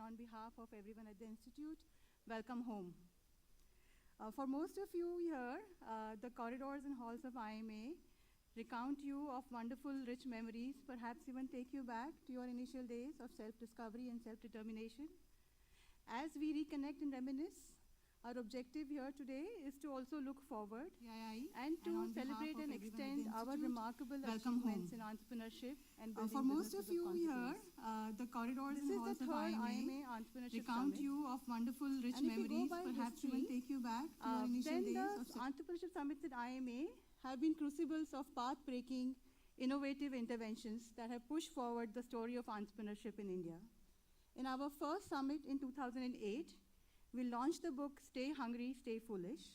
on behalf of everyone at the Institute, welcome home. For most of you here, the corridors and halls of IMA recount you of wonderful, rich memories, perhaps even take you back to your initial days of self-discovery and self-determination. As we reconnect and reminisce, our objective here today is to also look forward and to celebrate and extend our remarkable achievements in entrepreneurship and building for most of businesses you here, confidence. the corridors This and is halls the of third IMA IMA Entrepreneurship recount Summit. you of wonderful, rich And if you go memories, by perhaps history, even take you back to your initial then days the of entrepreneurship summits at IMA have been crucibles of path-breaking, innovative interventions that have pushed forward the story of entrepreneurship in India. In our first summit in 2008, we launched the book Stay Hungry, Stay Foolish.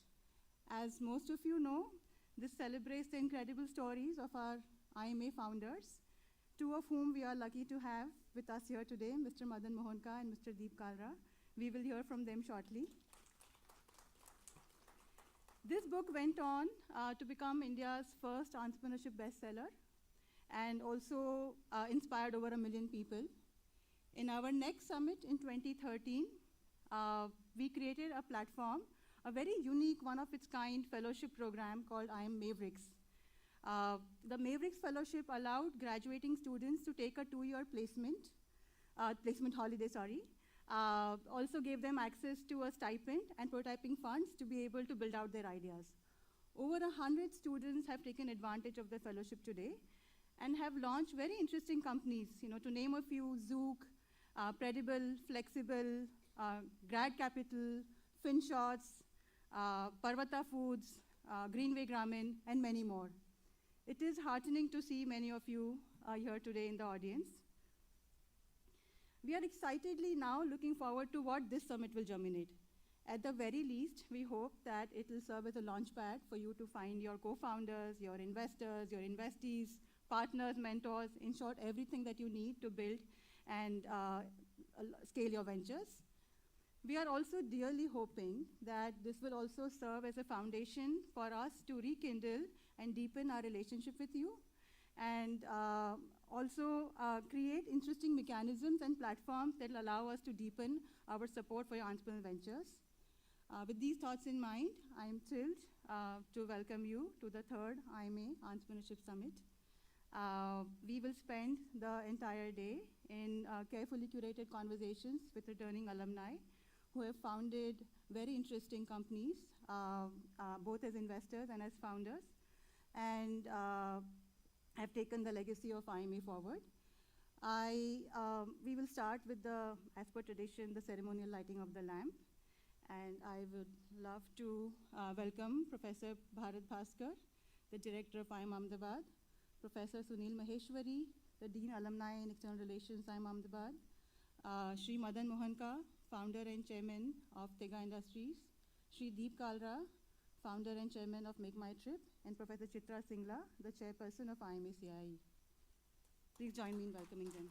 As most of you know, this celebrates the incredible stories of our IMA founders, two of whom we are lucky to have with us here today, Mr. Madan Mohanka and Mr. Deep Kalra. We will hear from them shortly. This book went on to become India's first entrepreneurship bestseller and also inspired over 1 million people. In our next summit in 2013, we created a platform, a very unique, one-of-its-kind fellowship program called I Am Mavericks. The Mavericks Fellowship allowed graduating students to take a 2-year placement holiday, also gave them access to a stipend and prototyping funds to be able to build out their ideas. Over 100 students have taken advantage of the fellowship today and have launched very interesting companies, to name a few: Zook, Predible, Flexible, Grad Capital, FinShots, Parvata Foods, Greenway Grameen, and many more. It is heartening to see many of you here today in the audience. We are excitedly now looking forward to what this summit will germinate. At the very least, we hope that it will serve as a launchpad for you to find your co-founders, your investors, your investees, partners, mentors, in short, everything that you need to build and scale your ventures. We are also dearly hoping that this will also serve as a foundation for us to rekindle and deepen our relationship with you, and also create interesting mechanisms and platforms that will allow us to deepen our support for your entrepreneurial ventures. With these thoughts in mind, I am thrilled to welcome you to the third IMA Entrepreneurship Summit. We will spend the entire day in carefully curated conversations with returning alumni who have founded very interesting companies, both as investors and as founders, and have taken the legacy of IMA forward. We will start with as per tradition, the ceremonial lighting of the lamp. And I would love to welcome Professor Bharat Bhaskar, the Director of IIM Ahmedabad, Professor Sunil Maheshwari, the Dean Alumni and External Relations, IIM Ahmedabad, Shri Madan Mohanka, Founder and Chairman of Tega Industries, Shri Deep Kalra, Founder and Chairman of Make My Trip, and Professor Chitra Singla, the Chairperson of IMA CIE. Please join me in welcoming them.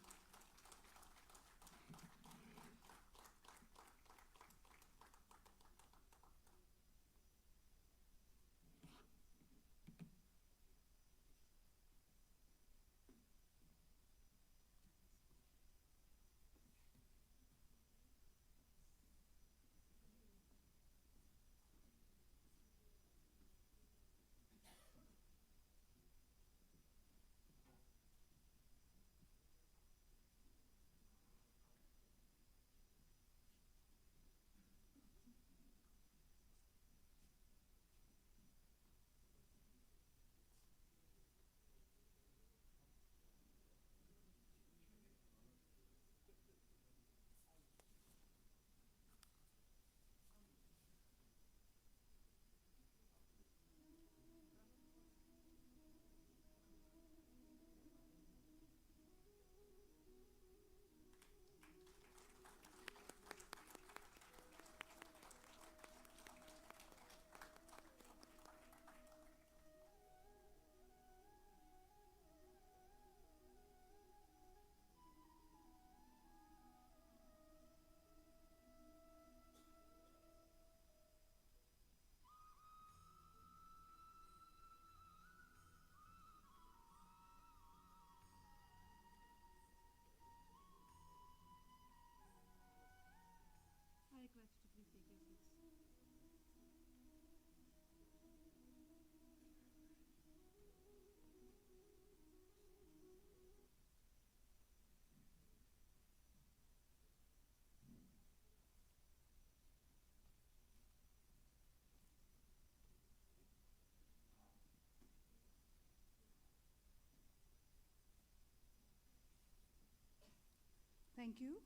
Thank you.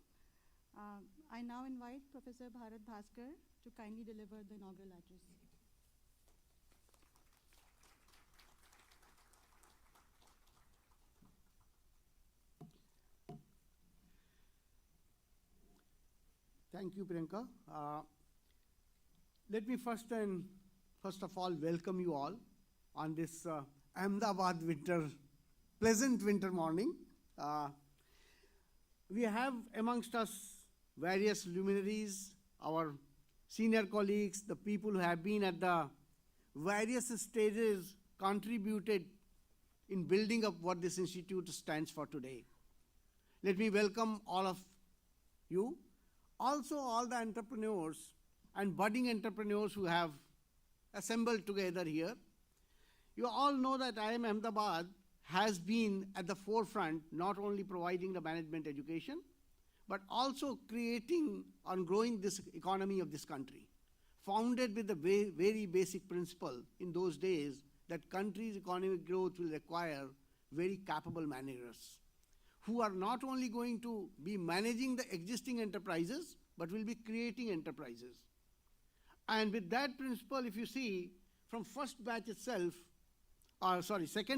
I now invite Professor Bharat Bhaskar to kindly deliver the inaugural address. Thank you, Priyanka. Let me first of all welcome you all on this Ahmedabad pleasant winter morning. We have amongst us various luminaries, our senior colleagues, the people who have been at the various stages contributed in building up what this institute stands for today. Let me welcome all of you. Also all the entrepreneurs and budding entrepreneurs who have assembled together here. You all know that IIM Ahmedabad has been at the forefront, not only providing the management education, but also creating and growing this economy of this country. Founded with the very basic principle in those days that country's economic growth will require very capable managers who are not only going to be managing the existing enterprises, but will be creating enterprises. And with that principle, if you see, from second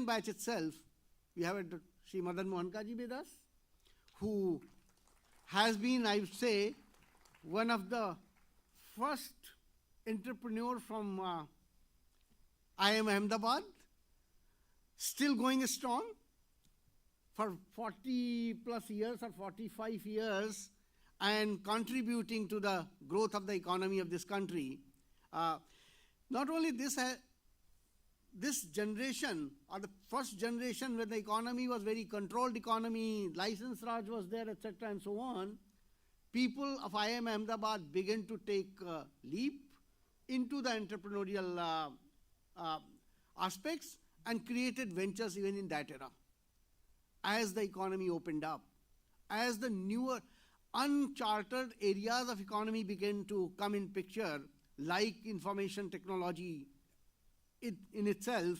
batch itself, we have Sri Madan Mohankaji with us, who has been, I would say, one of the first entrepreneur from IIM Ahmedabad, still going strong for 40 plus years or 45 years and contributing to the growth of the economy of this country. Not only this generation, or the first generation where the economy was very controlled economy, license Raj was there, etc. and so on, people of IIM Ahmedabad began to take leap into the entrepreneurial aspects and created ventures even in that era. As the economy opened up, as the newer uncharted areas of economy began to come in picture, like information technology in itself,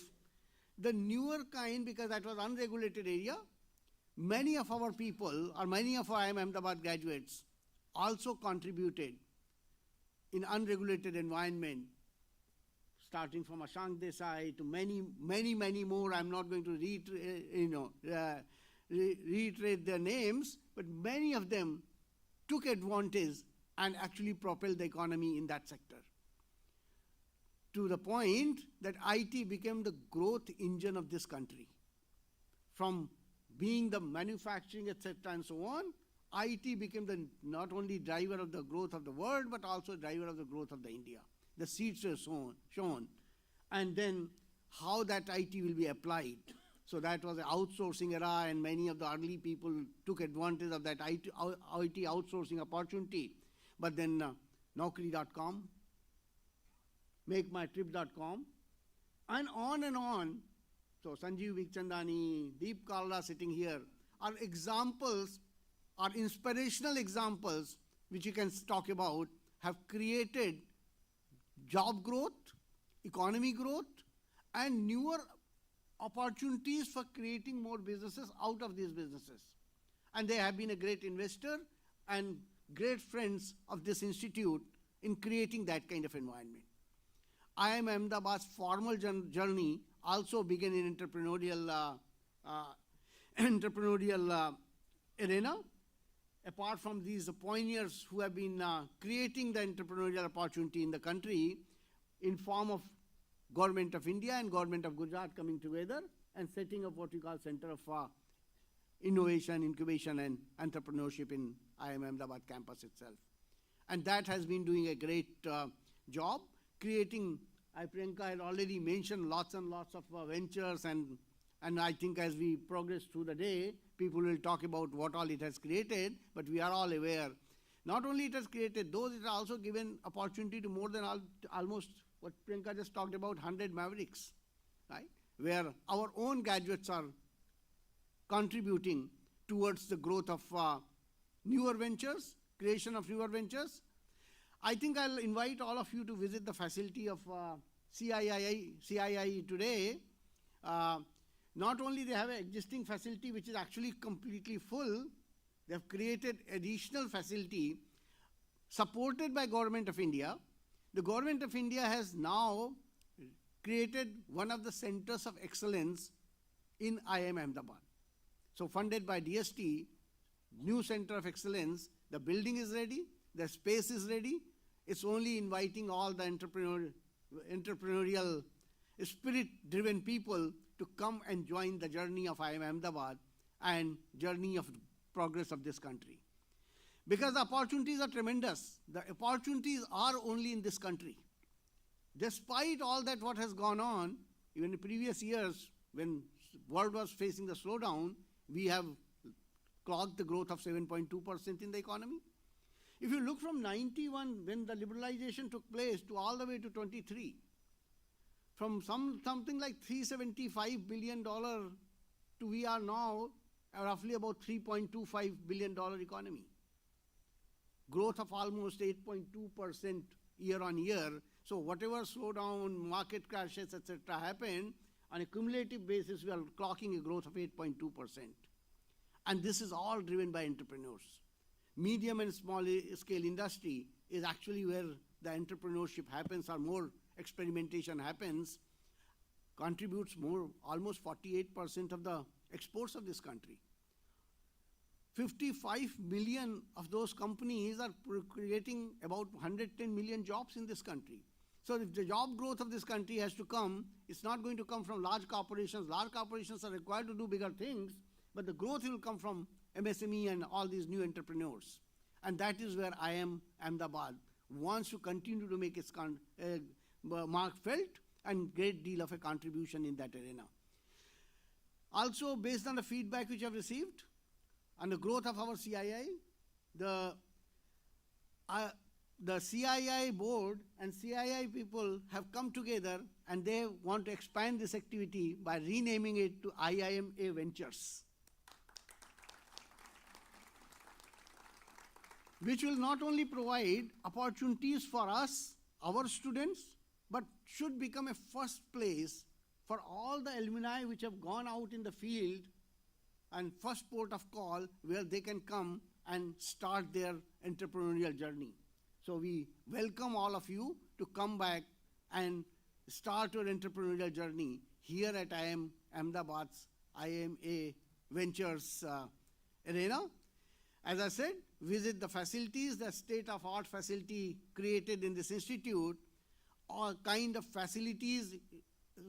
the newer kind, because that was unregulated area, many of our people or many of our IIM Ahmedabad graduates also contributed in unregulated environment, starting from Ashank Desai to many more. I'm not going to reiterate their names, but many of them took advantage and actually propelled the economy in that sector, to the point that IT became the growth engine of this country. From being the manufacturing, etc. and so on, IT became the not only driver of the growth of the world, but also driver of the growth of the India. The seeds were shown. And then how that IT will be applied. So that was the outsourcing era, and many of the early people took advantage of that IT outsourcing opportunity. But then Naukri.com, MakeMyTrip.com, and on and on. So Sanjeev Vikchandani, Deep Kalra sitting here are examples, are inspirational examples which you can talk about, have created job growth, economy growth, and newer opportunities for creating more businesses out of these businesses. And they have been a great investor and great friends of this institute in creating that kind of environment. IIM Ahmedabad's formal journey also began in entrepreneurial arena. Apart from these pioneers who have been creating the entrepreneurial opportunity in the country in form of Government of India and Government of Gujarat coming together and setting up what we call Center of Innovation, Incubation and Entrepreneurship in IIM Ahmedabad campus itself. And that has been doing a great job, creating, Priyanka had already mentioned lots and lots of ventures, and I think as we progress through the day, people will talk about what all it has created, but we are all aware. Not only it has created those, it has also given opportunity to more than almost what Priyanka just talked about, 100 mavericks, right? Where our own graduates are contributing towards the growth of newer ventures, creation of newer ventures. I think I'll invite all of you to visit the facility of CII today. Not only they have an existing facility which is actually completely full, They have created additional facility supported by Government of India. The Government of India has now created one of the centers of excellence in IIM Ahmedabad. So funded by DST, new center of excellence, the building is ready, the space is ready. It's only inviting all the entrepreneurial, spirit-driven people to come and join the journey of IIM Ahmedabad and journey of progress of this country. Because the opportunities are tremendous. The opportunities are only in this country. Despite all that what has gone on, even in previous years, when world was facing the slowdown, we have clocked the growth of 7.2% in the economy. If you look from 91, when the liberalization took place, to all the way to 23, from something like $375 billion to we are now roughly about $3.25 billion economy. Growth of almost 8.2% year on year. So whatever slowdown, market crashes, etc. happened, on a cumulative basis, we are clocking a growth of 8.2%. And this is all driven by entrepreneurs. Medium and small scale industry is actually where the entrepreneurship happens, or more experimentation happens, contributes more, almost 48% of the exports of this country. 55 million of those companies are creating about 110 million jobs in this country. So if the job growth of this country has to come, it's not going to come from large corporations. Large corporations are required to do bigger things, but the growth will come from MSME and all these new entrepreneurs. And that is where IIM Ahmedabad wants to continue to make its mark felt and great deal of a contribution in that arena. Also, based on the feedback which I've received, and the growth of our CII, the CII board and CII people have come together and they want to expand this activity by renaming it to IIMA Ventures, which will not only provide opportunities for us, our students, but should become a first place for all the alumni which have gone out in the field and first port of call where they can come and start their entrepreneurial journey. So we welcome all of you to come back and start your entrepreneurial journey here at IIM Ahmedabad's IIMA Ventures arena. As I said, visit the facilities, the state-of-art facility created in this institute, all kind of facilities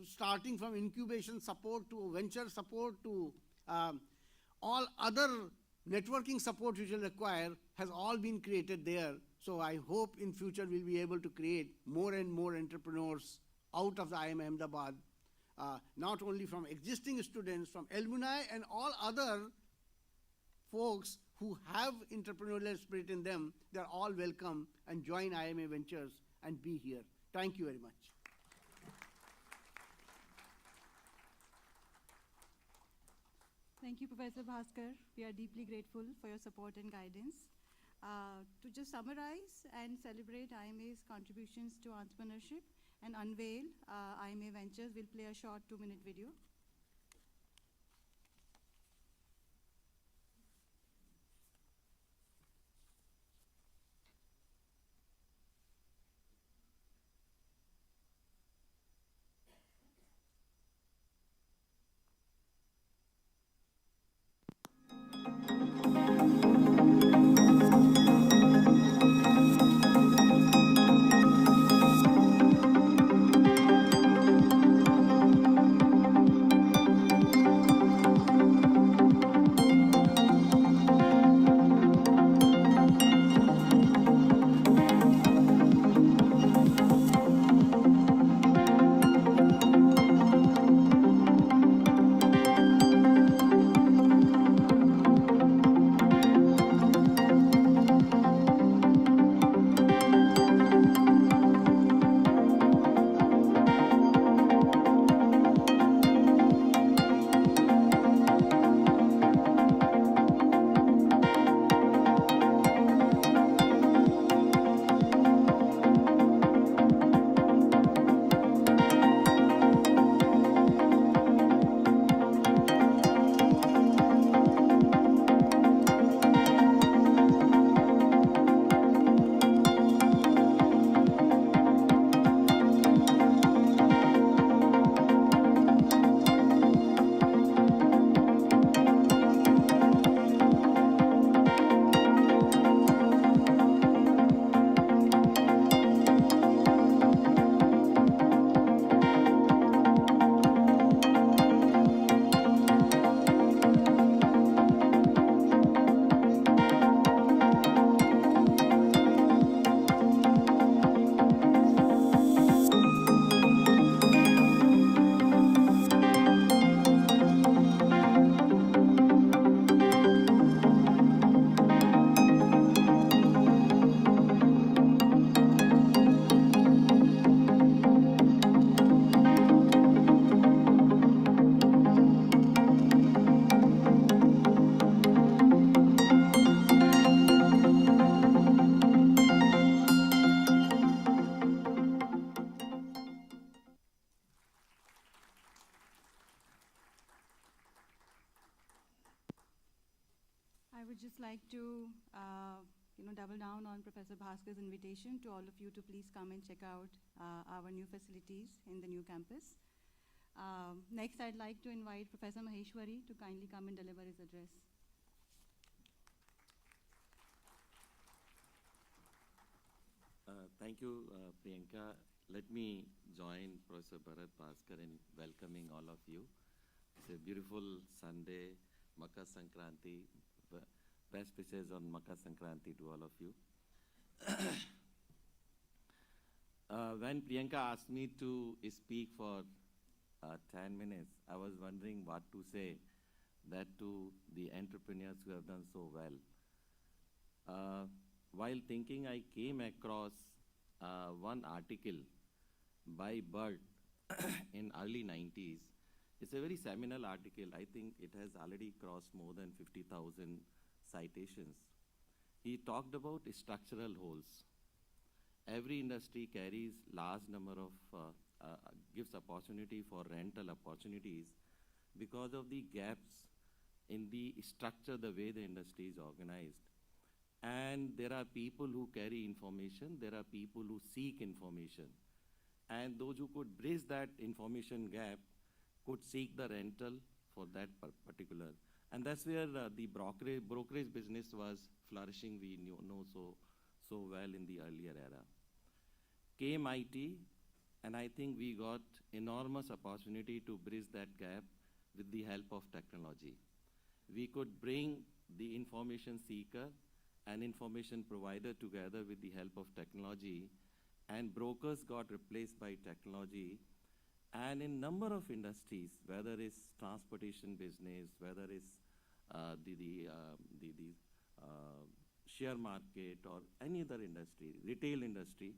starting from incubation support to venture support to all other networking support which will require has all been created there. So I hope in future we'll be able to create more and more entrepreneurs out of the IIM Ahmedabad, not only from existing students, from alumni and all other folks who have entrepreneurial spirit in them. They're all welcome and join IIMA Ventures and be here. Thank you very much. Thank you, Professor Bhaskar. We are deeply grateful for your support and guidance. To just summarize and celebrate IIMA's contributions to entrepreneurship and unveil IIMA Ventures, we'll play a short 2-minute video. I would just like to, double down on Professor Bhaskar's invitation to all of you to please come and check out our new facilities in the new campus. Next, I'd like to invite Professor Maheshwari to kindly come and deliver his address. Thank you, Priyanka. Let me join Professor Bharat Bhaskar in welcoming all of you. It's a beautiful Sunday, Makar Sankranti. Best wishes on Makar Sankranti to all of you. When Priyanka asked me to speak for 10 minutes, I was wondering what to say, that to the entrepreneurs who have done so well. While thinking, I came across one article by Bird in early 90s. It's a very seminal article. I think it has already crossed more than 50,000 citations. He talked about structural holes. Every industry carries large number of, gives opportunity for rental opportunities because of the gaps in the structure, the way the industry is organized. And there are people who carry information, there are people who seek information. And those who could bridge that information gap could seek the rental for that particular. And that's where the brokerage business was flourishing, we know so well in the earlier era. Came IT, and I think we got enormous opportunity to bridge that gap with the help of technology. We could bring the information seeker and information provider together with the help of technology, and brokers got replaced by technology. And in number of industries, whether it's transportation business, whether it's the share market or any other industry, retail industry,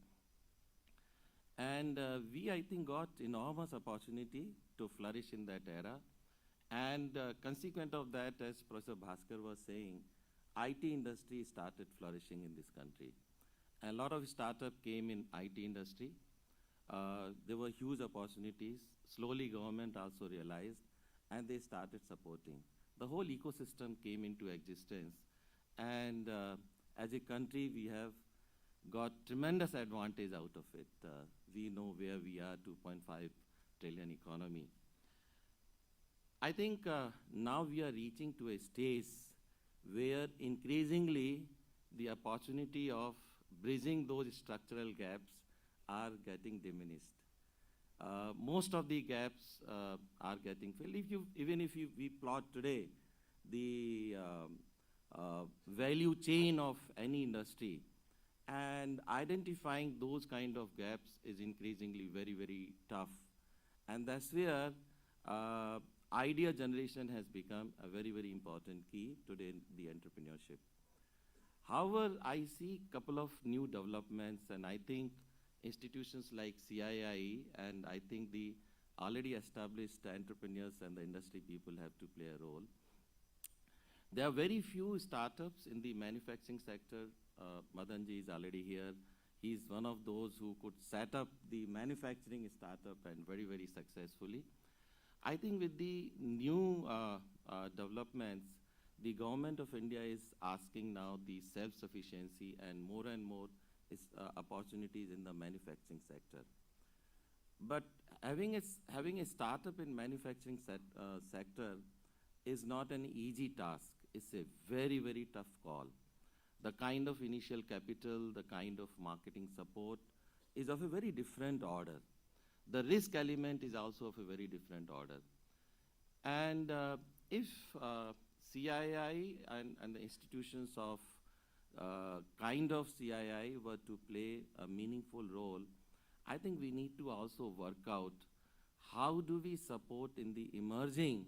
and we, I think, got enormous opportunity to flourish in that era. And consequent of that, as Professor Bhaskar was saying, IT industry started flourishing in this country. A lot of startup came in IT industry. There were huge opportunities. Slowly government also realized, and they started supporting. The whole ecosystem came into existence. And as a country, we have got tremendous advantage out of it. We know where we are, 2.5 trillion economy. I think now we are reaching to a stage where increasingly the opportunity of bridging those structural gaps are getting diminished. Most of the gaps are getting filled. Even if we plot today the value chain of any industry, and identifying those kind of gaps is increasingly very, very tough. And that's where idea generation has become a very, very important key today in the entrepreneurship. However, I see a couple of new developments, and I think institutions like CII and I think the already established entrepreneurs and the industry people have to play a role. There are very few startups in the manufacturing sector. Madanji is already here. He's one of those who could set up the manufacturing startup and very, very successfully. I think with the new developments, the government of India is asking now the self-sufficiency and more is, opportunities in the manufacturing sector. But having a startup in manufacturing sector is not an easy task. It's a very, very tough call. The kind of initial capital, the kind of marketing support is of a very different order. The risk element is also of a very different order. And if CII and the institutions of kind of CII were to play a meaningful role, I think we need to also work out how do we support in the emerging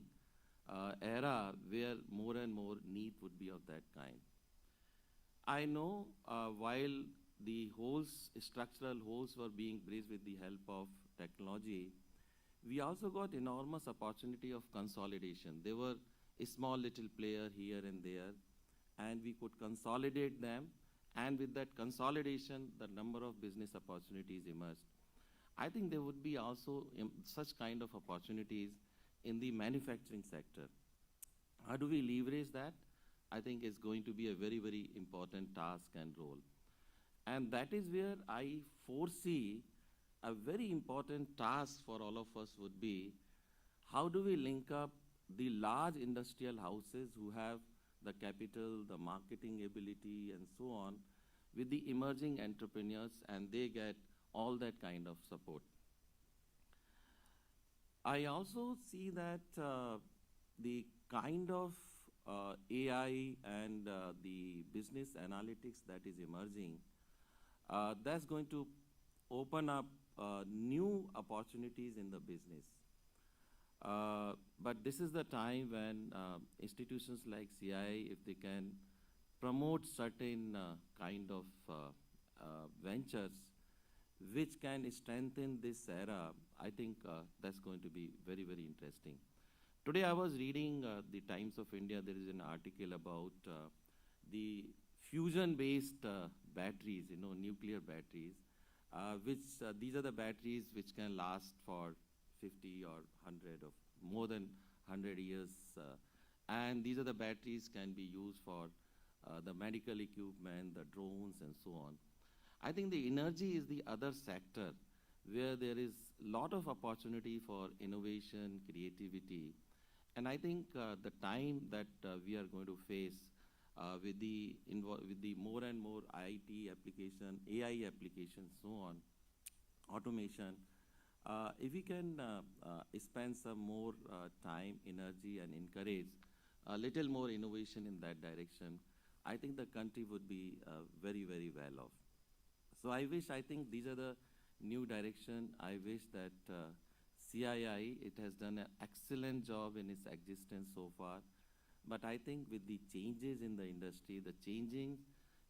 era where more and more need would be of that kind. I know while the holes, structural holes were being bridged with the help of technology, we also got enormous opportunity of consolidation. There were a small little player here and there, and we could consolidate them, and with that consolidation, the number of business opportunities emerged. I think there would be also such kind of opportunities in the manufacturing sector. How do we leverage that? I think is going to be a very, very important task and role. And that is where I foresee a very important task for all of us would be, how do we link up the large industrial houses who have the capital, the marketing ability, and so on, with the emerging entrepreneurs, and they get all that kind of support. I also see that the kind of AI and the business analytics that is emerging, that's going to open up new opportunities in the business. But this is the time when institutions like CIA, if they can promote certain kind of ventures which can strengthen this era, I think that's going to be very, very interesting. Today I was reading the Times of India. There is an article about the fusion-based batteries, nuclear batteries, these are the batteries which can last for 50 or 100 or more than 100 years. And these are the batteries can be used for the medical equipment, the drones, and so on. I think the energy is the other sector where there is a lot of opportunity for innovation, creativity. And I think the time that we are going to face with the more and more IT application, AI application, so on, automation, if we can spend some more time, energy, and encourage a little more innovation in that direction, I think the country would be very, very well off. So I think these are the new direction. I wish that CII, it has done an excellent job in its existence so far. But I think with the changes in the industry, the changing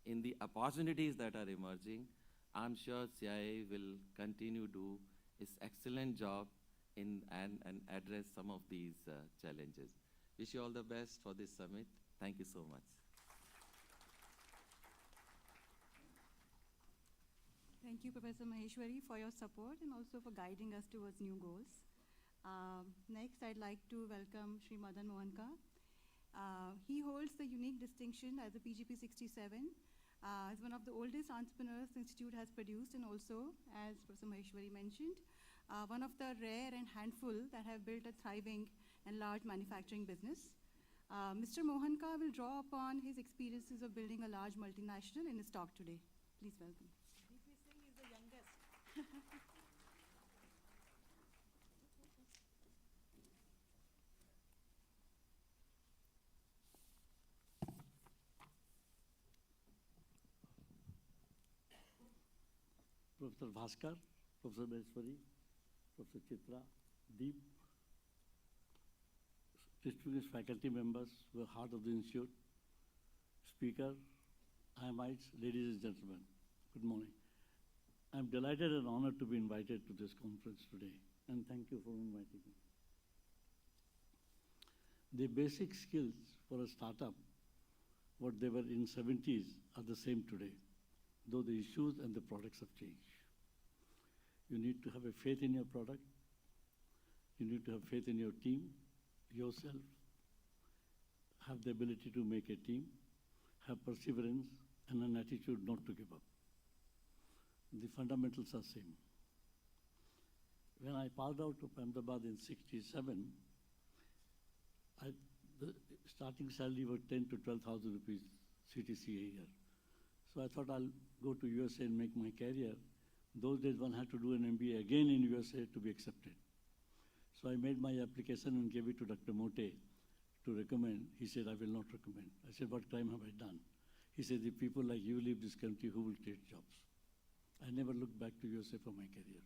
in the opportunities that are emerging, I'm sure CII will continue to do its excellent job and address some of these challenges. Wish you all the best for this summit. Thank you so much. Thank you, Professor Maheshwari, for your support and also for guiding us towards new goals. Next, I'd like to welcome Sri Madan Mohanka. He holds the unique distinction as a PGP 67, as one of the oldest entrepreneurs the Institute has produced, and also, as Professor Maheshwari mentioned, one of the rare and handful that have built a thriving and large manufacturing business. Mr. Mohanka will draw upon his experiences of building a large multinational in his talk today. Please welcome. VP Singh is the youngest. Professor Bhaskar, Professor Maheshwari, Professor Chitra, Deep, distinguished faculty members who are heart of the Institute, speaker, Iimites, ladies and gentlemen, good morning. I'm delighted and honored to be invited to this conference today, and thank you for inviting me. The basic skills for a startup, what they were in 70s, are the same today, though the issues and the products have changed. You need to have a faith in your product. You need to have faith in your team, yourself, have the ability to make a team, have perseverance, and an attitude not to give up. The fundamentals are same. When I passed out of Ahmedabad in 67, the starting salary was 10 to 12,000 rupees CTC a year. So I thought I'll go to USA and make my career. Those days one had to do an MBA again in USA to be accepted. So I made my application and gave it to Dr. Mote to recommend. He said, I will not recommend. I said, what crime have I done? He said, if people like you leave this country, who will create jobs? I never looked back to USA for my career.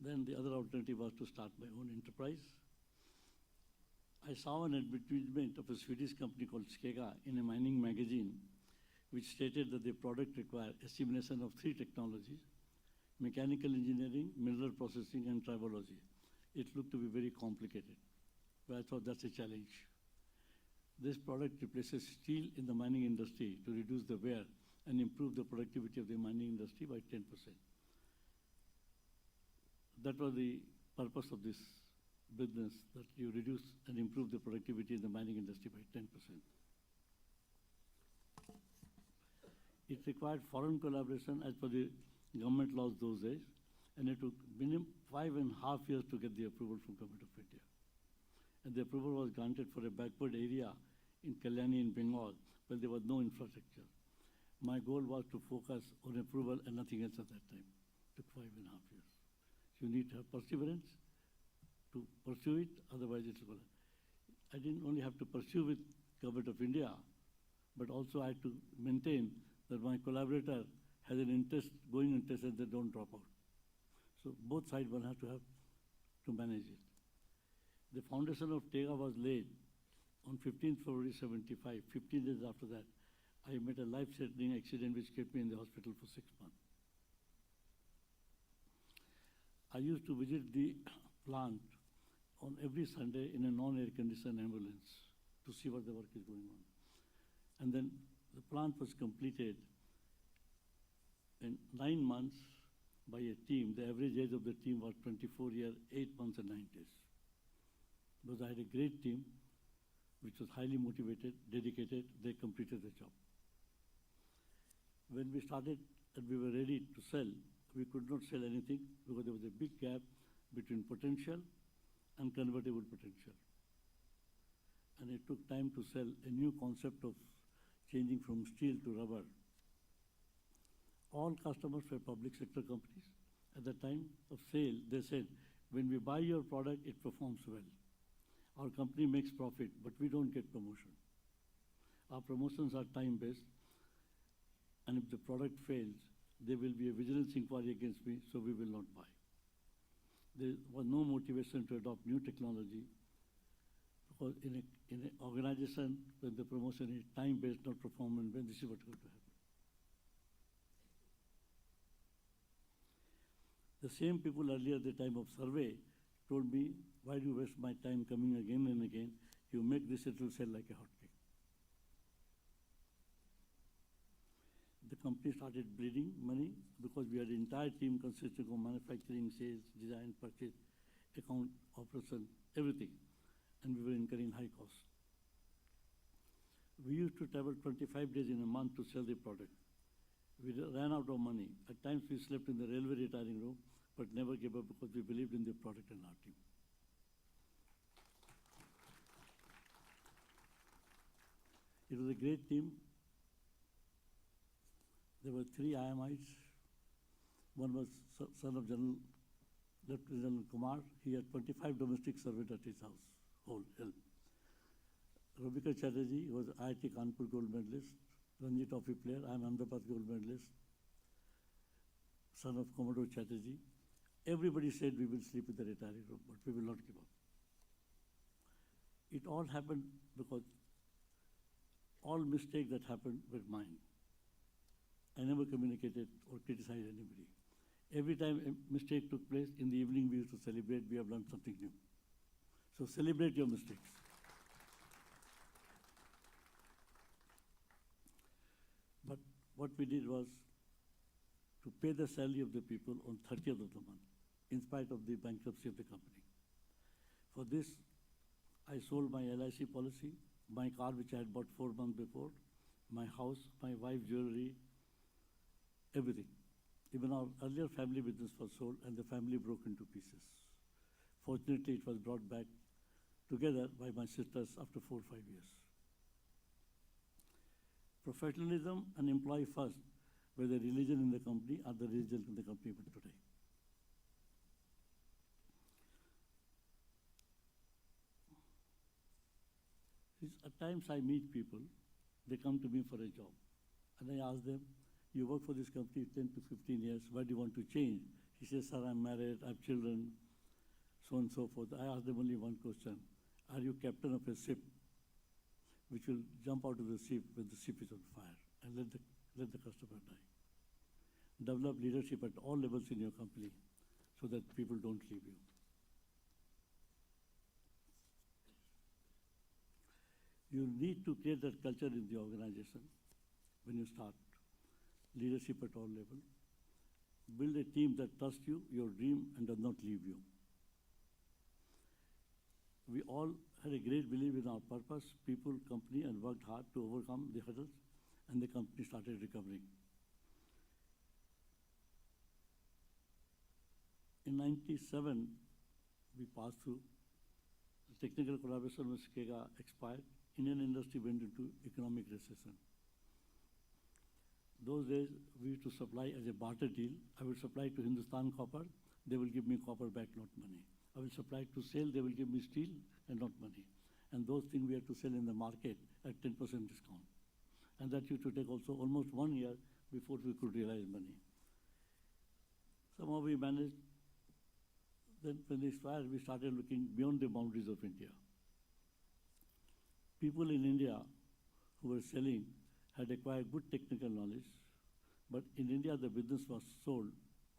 Then the other alternative was to start my own enterprise. I saw an advertisement of a Swedish company called Skega in a mining magazine, which stated that the product required assimilation of 3 technologies: mechanical engineering, mineral processing, and tribology. It looked to be very complicated, but I thought that's a challenge. This product replaces steel in the mining industry to reduce the wear and improve the productivity of the mining industry by 10%. that was the purpose of this business, that you reduce and improve the productivity in the mining industry by 10%. It required foreign collaboration as per the government laws those days, and it took minimum 5.5 years to get the approval from Government of India. And the approval was granted for a backward area in Kalyani in Bengal, where there was no infrastructure. My goal was to focus on approval and nothing else at that time. It took 5.5 years. You need to have perseverance to pursue it, otherwise it's going to. I didn't only have to pursue with Government of India, but also I had to maintain that my collaborator has an interest, going interest, and they don't drop out. So both sides one has to have to manage it. The foundation of Tega was laid on 15th February 75. 15 days after that, I met a life-threatening accident which kept me in the hospital for 6 months. I used to visit the plant on every Sunday in a non-air conditioned ambulance to see what the work is going on. And then the plant was completed in 9 months by a team. The average age of the team was 24 years, 8 months and 9 days. Because I had a great team which was highly motivated, dedicated, they completed the job. When we started and we were ready to sell, we could not sell anything because there was a big gap between potential and convertible potential. And it took time to sell a new concept of changing from steel to rubber. All customers were public sector companies. At the time of sale, they said, when we buy your product, it performs well. Our company makes profit, but we don't get promotion. Our promotions are time-based, and if the product fails, there will be a vigilance inquiry against me, so we will not buy. There was no motivation to adopt new technology, because in an organization, when the promotion is time-based, not performance, when this is what's going to happen. The same people earlier at the time of survey told me, why do you waste my time coming again and again? You make this, it will sell like a hotcake. The company started bleeding money because we had an entire team consisting of manufacturing, sales, design, purchase, account, operation, everything. And we were incurring high costs. We used to travel 25 days in a month to sell the product. We ran out of money. At times we slept in the railway retiring room, but never gave up because we believed in the product and our team. It was a great team. There were 3 IMIs. One was son of Lieutenant General Kumar. He had 25 domestic servants at his house, whole help. Robika Chatterjee was IIT Kanpur gold medalist, Ranji Trophy player. I am Ahmedabad gold medalist, son of Commodore Chatterjee. Everybody said we will sleep in the retiring room, but we will not give up. It all happened because all mistakes that happened were mine. I never communicated or criticized anybody. Every time a mistake took place, in the evening we used to celebrate, we have learned something new. So celebrate your mistakes. But what we did was to pay the salary of the people on 30th of the month, in spite of the bankruptcy of the company. For this, I sold my LIC policy, my car which I had bought 4 months before, my house, my wife's jewelry, everything. Even our earlier family business was sold and the family broke into pieces. Fortunately, it was brought back together by my sisters after 4 or 5 years. Professionalism and employee first were the religion in the company, are the religion in the company even today. At times I meet people, they come to me for a job, and I ask them, you work for this company 10 to 15 years, why do you want to change? He says, sir, I'm married, I have children, so on and so forth. I ask them only one question, are you captain of a ship which will jump out of the ship when the ship is on fire and let the customer die? Develop leadership at all levels in your company so that people don't leave you. You need to create that culture in the organization when you start. Leadership at all levels. Build a team that trusts you, your dream, and does not leave you. We all had a great belief in our purpose, people, company, and worked hard to overcome the hurdles, and the company started recovering. In '97, we passed through. The technical collaboration with SCAGA expired. Indian industry went into economic recession. Those days, we used to supply as a barter deal. I will supply to Hindustan Copper, they will give me copper back, not money. I will supply to SAIL, they will give me steel and not money. And those things we had to sell in the market at 10% discount. And that used to take also almost 1 year before we could realize money. Somehow we managed. Then when they expired, we started looking beyond the boundaries of India. People in India who were selling had acquired good technical knowledge, but in India the business was sold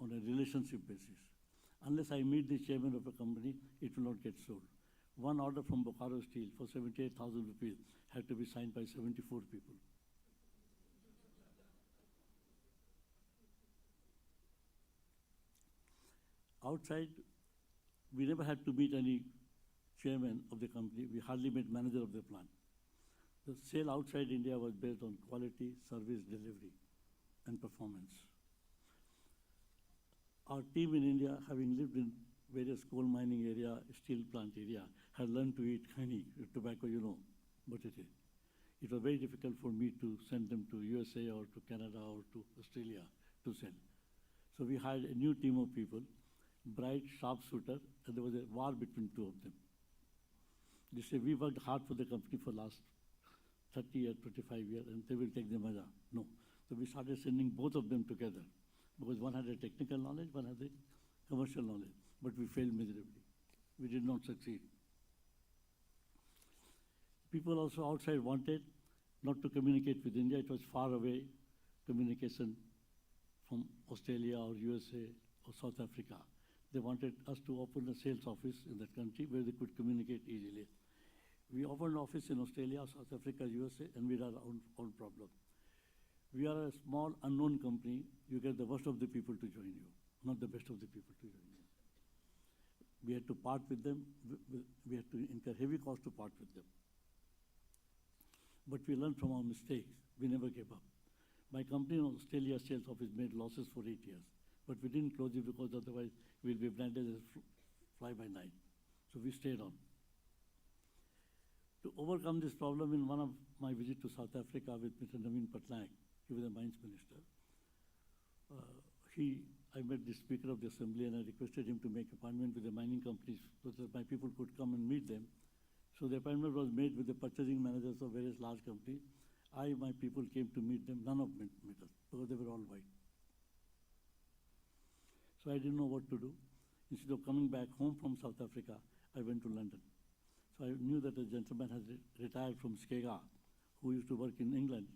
on a relationship basis. Unless I meet the chairman of a company, it will not get sold. One order from Bokaro Steel for 78,000 rupees had to be signed by 74 people. Outside, we never had to meet any chairman of the company. We hardly met manager of the plant. The sale outside India was based on quality, service, delivery, and performance. Our team in India, having lived in various coal mining area, steel plant area, had learned to eat honey, tobacco, you know what it is. It was very difficult for me to send them to USA or to Canada or to Australia to sell. So we hired a new team of people, bright, sharpshooter, and there was a war between two of them. They say, we worked hard for the company for last 30 years, 25 years, and they will take the maza. No. So we started sending both of them together, because one had a technical knowledge, one had a commercial knowledge, but we failed miserably. We did not succeed. People also outside wanted not to communicate with India. It was far away communication from Australia or USA or South Africa. They wanted us to open a sales office in that country where they could communicate easily. We opened an office in Australia, South Africa, USA, and we had our own problem. We are a small, unknown company. You get the worst of the people to join you, not the best of the people to join you. We had to part with them. We had to incur heavy cost to part with them. But we learned from our mistakes. We never gave up. My company in Australia sales office made losses for 8 years. But we didn't close it because otherwise we'll be branded as fly by night. So we stayed on. To overcome this problem, in one of my visits to South Africa with Mr. Naveen Patnaik, he was the mines minister, I met the Speaker of the Assembly and I requested him to make appointment with the mining companies so that my people could come and meet them. So the appointment was made with the purchasing managers of various large companies. My people came to meet them. None of them met us because they were all white. So I didn't know what to do. Instead of coming back home from South Africa, I went to London. So I knew that a gentleman had retired from SCAGA, who used to work in England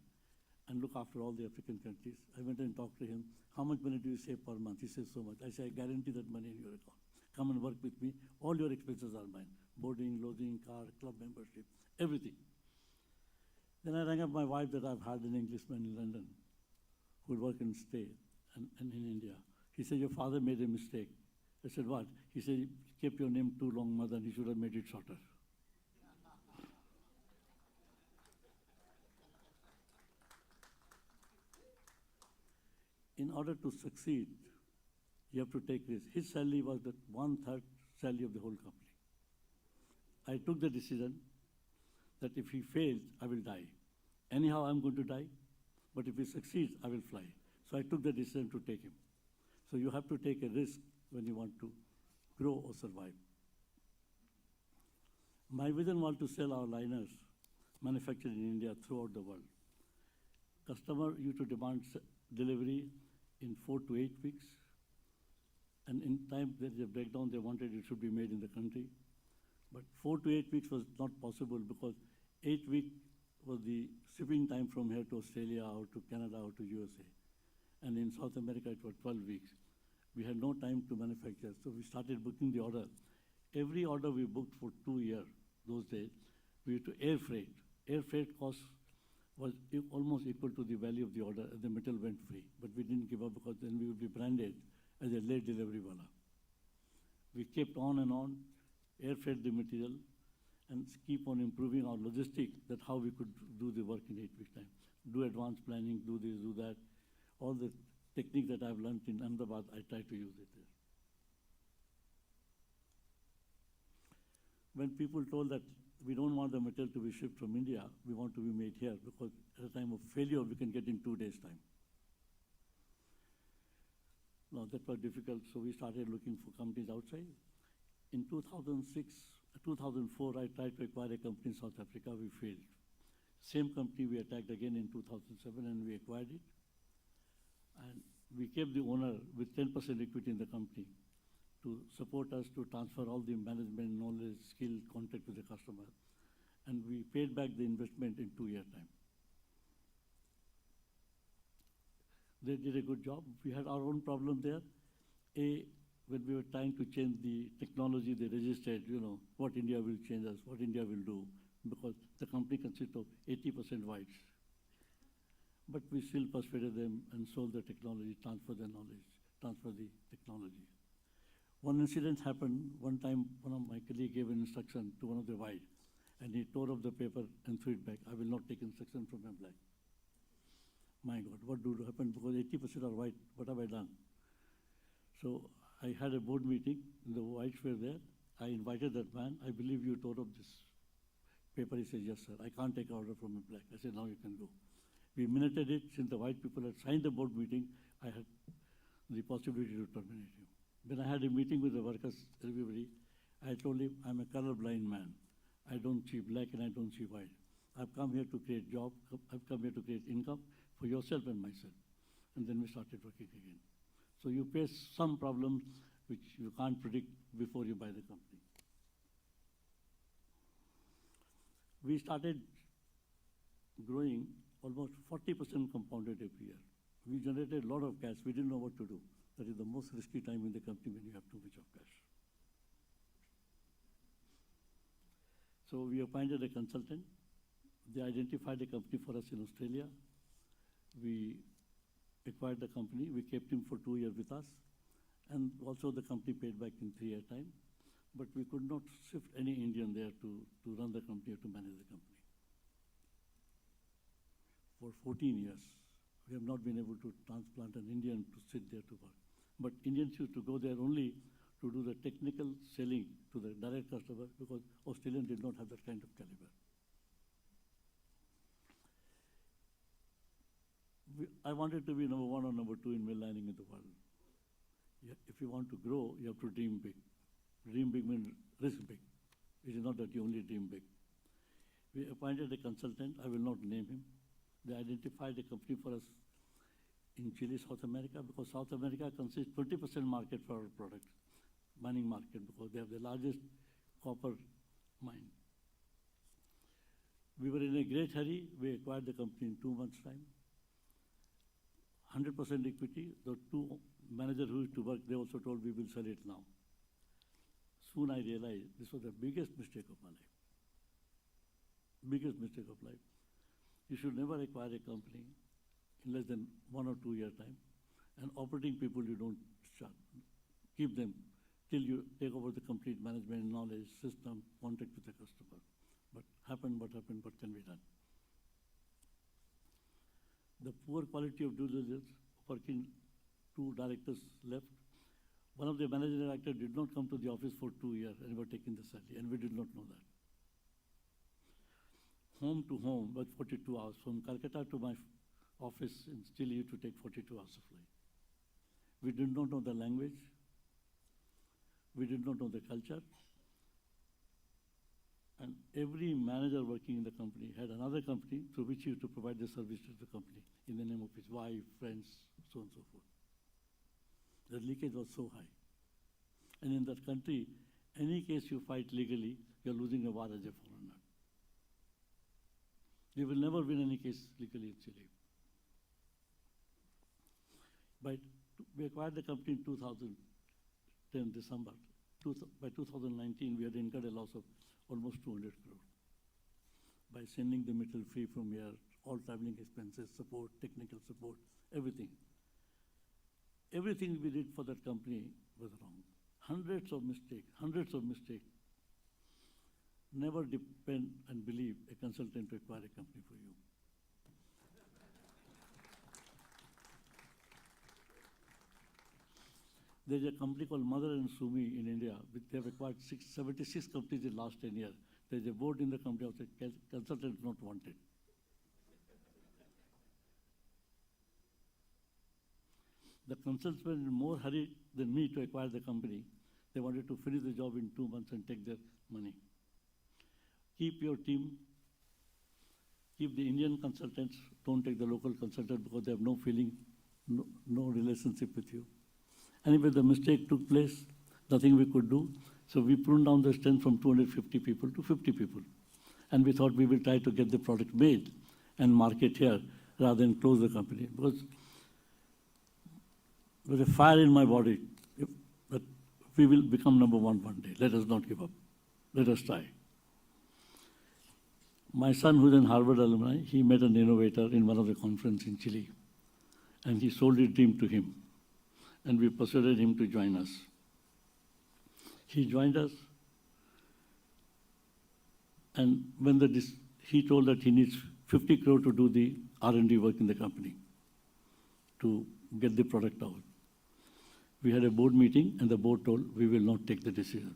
and look after all the African countries. I went and talked to him. How much money do you save per month? He says, so much. I say, I guarantee that money in your account. Come and work with me. All your expenses are mine. Boarding, lodging, car, club membership, everything. Then I rang up my wife that I've hired an Englishman in London who would work and stay and in India. He said, your father made a mistake. I said, what? He said, he kept your name too long, mother, and he should have made it shorter. In order to succeed, you have to take risks. His salary was the 1/3 salary of the whole company. I took the decision that if he fails, I will die. Anyhow, I'm going to die, but if he succeeds, I will fly. So I took the decision to take him. So you have to take a risk when you want to grow or survive. My vision was to sell our liners manufactured in India throughout the world. Customer used to demand delivery in 4 to 8 weeks. And in time there is a breakdown, they wanted it should be made in the country. But 4 to 8 weeks was not possible because 8 weeks was the shipping time from here to Australia or to Canada or to USA. And in South America it was 12 weeks. We had no time to manufacture, so we started booking the order. Every order we booked for 2 years those days, we used to air freight. Air freight costs was almost equal to the value of the order, and the metal went free. But we didn't give up because then we would be branded as a late delivery wala. We kept on and on, air freight the material, and keep on improving our logistics, that how we could do the work in 8 weeks' time. Do advanced planning, do this, do that. All the technique that I've learned in Ahmedabad, I try to use it there. When people told that we don't want the material to be shipped from India, we want to be made here, because at a time of failure, we can get in 2 days' time. Now, that was difficult, so we started looking for companies outside. In 2004, I tried to acquire a company in South Africa. We failed. Same company we attacked again in 2007, and we acquired it. And we kept the owner with 10% equity in the company to support us to transfer all the management, knowledge, skill, contact with the customer. And we paid back the investment in 2-year time. They did a good job. We had our own problem there. When we were trying to change the technology, they registered, what India will change us, what India will do, because the company consists of 80% whites. But we still persuaded them and sold the technology, transfer the knowledge, transfer the technology. One incident happened. One time, one of my colleagues gave an instruction to one of the white, and he tore up the paper and threw it back. I will not take instruction from a black. My God, what do happen? Because 80% are white. What have I done? So I had a board meeting, and the whites were there. I invited that man. I believe you tore up this paper. He said, yes, sir. I can't take order from a black. I said, now you can go. We minuted it. Since the white people had signed the board meeting, I had the possibility to terminate him. When I had a meeting with the workers, everybody, I told him, I'm a colorblind man. I don't see black and I don't see white. I've come here to create job. I've come here to create income for yourself and myself. And then we started working again. So you face some problems which you can't predict before you buy the company. We started growing almost 40% compounded every year. We generated a lot of cash. We didn't know what to do. That is the most risky time in the company when you have too much of cash. So we appointed a consultant. They identified a company for us in Australia. We acquired the company. We kept him for 2 years with us. And also the company paid back in 3-year time. But we could not shift any Indian there to run the company or to manage the company. For 14 years, we have not been able to transplant an Indian to sit there to work. But Indians used to go there only to do the technical selling to the direct customer, because Australians did not have that kind of caliber. I wanted to be number 1 or number 2 in mill lining in the world. If you want to grow, you have to dream big. Dream big means risk big. It is not that you only dream big. We appointed a consultant. I will not name him. They identified a company for us in Chile, South America, because South America consists 20% market for our products, mining market, because they have the largest copper mine. We were in a great hurry. We acquired the company in 2 months' time. 100% equity. The 2 managers who used to work, they also told we will sell it now. Soon I realized this was the biggest mistake of my life. Biggest mistake of life. You should never acquire a company in less than 1 or 2 year time. And operating people, you don't keep them till you take over the complete management, knowledge, system, contact with the customer. But what happened, what can be done? The poor quality of due diligence, working 2 directors left. One of the managing directors did not come to the office for 2 years and were taking the salary, and we did not know that. Home to home was 42 hours. From Calcutta to my office in Chile to take 42 hours of flight. We did not know the language. We did not know the culture. And every manager working in the company had another company through which he used to provide the service to the company in the name of his wife, friends, so on and so forth. The leakage was so high. And in that country, any case you fight legally, you're losing a war as a foreigner. You will never win any case legally in Chile. But we acquired the company in 2010, December. By 2019, we had incurred a loss of almost 200 crore by sending the metal free from here, all traveling expenses, support, technical support, everything. Everything we did for that company was wrong. Hundreds of mistakes, hundreds of mistakes. Never depend and believe a consultant to acquire a company for you. There's a company called Mother and Sumi in India. They have acquired 76 companies in the last 10 years. There's a board in the company of the consultant not wanted. The consultants were in more hurry than me to acquire the company. They wanted to finish the job in 2 months and take their money. Keep your team, keep the Indian consultants, don't take the local consultant because they have no feeling, no relationship with you. Anyway, the mistake took place, nothing we could do. So we pruned down the strength from 250 people to 50 people. And we thought we will try to get the product made and market here rather than close the company. Because there was a fire in my body that we will become number one day. Let us not give up. Let us try. My son, who's an Harvard alumni, he met an innovator in one of the conferences in Chile. And he sold his dream to him. And we persuaded him to join us. He joined us. And when he told that he needs 50 crore to do the R&D work in the company to get the product out. We had a board meeting and the board told we will not take the decision.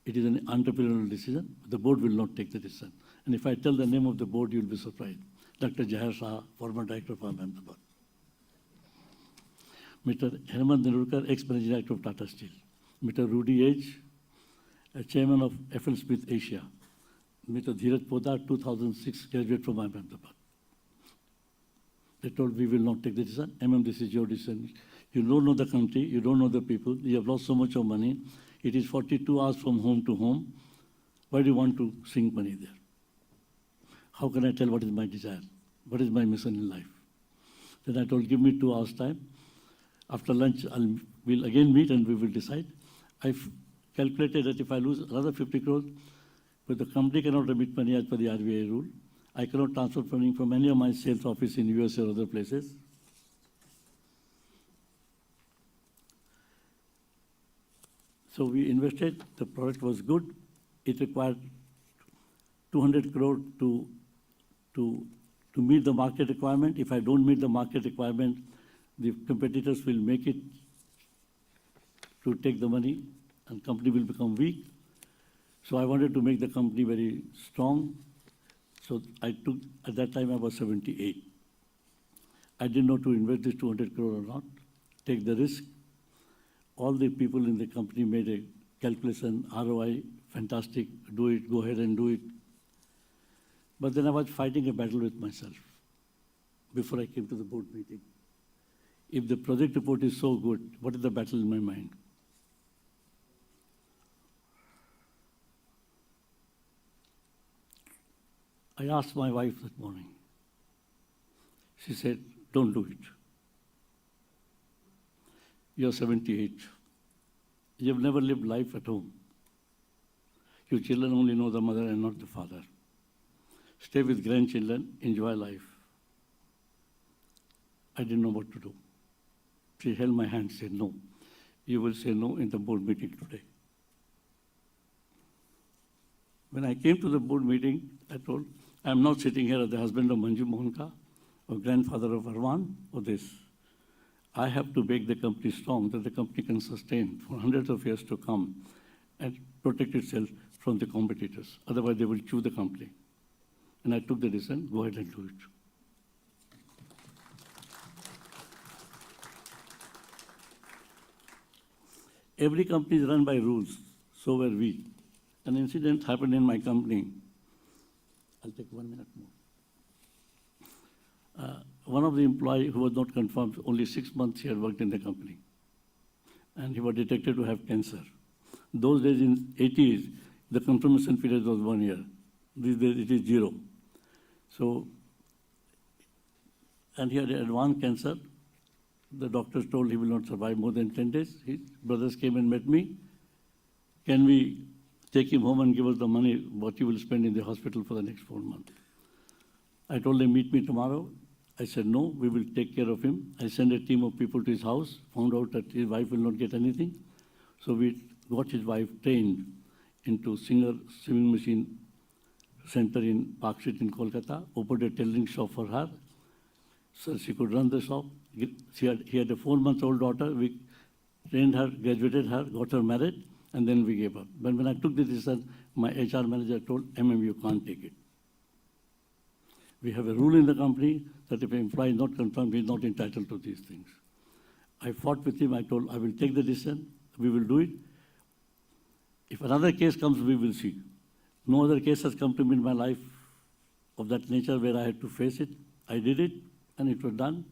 It is an entrepreneurial decision. The board will not take the decision. And if I tell the name of the board, you'll be surprised. Dr. Jahar Shah, former director of Ahmedabad. Mr. Hemant Nirurkar, ex-managing director of Tata Steel. Mr. Rudy H., chairman of FL Smith Asia. Mr. Dheeraj Podar, 2006, graduate from Ahmedabad. They told we will not take the decision. This is your decision. You don't know the country, you don't know the people, you have lost so much of money. It is 42 hours from home to home. Why do you want to sink money there? How can I tell what is my desire? What is my mission in life? Then I told, give me 2 hours time. After lunch, we'll again meet and we will decide. I've calculated that if I lose another 50 crores, but the company cannot remit money as per the RBI rule. I cannot transfer money from any of my sales office in US or other places. So we invested, the product was good. It required 200 crore to meet the market requirement. If I don't meet the market requirement, the competitors will make it to take the money and company will become weak. So I wanted to make the company very strong. So I took, at that time I was 78. I didn't know to invest this 200 crore or not, take the risk. All the people in the company made a calculation, ROI, fantastic, do it, go ahead and do it. But then I was fighting a battle with myself before I came to the board meeting. If the project report is so good, what is the battle in my mind? I asked my wife that morning. She said, don't do it. You're 78. You've never lived life at home. Your children only know the mother and not the father. Stay with grandchildren, enjoy life. I didn't know what to do. She held my hand and said, no. You will say no in the board meeting today. When I came to the board meeting, I told, I'm not sitting here as the husband of Manju Mohanka or grandfather of Arwan or this. I have to make the company strong, that the company can sustain for hundreds of years to come and protect itself from the competitors. Otherwise, they will chew the company. And I took the decision, go ahead and do it. Every company is run by rules, so were we. An incident happened in my company. I'll take 1 minute more. One of the employees who was not confirmed, only 6 months he had worked in the company. And he was detected to have cancer. Those days in 80s, the confirmation period was 1 year. These days it is 0. So, and he had advanced cancer. The doctors told he will not survive more than 10 days. His brothers came and met me. Can we take him home and give us the money, what you will spend in the hospital for the next 4 months? I told them, meet me tomorrow. I said, no, we will take care of him. I sent a team of people to his house, found out that his wife will not get anything. So we got his wife trained into Singer Sewing Machine Center in Park Street in Kolkata, opened a tailoring shop for her, so she could run the shop. He had a 4-month-old daughter. We trained her, graduated her, got her married, and then we gave her. But when I took the decision, my HR manager told, you can't take it. We have a rule in the company that if an employee is not confirmed, he is not entitled to these things. I fought with him. I told, I will take the decision. We will do it. If another case comes, we will see. No other case has come to me in my life of that nature where I had to face it. I did it, and it was done.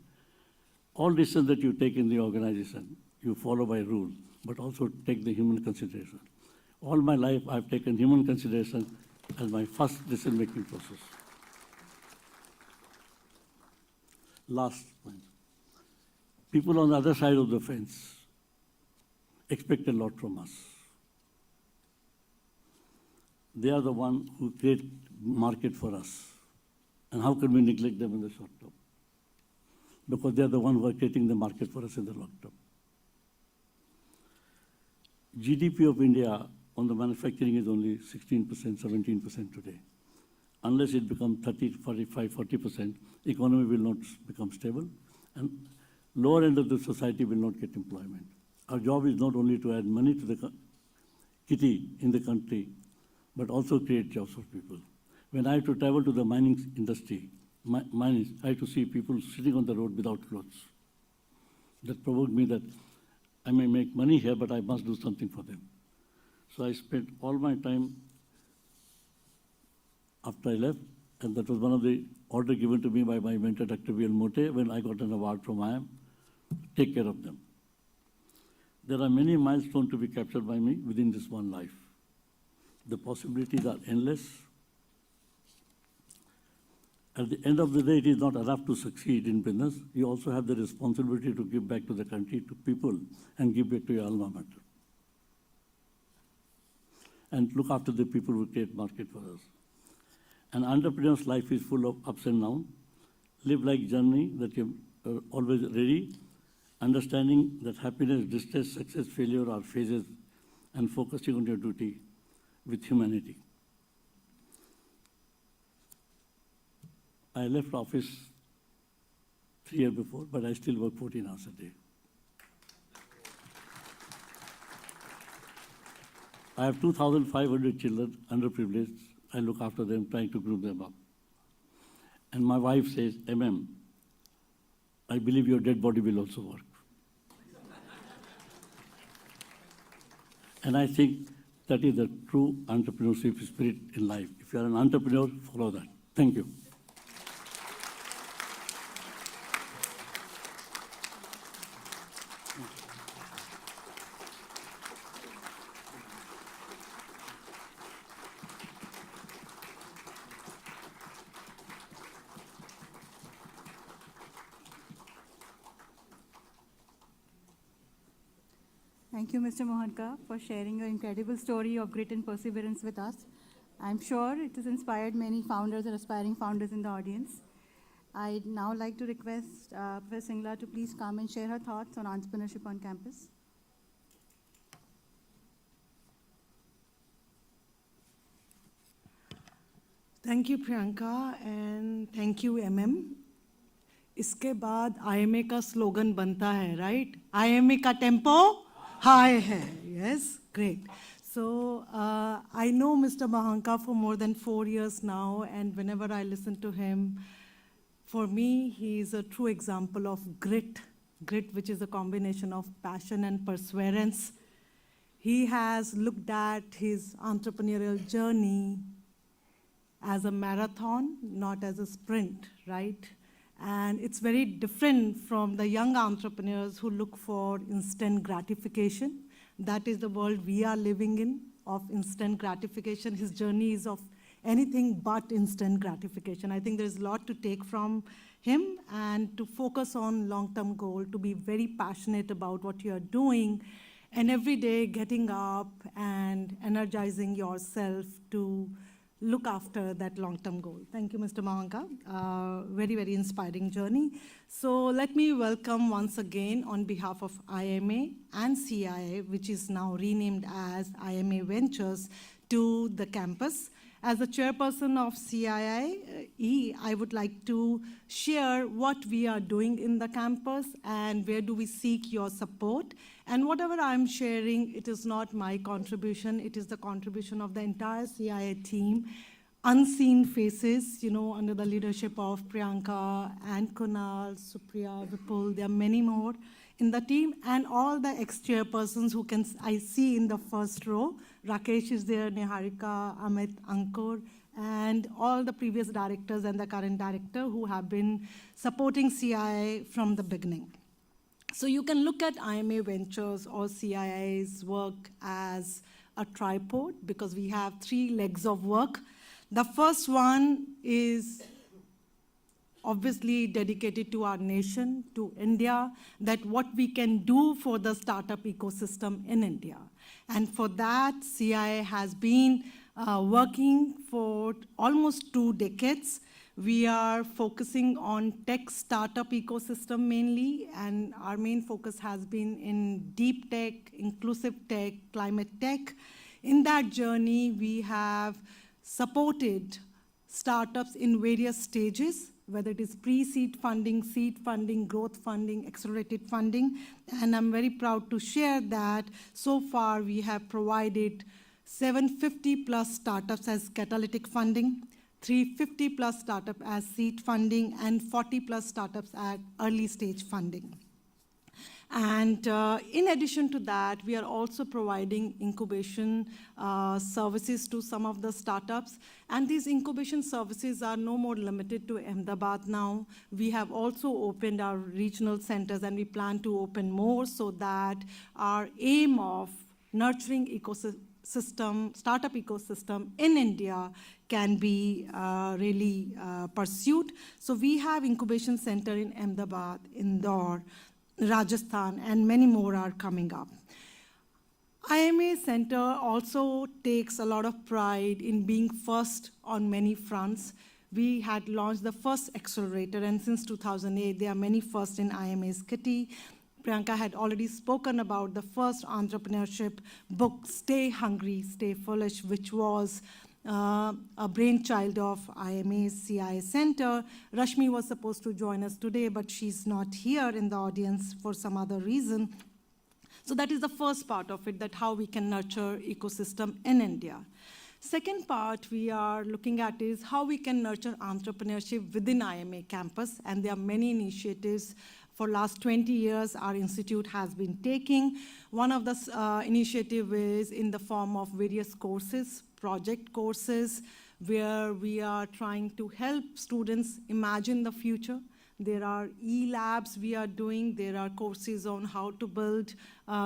All decisions that you take in the organization, you follow by rule, but also take the human consideration. All my life, I've taken human consideration as my first decision-making process. Last point. People on the other side of the fence expect a lot from us. They are the ones who create market for us. And how can we neglect them in the short term? Because they are the ones who are creating the market for us in the long term. GDP of India on the manufacturing is only 16%, 17% today. Unless it becomes 30, 45, 40%, economy will not become stable, and lower end of the society will not get employment. Our job is not only to add money to the kitty in the country, but also create jobs for people. When I have to travel to the mining industry, I have to see people sitting on the road without clothes. That provoked me that I may make money here, but I must do something for them. So I spent all my time after I left, and that was one of the orders given to me by my mentor, Dr. V.L. Mote, when I got an award from IIM, take care of them. There are many milestones to be captured by me within this one life. The possibilities are endless. At the end of the day, it is not enough to succeed in business. You also have the responsibility to give back to the country, to people, and give back to your alma mater. And look after the people who create market for us. An entrepreneur's life is full of ups and downs. Live like journey that you're always ready, understanding that happiness, distress, success, failure are phases, and focusing on your duty with humanity. I left office 3 years before, but I still work 14 hours a day. I have 2,500 children, underprivileged. I look after them, trying to groom them up. And my wife says, I believe your dead body will also work. And I think that is the true entrepreneurship spirit in life. If you are an entrepreneur, follow that. Thank you. Thank you, Mr. Mohanka, for sharing your incredible story of grit and perseverance with us. I'm sure it has inspired many founders and aspiring founders in the audience. I'd now like to request Professor Singla to please come and share her thoughts on entrepreneurship on campus. Thank you, Priyanka, and thank you, इसके बाद IMA का slogan बनता है, right? IMA का tempo high है. Yes, great. So I know Mr. Mohanka for more than 4 years now, and whenever I listen to him, for me, he is a true example of grit, which is a combination of passion and perseverance. He has looked at his entrepreneurial journey as a marathon, not as a sprint, right? And it's very different from the young entrepreneurs who look for instant gratification. That is the world we are living in, of instant gratification. His journey is of anything but instant gratification. I think there's a lot to take from him, and to focus on long-term goal, to be very passionate about what you're doing, and every day getting up and energizing yourself to look after that long-term goal. Thank you, Mr. Mahanka. Very, very inspiring journey. So let me welcome once again on behalf of IMA and CIA, which is now renamed as IMA Ventures, to the campus. As the chairperson of CIIE, I would like to share what we are doing in the campus and where do we seek your support. And whatever I'm sharing, it is not my contribution, it is the contribution of the entire CIIE team. Unseen faces, under the leadership of Priyanka and Kunal, Supriya, Vipul, there are many more in the team, and all the ex-chairpersons who I see in the first row. Rakesh is there, Niharika, Amit, Ankur, and all the previous directors and the current director who have been supporting CIIE from the beginning. So you can look at IMA Ventures or CIIE's work as a tripod because we have 3 legs of work. The first one is obviously dedicated to our nation, to India, that what we can do for the startup ecosystem in India. And for that, CIIE has been working for almost 2 decades. We are focusing on tech startup ecosystem mainly, and our main focus has been in deep tech, inclusive tech, climate tech. In that journey, we have supported startups in various stages, whether it is pre-seed funding, seed funding, growth funding, accelerated funding. And I'm very proud to share that so far we have provided 750 plus startups as catalytic funding, 350 plus startups as seed funding, and 40 plus startups at early stage funding. And in addition to that, we are also providing incubation services to some of the startups. And these incubation services are no more limited to Ahmedabad now. We have also opened our regional centers, and we plan to open more so that our aim of nurturing startup ecosystem in India can be really pursued. So we have incubation center in Ahmedabad, Indore, Rajasthan, and many more are coming up. IMA Center also takes a lot of pride in being first on many fronts. We had launched the first accelerator, and since 2008, there are many firsts in IMA's kitty. Priyanka had already spoken about the first entrepreneurship book, Stay Hungry, Stay Foolish, which was a brainchild of IMA's CIIE Center. Rashmi was supposed to join us today, but she's not here in the audience for some other reason. So that is the first part of it, that how we can nurture ecosystem in India. Second part we are looking at is how we can nurture entrepreneurship within IMA campus, and there are many initiatives. For last 20 years, our institute has been taking. One of the initiative is in the form of various courses, project courses, where we are trying to help students imagine the future. There are e-labs we are doing. There are courses on how to build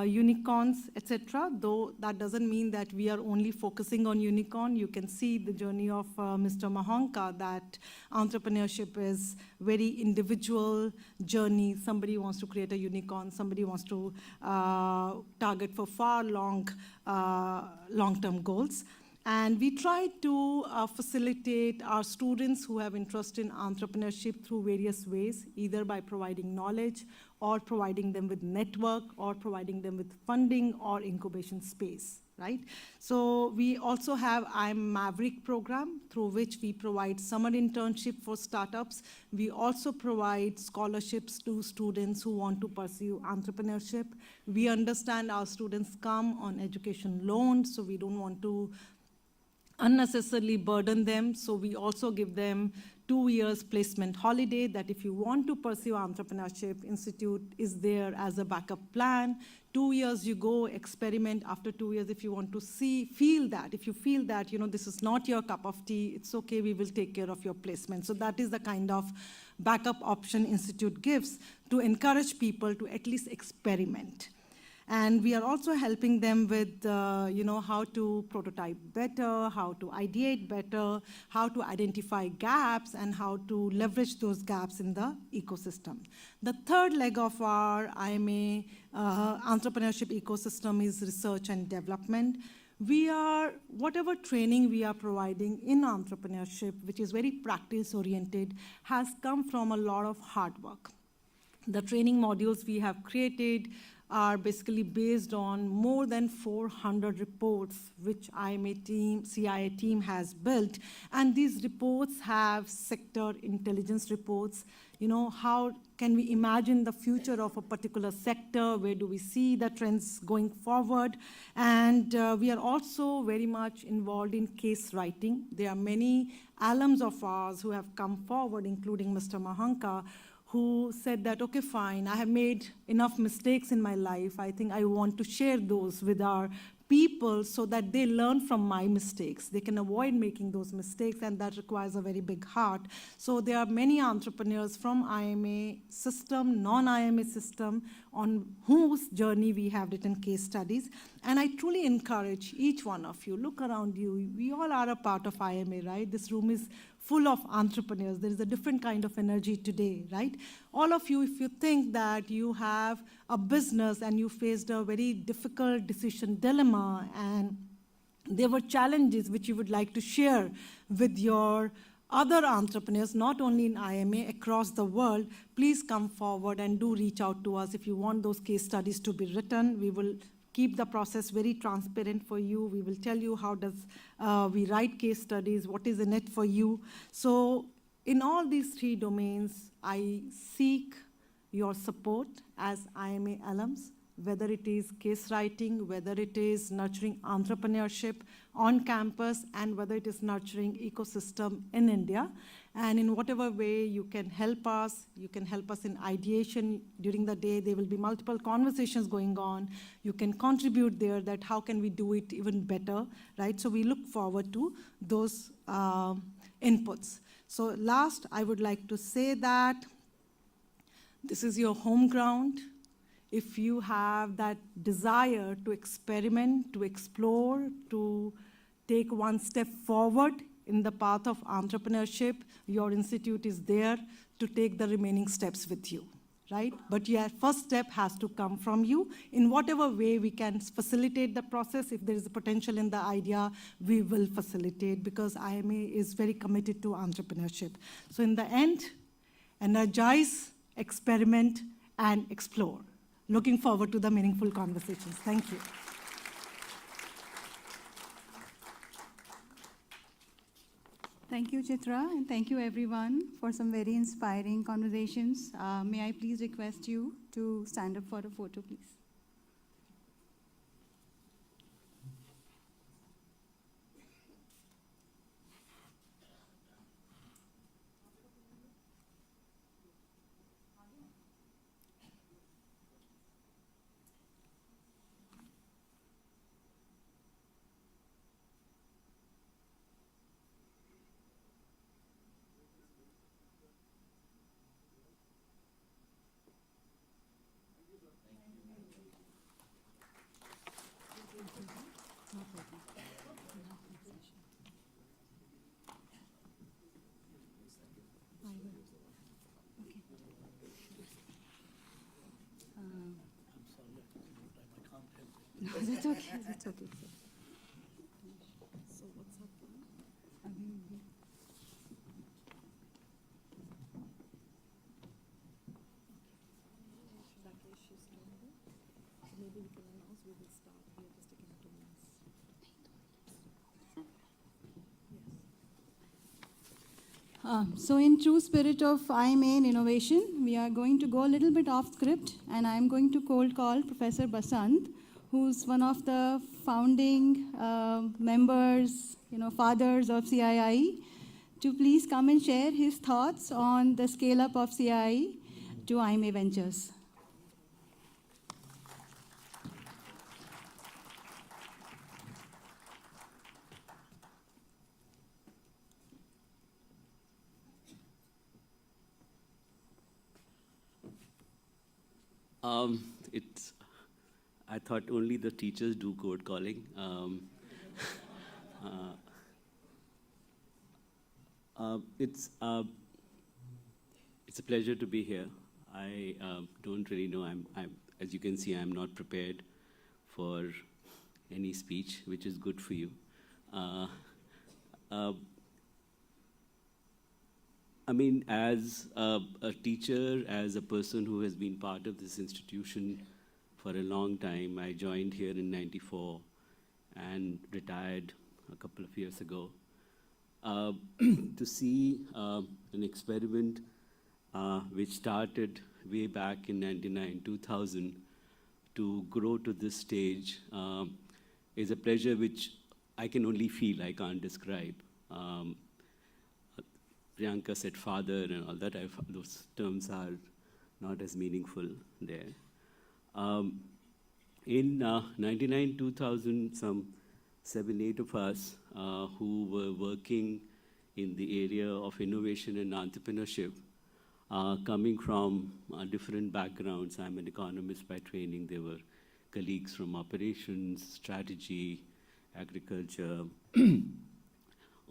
unicorns, etc. Though that doesn't mean that we are only focusing on unicorn. You can see the journey of Mr. Mahanka, that entrepreneurship is very individual journey. Somebody wants to create a unicorn. Somebody wants to target for far long-term goals. And we try to facilitate our students who have interest in entrepreneurship through various ways, either by providing knowledge or providing them with network or providing them with funding or incubation space, right? So we also have IM Maverick program, through which we provide summer internship for startups. We also provide scholarships to students who want to pursue entrepreneurship. We understand our students come on education loans, so we don't want to unnecessarily burden them, so we also give them 2 years placement holiday, that if you want to pursue entrepreneurship, institute is there as a backup plan. 2 years you go experiment. After 2 years, if you want to feel that this is not your cup of tea, it's okay, we will take care of your placement. So that is the kind of backup option institute gives to encourage people to at least experiment. And we are also helping them with, how to prototype better, how to ideate better, how to identify gaps, and how to leverage those gaps in the ecosystem. The third leg of our IMA entrepreneurship ecosystem is research and development. whatever training we are providing in entrepreneurship, which is very practice-oriented, has come from a lot of hard work. The training modules we have created are basically based on more than 400 reports which IMA team, CIA team has built. And these reports have sector intelligence reports. You know, how can we imagine the future of a particular sector? Where do we see the trends going forward? And we are also very much involved in case writing. There are many alums of ours who have come forward, including Mr. Mahanka, who said that, okay, fine, I have made enough mistakes in my life. I think I want to share those with our people so that they learn from my mistakes. They can avoid making those mistakes, and that requires a very big heart. So there are many entrepreneurs from IMA system, non-IMA system, on whose journey we have written case studies. And I truly encourage each one of you, look around you. We all are a part of IMA, right? This room is full of entrepreneurs. There is a different kind of energy today, right? All of you, if you think that you have a business and you faced a very difficult decision dilemma and there were challenges which you would like to share with your other entrepreneurs, not only in IMA, across the world, please come forward and do reach out to us. If you want those case studies to be written, we will keep the process very transparent for you. We will tell you how does we write case studies, what is in it for you. So in all these three domains, I seek your support as IMA alums, whether it is case writing, whether it is nurturing entrepreneurship on campus, and whether it is nurturing ecosystem in India. And in whatever way you can help us in ideation during the day. There will be multiple conversations going on. You can contribute there that how can we do it even better, right? So we look forward to those inputs. So last, I would like to say that this is your home ground. If you have that desire to experiment, to explore, to take one step forward in the path of entrepreneurship, your institute is there to take the remaining steps with you, right? But your first step has to come from you. In whatever way we can facilitate the process, if there is a potential in the idea, we will facilitate, because IMA is very committed to entrepreneurship. So in the end, energize, experiment, and explore. Looking forward to the meaningful conversations. Thank you. Thank you, Chitra, and thank you, everyone, for some very inspiring conversations. May I please request you to stand up for a photo, please? No, that's okay. That's okay. So what's happening? Rakesh is doing it. So maybe we can announce we will start. We are just taking 2 minutes. So in true spirit of IMA and innovation, we are going to go a little bit off script, and I'm going to cold call Professor Basant, who's one of the founding members, fathers of CII, to please come and share his thoughts on the scale-up of CII to IMA Ventures. I thought only the teachers do code calling. It's a pleasure to be here. I don't really know. As you can see, I'm not prepared for any speech, which is good for you. I mean, as a teacher, as a person who has been part of this institution for a long time, I joined here in '94 and retired a couple of years ago. To see an experiment which started way back in '99, 2000, to grow to this stage is a pleasure which I can only feel, I can't describe. Priyanka said father and all that, those terms are not as meaningful there. In '99, 2000, some 7, 8 of us who were working in the area of innovation and entrepreneurship, coming from different backgrounds. I'm an economist by training. There were colleagues from operations, strategy, agriculture,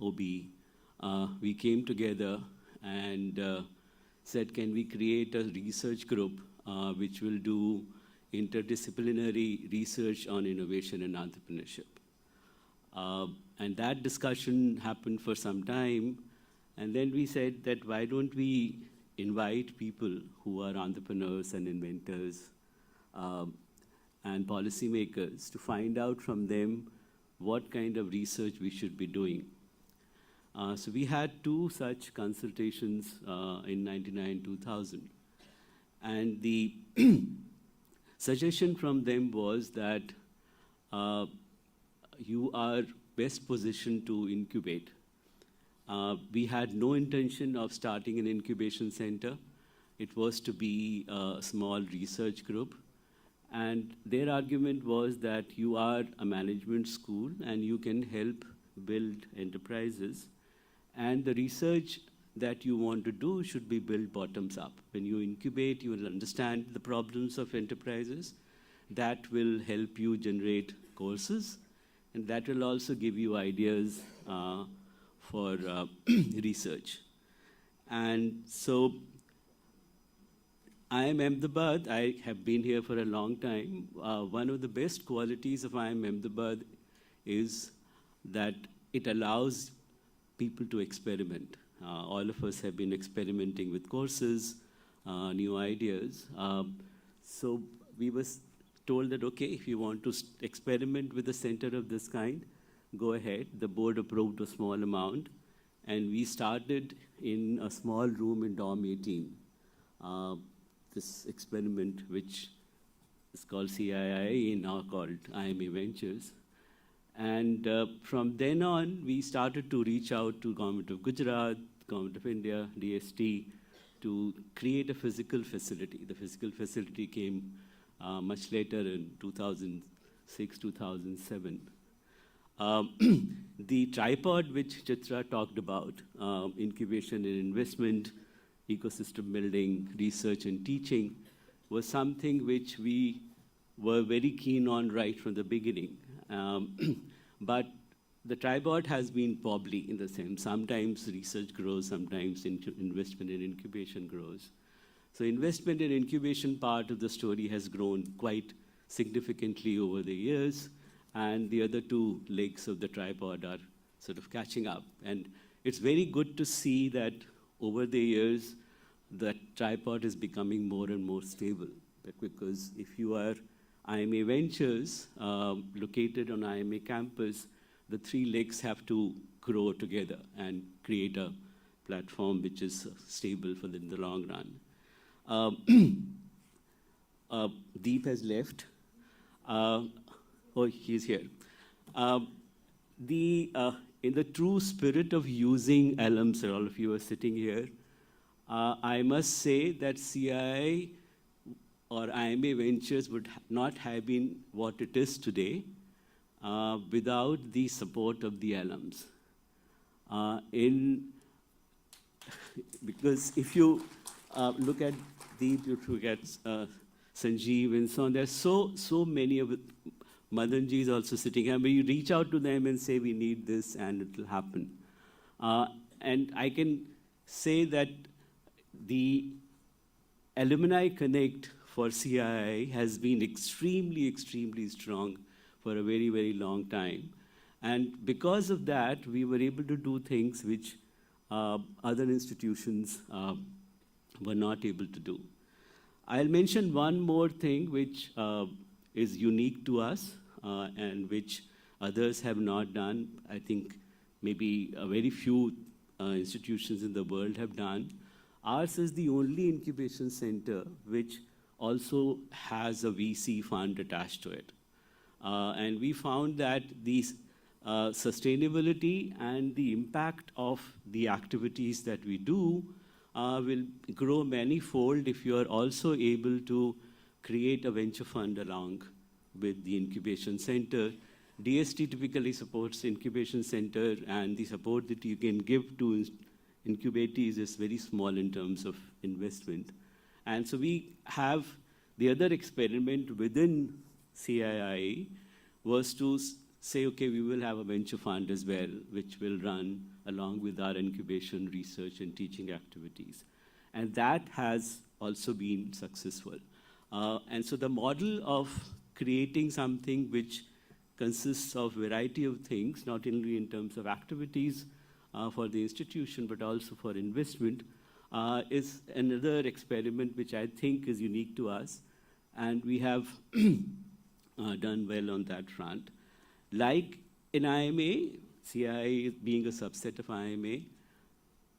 OB. We came together and said, can we create a research group which will do interdisciplinary research on innovation and entrepreneurship? And that discussion happened for some time. And then we said that why don't we invite people who are entrepreneurs and inventors and policymakers to find out from them what kind of research we should be doing. So we had 2 such consultations in '99, 2000. And the suggestion from them was that you are best positioned to incubate. We had no intention of starting an incubation center. It was to be a small research group. And their argument was that you are a management school and you can help build enterprises. And the research that you want to do should be built bottoms up. When you incubate, you will understand the problems of enterprises. That will help you generate courses. And that will also give you ideas for research. And so IIM Ahmedabad, I have been here for a long time. One of the best qualities of IIM Ahmedabad is that it allows people to experiment. All of us have been experimenting with courses, new ideas. So we were told that, okay, if you want to experiment with a center of this kind, go ahead. The board approved a small amount. And we started in a small room in Dorm 18. This experiment, which is called CII, now called IMA Ventures. And from then on, we started to reach out to Government of Gujarat, Government of India, DST, to create a physical facility. The physical facility came much later in 2006, 2007. The tripod which Chitra talked about, incubation and investment, ecosystem building, research and teaching, was something which we were very keen on right from the beginning. But the tripod has been wobbly in the sense. Sometimes research grows, sometimes investment and incubation grows. So investment and incubation part of the story has grown quite significantly over the years, and the other 2 legs of the tripod are sort of catching up. And it's very good to see that over the years, the tripod is becoming more and more stable. Because if you are IMA Ventures, located on IMA campus, the 3 legs have to grow together and create a platform which is stable for in the long run. Deep has left. Oh, he's here. In the true spirit of using alums, and all of you are sitting here, I must say that CII or IMA Ventures would not have been what it is today without the support of the alums. Because if you look at Deep, you look at Sanjeev and so on, there's so many of it. Madanji is also sitting here. But you reach out to them and say, we need this, and it will happen. And I can say that the Alumni Connect for CII has been extremely, extremely strong for a very, very long time. And because of that, we were able to do things which other institutions were not able to do. I'll mention one more thing which is unique to us and which others have not done. I think maybe very few institutions in the world have done. Ours is the only incubation center which also has a VC fund attached to it. And we found that these sustainability and the impact of the activities that we do will grow many-fold if you are also able to create a venture fund along with the incubation center. DST typically supports incubation center, and the support that you can give to incubatees is very small in terms of investment. And so we have the other experiment within CII was to say, okay, we will have a venture fund as well, which will run along with our incubation, research, and teaching activities. And that has also been successful. And so the model of creating something which consists of variety of things, not only in terms of activities for the institution, but also for investment, is another experiment which I think is unique to us. And we have done well on that front. Like in IMA, CII being a subset of IMA,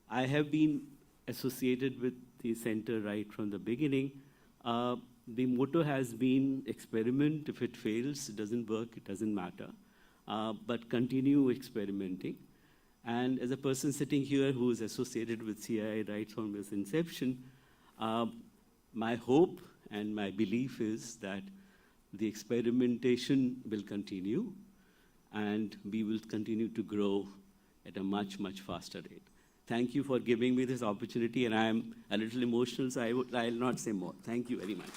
I have been associated with the center right from the beginning. The motto has been experiment. If it fails, it doesn't work, it doesn't matter. But continue experimenting. And as a person sitting here who is associated with CII right from its inception, my hope and my belief is that the experimentation will continue and we will continue to grow at a much, much faster rate. Thank you for giving me this opportunity, and I am a little emotional, so I'll not say more. Thank you very much.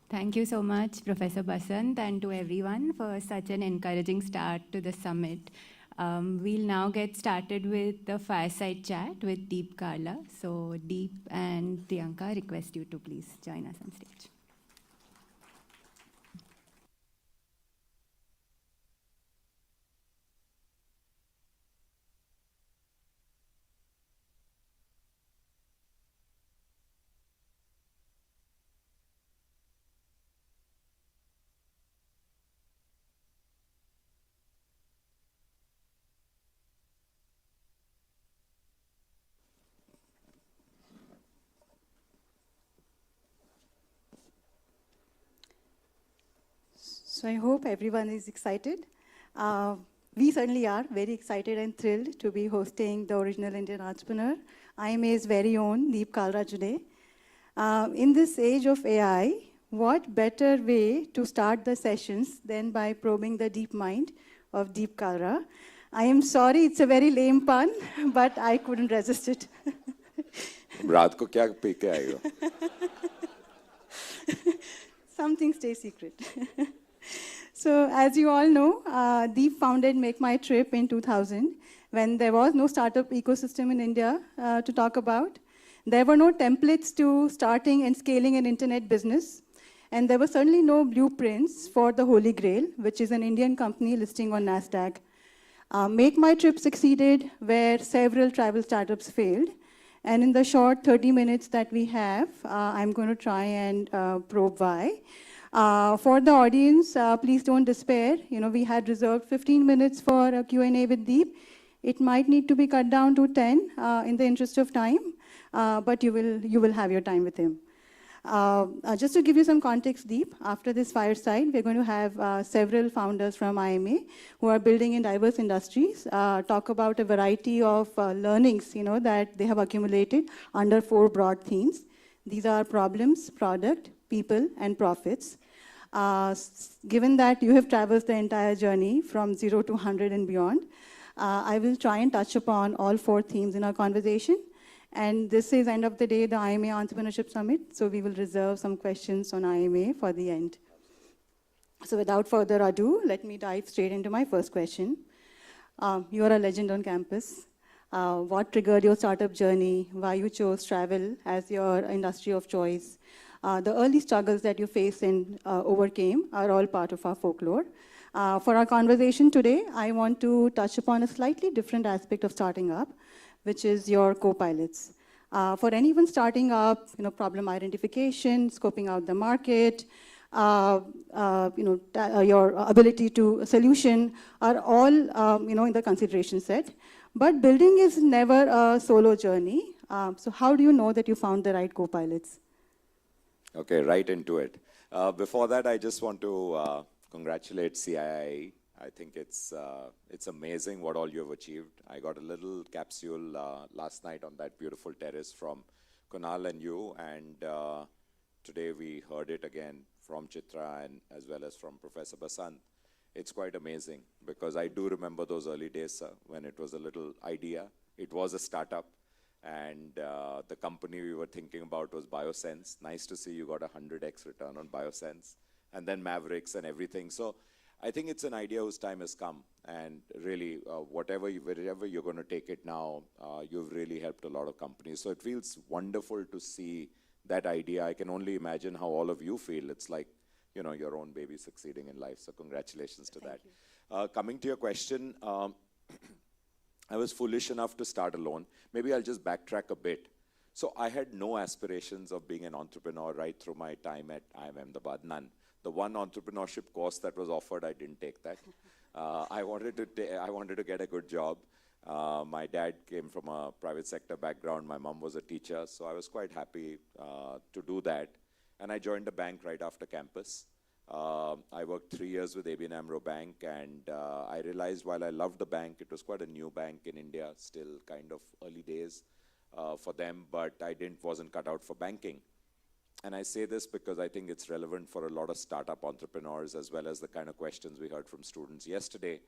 Thank you so much, Professor Basant, and to everyone for such an encouraging start to the summit. We'll now get started with the fireside chat with Deep Karla. So Deep and Priyanka, request you to please join us on stage. So I hope everyone is excited. We certainly are very excited and thrilled to be hosting the original Indian entrepreneur, IMA's very own Deep Karla today. In this age of AI, what better way to start the sessions than by probing the deep mind of Deep Karla? I am sorry, it's a very lame pun, but I couldn't resist it. रात को क्या P के आएगा? Something stays secret. So, as you all know, Deep founded Make My Trip in 2000, when there was no startup ecosystem in India to talk about. There were no templates to starting and scaling an internet business. And there were certainly no blueprints for the Holy Grail, which is an Indian company listing on NASDAQ. Make My Trip succeeded where several travel startups failed. And in the short 30 minutes that we have, I'm going to try and probe why. For the audience, please don't despair. You know, we had reserved 15 minutes for a Q&A with Deep. It might need to be cut down to 10 in the interest of time, but you will have your time with him. Just to give you some context, Deep, after this fireside, we're going to have several founders from IMA who are building in diverse industries, talk about a variety of learnings, you know, that they have accumulated under 4 broad themes. These are problems, product, people, and profits. Given that you have traversed the entire journey from 0 to 100 and beyond, I will try and touch upon all 4 themes in our conversation. And this is, end of the day, the IMA Entrepreneurship Summit, so we will reserve some questions on IMA for the end. So without further ado, let me dive straight into my first question. You are a legend on campus. what triggered your startup journey, why you chose travel as your industry of choice. The early struggles that you faced and overcame are all part of our folklore. For our conversation today, I want to touch upon a slightly different aspect of starting up, which is your co-pilots. For anyone starting up, problem identification, scoping out the market, your ability to solution are all, in the consideration set. But building is never a solo journey. So how do you know that you found the right co-pilots? Okay, right into it. Before that, I just want to congratulate CII. I think it's amazing what all you have achieved. I got a little capsule last night on that beautiful terrace from Kunal and you, and today we heard it again from Chitra and as well as from Professor Basant. It's quite amazing because I do remember those early days, sir, when it was a little idea. It was a startup, and the company we were thinking about was Biosense. Nice to see you got a 100x return on Biosense, and then Mavericks and everything. So I think it's an idea whose time has come, and really, wherever you're going to take it now, you've really helped a lot of companies. So it feels wonderful to see that idea. I can only imagine how all of you feel. It's like, your own baby succeeding in life. So congratulations to that. Coming to your question, I was foolish enough to start alone. Maybe I'll just backtrack a bit. So I had no aspirations of being an entrepreneur right through my time at IIM Ahmedabad, none. The one entrepreneurship course that was offered, I didn't take that. I wanted to get a good job. My dad came from a private sector background. My mom was a teacher, so I was quite happy to do that. And I joined a bank right after campus. I worked 3 years with ABN AMRO Bank, and I realized while I loved the bank, it was quite a new bank in India, still kind of early days for them, but I wasn't cut out for banking. And I say this because I think it's relevant for a lot of startup entrepreneurs as well as the kind of questions we heard from students yesterday.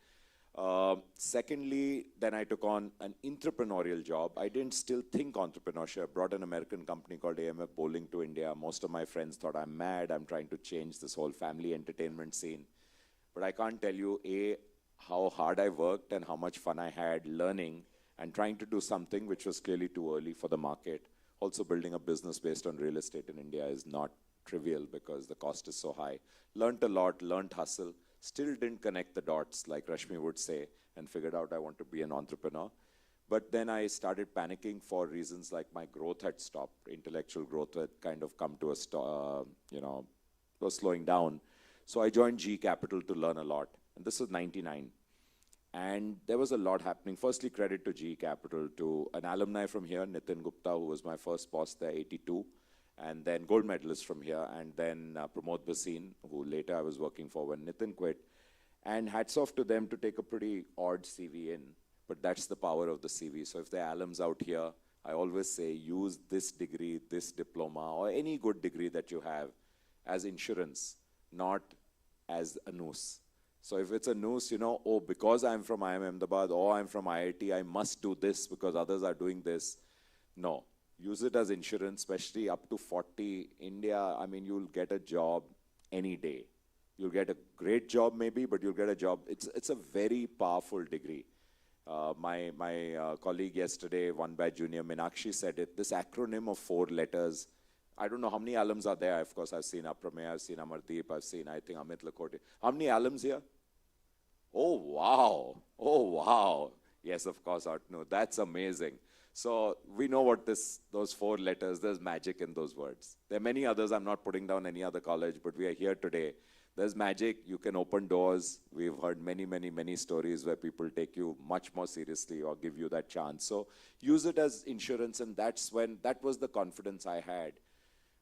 Secondly, then I took on an entrepreneurial job. I didn't still think entrepreneurship. I brought an American company called AMF Bowling to India. Most of my friends thought I'm mad. I'm trying to change this whole family entertainment scene. But I can't tell you, A, how hard I worked and how much fun I had learning and trying to do something which was clearly too early for the market. Also, building a business based on real estate in India is not trivial because the cost is so high. Learned a lot, learned hustle. Still didn't connect the dots, like Rashmi would say, and figured out I want to be an entrepreneur. But then I started panicking for reasons like my growth had stopped. Intellectual growth had kind of come to a, was slowing down. So I joined G Capital to learn a lot. And this was 99. And there was a lot happening. Firstly, credit to G Capital, to an alumni from here, Nitin Gupta, who was my first boss there, 82. And then gold medalist from here, and then Pramod Bhasin, who later I was working for when Nitin quit. And hats off to them to take a pretty odd CV in, but that's the power of the CV. So if there are alums out here, I always say use this degree, this diploma, or any good degree that you have as insurance, not as a noose. So if it's a noose, oh, because I'm from IIM Ahmedabad or I'm from IIT, I must do this because others are doing this. No. Use it as insurance, especially up to 40. India, I mean, you'll get a job any day. You'll get a great job maybe, but you'll get a job. It's a very powerful degree. My colleague yesterday, one batch junior, Minakshi, said it. This acronym of 4 letters, I don't know how many alums are there. Of course, I've seen Apramey, I've seen Amardeep, I've seen, I think, Amit Lakoti. How many alums here? Oh, wow. Oh, wow. Yes, of course, no, that's amazing. So we know what those 4 letters, there's magic in those words. There are many others, I'm not putting down any other college, but we are here today. There's magic, you can open doors. We've heard many, many, many stories where people take you much more seriously or give you that chance. So use it as insurance, and that was the confidence I had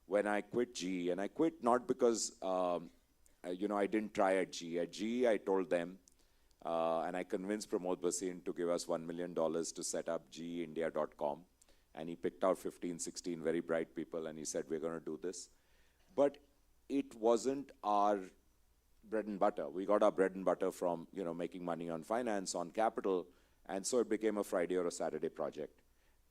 when I quit G. And I quit not because, I didn't try at G. At G, I told them, and I convinced Pramod Bhasin to give us $1 million to set up geindia.com. And he picked out 15, 16 very bright people, and he said, we're going to do this. But it wasn't our bread and butter. We got our bread and butter from, making money on finance, on capital. And so it became a Friday or a Saturday project.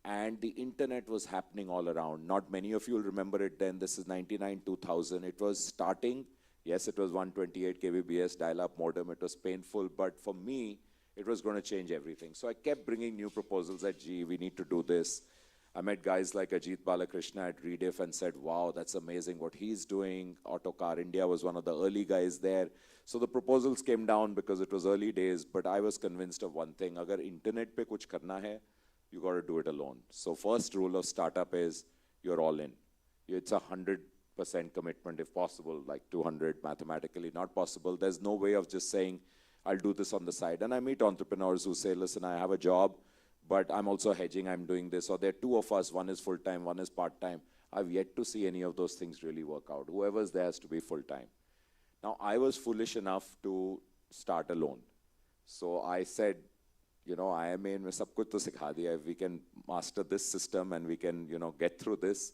And the internet was happening all around. Not many of you will remember it then. This is 99, 2000. It was starting. Yes, it was 128 kbps dial-up modem. It was painful, but for me, It was going to change everything. So I kept bringing new proposals that, gee, we need to do this. I met guys like Ajit Balakrishna at Rediff and said, wow, that's amazing what he's doing. Autocar India was one of the early guys there. So the proposals came down because it was early days, but I was convinced of one thing. Agar internet pe kuch karna hai, you got to do it alone. So first rule of startup is you're all in. It's 100% commitment if possible, like 200 mathematically not possible. There's no way of just saying, I'll do this on the side. And I meet entrepreneurs who say, listen, I have a job, but I'm also hedging, I'm doing this. Or there are two of us, one is full-time, one is part-time. I've yet to see any of those things really work out. Whoever's there has to be full-time. Now, I was foolish enough to start alone. So I said, you know, IMA mein sab kuch to sikha diya. If we can master this system and we can, you know, get through this,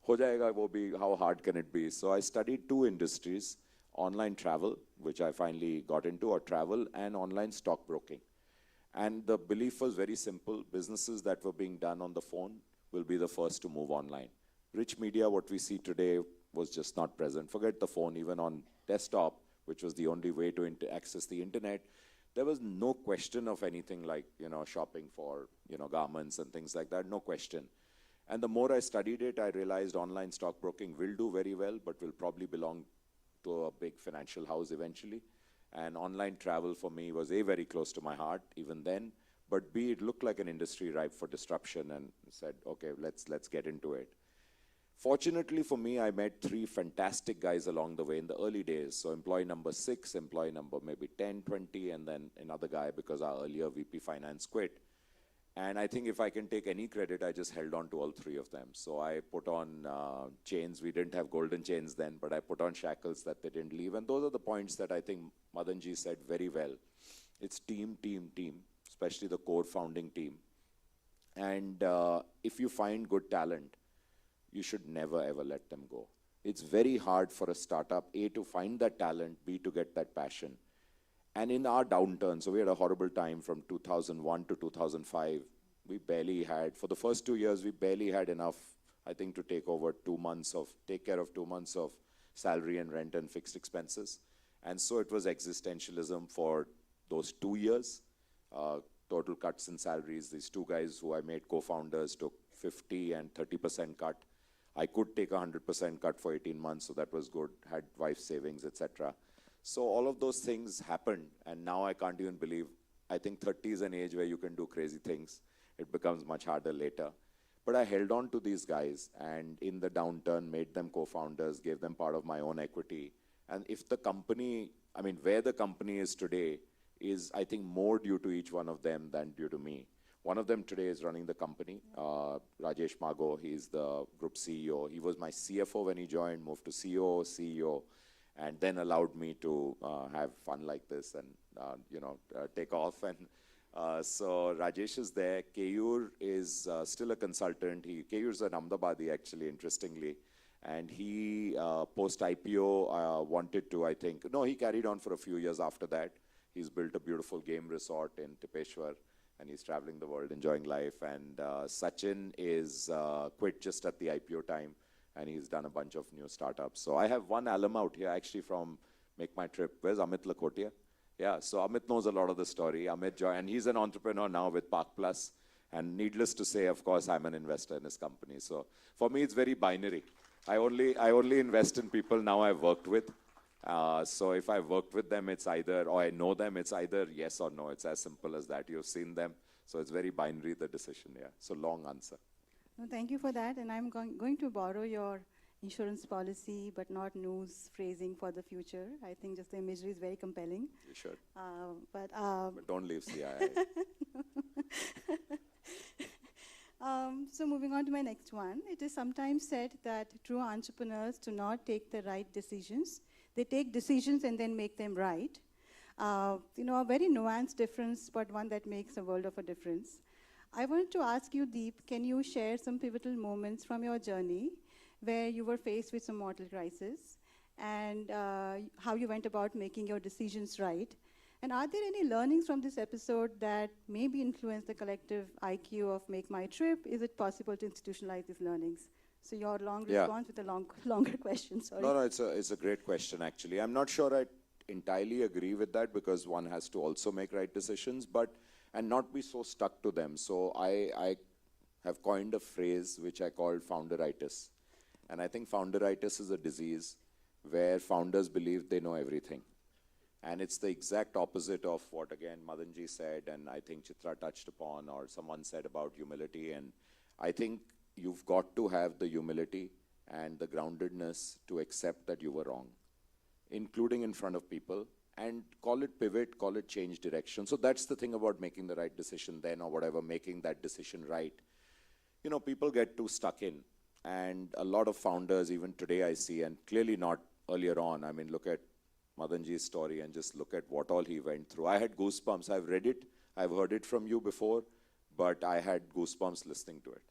ho jayega wo bhi, how hard can it be? So I studied two industries, online travel, which I finally got into, or travel, and online stockbroking. And the belief was very simple. Businesses that were being done on the phone will be the first to move online. Rich media, what we see today, was just not present. Forget the phone, even on desktop, which was the only way to access the internet, there was no question of anything like, you know, shopping for, you know, garments and things like that, no question. And the more I studied it, I realized online stockbroking will do very well, but will probably belong to a big financial house eventually. And online travel for me was A, very close to my heart even then, but B, it looked like an industry ripe for disruption, and said, okay, let's get into it. Fortunately for me, I met three fantastic guys along the way in the early days. So employee number 6, employee number maybe 10, 20, and then another guy because our earlier VP finance quit. And I think if I can take any credit, I just held on to all three of them. So I put on chains. We didn't have golden chains then, but I put on shackles that they didn't leave. And those are the points that I think Madanji said very well. It's team, team, team, especially the core founding team. And if you find good talent, you should never, ever let them go. It's very hard for a startup, A, to find that talent, B, to get that passion. And in our downturn, so we had a horrible time from 2001 to 2005. We barely had, for the first 2 years, we barely had enough, I think, to take care of 2 months of salary and rent and fixed expenses. And so it was existentialism for those 2 years. Total cuts in salaries. These two guys who I made co-founders took 50 and 30% cut. I could take 100% cut for 18 months, so that was good, had wife savings, etc. So all of those things happened, and now I can't even believe, I think 30 is an age where you can do crazy things. It becomes much harder later. But I held on to these guys, and in the downturn, made them co-founders, gave them part of my own equity. And if the company, I mean, where the company is today is, I think, more due to each one of them than due to me. One of them today is running the company, Rajesh Mago. He's the group CEO. He was my CFO when he joined, moved to COO, CEO, and then allowed me to have fun like this and, take off. And so Rajesh is there. Keyur is still a consultant. Keyur's an Ahmedabadi, actually, interestingly. And he, post-IPO, wanted to, I think, no, he carried on for a few years after that. He's built a beautiful game resort in Tipeshwar, and he's traveling the world, enjoying life. And Sachin is quit just at the IPO time, and he's done a bunch of new startups. So I have one alum out here, actually, from Make My Trip. Where's Amit Lakhotia? Yeah, so Amit knows a lot of the story. Amit joined, and he's an entrepreneur now with Park Plus. And needless to say, of course, I'm an investor in his company. So for me, it's very binary. I only invest in people now I've worked with. So if I've worked with them, it's either, or I know them, it's either yes or no. It's as simple as that. You've seen them. So it's very binary, the decision, yeah. So long answer. No, thank you for that. And I'm going to borrow your insurance policy, but not news phrasing for the future. I think just the imagery is very compelling. You should. But don't leave CII. So moving on to my next one. It is sometimes said that true entrepreneurs do not take the right decisions. They take decisions and then make them right. A very nuanced difference, but one that makes a world of a difference. I wanted to ask you, Deep, can you share some pivotal moments from your journey where you were faced with some mortal crisis, and how you went about making your decisions right? And are there any learnings from this episode that maybe influence the collective IQ of Make My Trip? Is it possible to institutionalize these learnings? So your long response with a longer question, sorry. No, it's a great question, actually. I'm not sure entirely agree with that because one has to also make right decisions, and not be so stuck to them. So I have coined a phrase which I called founderitis. And I think founderitis is a disease where founders believe they know everything. And it's the exact opposite of what, again, Madanji said, and I think Chitra touched upon, or someone said about humility. And I think you've got to have the humility and the groundedness to accept that you were wrong, including in front of people, and call it pivot, call it change direction. So that's the thing about making the right decision then, or whatever, making that decision right. You know, people get too stuck in. And a lot of founders, even today I see, and clearly not earlier on, I mean, look at Madanji's story and just look at what all he went through. I had goosebumps. I've read it. I've heard it from you before, but I had goosebumps listening to it.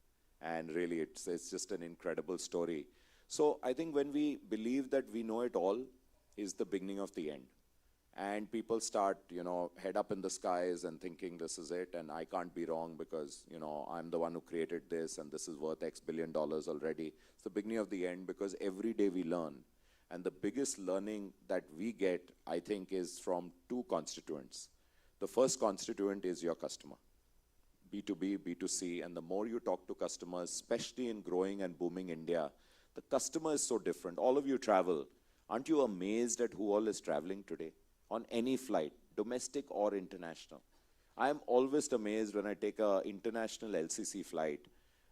And really, it's just an incredible story. So I think when we believe that we know it all is the beginning of the end. And people start, you know, head up in the skies and thinking this is it and I can't be wrong because, you know, I'm the one who created this and this is worth X billion already. It's the beginning of the end because every day we learn. And the biggest learning that we get, I think, is from two constituents. The first constituent is your customer. B2B, B2C, and the more you talk to customers, especially in growing and booming India, the customer is so different. All of you travel. Aren't you amazed at who all is traveling today? On any flight, domestic or international. I am always amazed when I take an international LCC flight.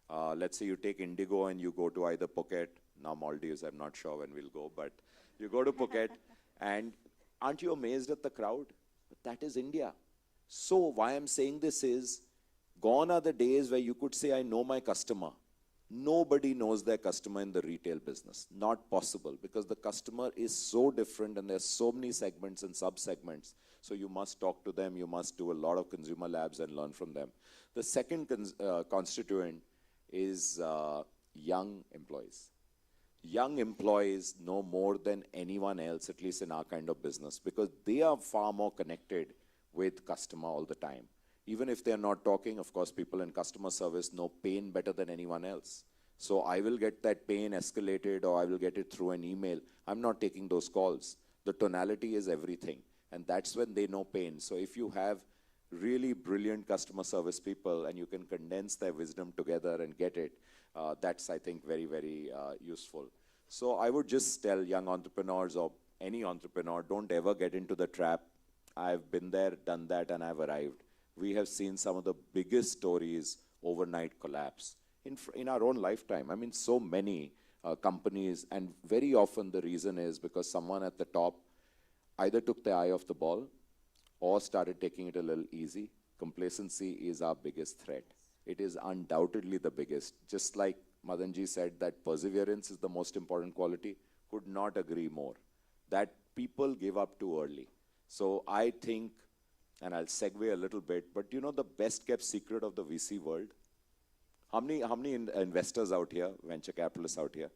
Let's say you take Indigo and you go to either Phuket, now Maldives, I'm not sure when we'll go, but you go to Phuket, and aren't you amazed at the crowd? That is India. So why I'm saying this is, gone are the days where you could say, I know my customer. Nobody knows their customer in the retail business. Not possible, because the customer is so different and there's so many segments and sub-segments. So you must talk to them, you must do a lot of consumer labs and learn from them. The second constituent is young employees. Young employees know more than anyone else, at least in our kind of business, because they are far more connected with customer all the time. Even if they're not talking, of course, people in customer service know pain better than anyone else. So I will get that pain escalated or I will get it through an email. I'm not taking those calls. The tonality is everything. And that's when they know pain. So if you have really brilliant customer service people and you can condense their wisdom together and get it, that's, I think, very, very useful. So I would just tell young entrepreneurs or any entrepreneur, don't ever get into the trap. I've been there, done that, and I've arrived. We have seen some of the biggest stories overnight collapse in our own lifetime. I mean, so many companies, and very often the reason is because someone at the top either took their eye off the ball or started taking it a little easy. Complacency is our biggest threat. It is undoubtedly the biggest. Just like Madanji said that perseverance is the most important quality, could not agree more. That people give up too early. So I think, and I'll segue a little bit, but you know the best kept secret of the VC world? How many investors out here, venture capitalists out here?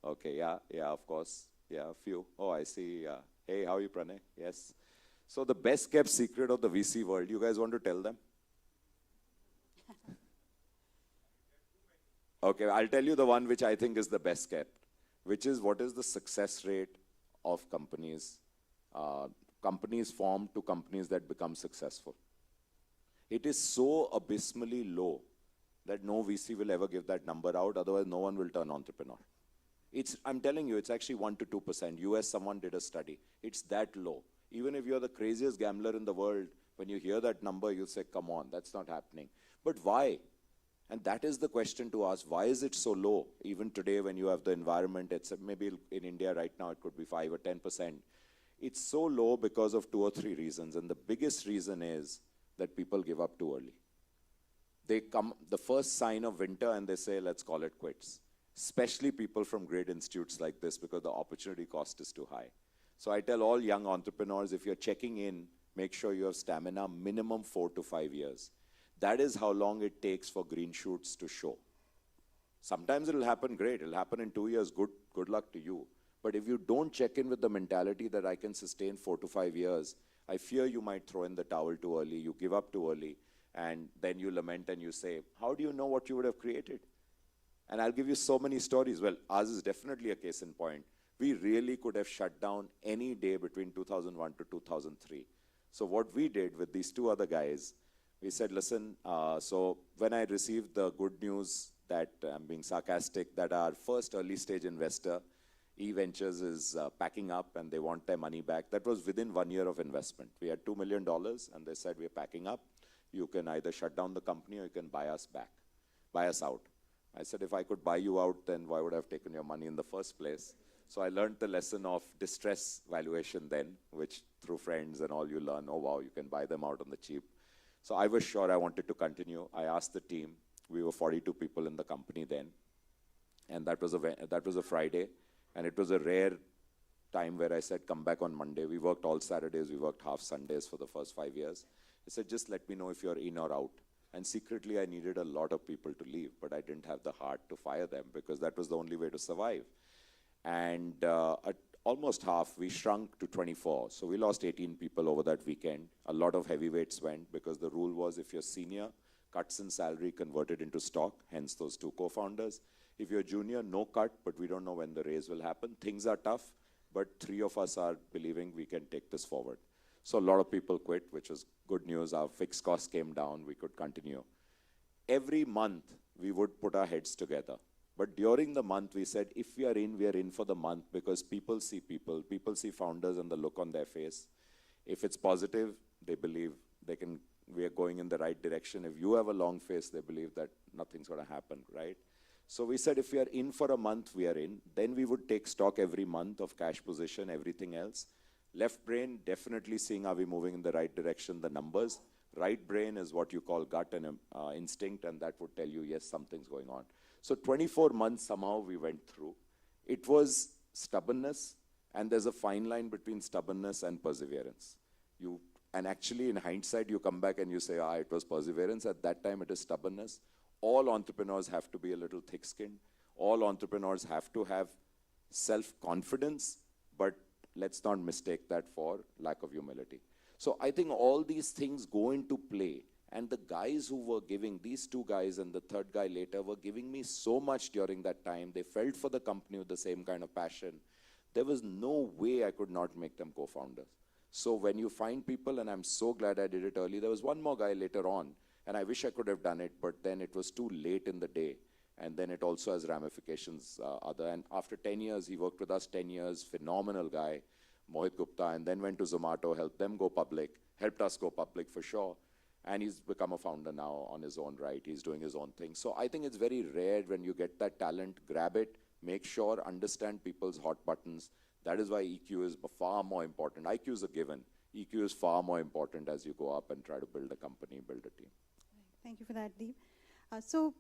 Okay, yeah, of course. Yeah, a few. Oh, I see. Hey, how are you, Pranay? Yes. So the best kept secret of the VC world, you guys want to tell them? Okay, I'll tell you the one which I think is the best kept, which is what is the success rate of companies, companies formed to companies that become successful. It is so abysmally low that no VC will ever give that number out, otherwise no one will turn entrepreneur. I'm telling you, it's actually 1 to 2%. US, someone did a study. It's that low. Even if you're the craziest gambler in the world, when you hear that number, you'll say, come on, that's not happening. But why? And that is the question to ask. Why is it so low? Even today, when you have the environment, it's maybe in India right now, it could be 5 or 10%. It's so low because of 2 or 3 reasons. And the biggest reason is that people give up too early. They come the first sign of winter and they say, let's call it quits. Especially people from great institutes like this, because the opportunity cost is too high. So I tell all young entrepreneurs, if you're checking in, make sure you have stamina, minimum 4 to 5 years. That is how long it takes for green shoots to show. Sometimes it'll happen great. It'll happen in 2 years. Good luck to you. But if you don't check in with the mentality that I can sustain 4 to 5 years, I fear you might throw in the towel too early. You give up too early. And then you lament and you say, how do you know what you would have created? And I'll give you so many stories. Well, ours is definitely a case in point. We really could have shut down any day between 2001 to 2003. So what we did with these two other guys, we said, listen, so when I received the good news that, I'm being sarcastic, that our first early stage investor, E Ventures, is packing up and they want their money back, that was within 1 year of investment. We had $2 million and they said, we're packing up. You can either shut down the company or you can buy us back, buy us out. I said, if I could buy you out, then why would I have taken your money in the first place? So I learned the lesson of distress valuation then, which through friends and all you learn, oh wow, you can buy them out on the cheap. So I was sure I wanted to continue. I asked the team, we were 42 people in the company then, and that was a Friday, and it was a rare time where I said, come back on Monday. We worked all Saturdays, we worked half Sundays for the first 5 years. I said, just let me know if you're in or out. And secretly, I needed a lot of people to leave, but I didn't have the heart to fire them because that was the only way to survive. And at almost half, we shrunk to 24. So we lost 18 people over that weekend. A lot of heavyweights went because the rule was if you're senior, cuts in salary converted into stock, hence those two co-founders. If you're junior, no cut, but we don't know when the raise will happen. Things are tough, but 3 of us are believing we can take this forward. So a lot of people quit, which is good news. Our fixed costs came down, we could continue. Every month, we would put our heads together. But during the month, we said, if we are in for the month because people see founders and the look on their face. If it's positive, they believe we are going in the right direction. If you have a long face, they believe that nothing's going to happen, right? So we said, if we are in for a month, we are in. Then we would take stock every month of cash position, everything else. Left brain, definitely seeing are we moving in the right direction, the numbers. Right brain is what you call gut and instinct, and that would tell you, yes, something's going on. So 24 months somehow we went through. It was stubbornness, and there's a fine line between stubbornness and perseverance. And actually in hindsight, you come back and you say, it was perseverance. At that time, it is stubbornness. All entrepreneurs have to be a little thick-skinned. All entrepreneurs have to have self-confidence, but let's not mistake that for lack of humility. So I think all these things go into play. And the guys who were giving, these two guys and the third guy later, were giving me so much during that time. They felt for the company with the same kind of passion. There was no way I could not make them co-founders. So when you find people, and I'm so glad I did it early, there was one more guy later on, and I wish I could have done it, but then it was too late in the day. And then it also has ramifications And after 10 years, he worked with us 10 years, phenomenal guy, Mohit Gupta, and then went to Zomato, helped them go public, helped us go public for sure. And he's become a founder now on his own right. He's doing his own thing. So I think it's very rare when you get that talent, grab it, make sure, understand people's hot buttons. That is why EQ is far more important. IQ is a given. EQ is far more important as you go up and try to build a company, build a team. Thank you for that, Deep. So,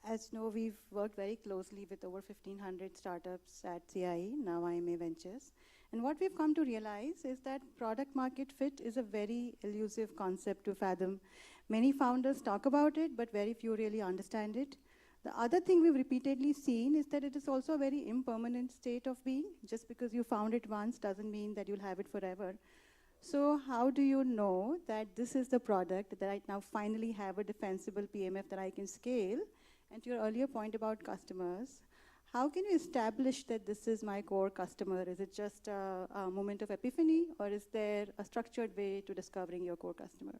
as you know, we've worked very closely with over 1,500 startups at CIE, now Iima Ventures. And what we've come to realize is that product market fit is a very elusive concept to fathom. Many founders talk about it, but very few really understand it. The other thing we've repeatedly seen is that it is also a very impermanent state of being. Just because you found it once doesn't mean that you'll have it forever. So how do you know that this is the product that I now finally have a defensible PMF that I can scale? And to your earlier point about customers, how can you establish that this is my core customer? Is it just a moment of epiphany, or is there a structured way to discovering your core customer?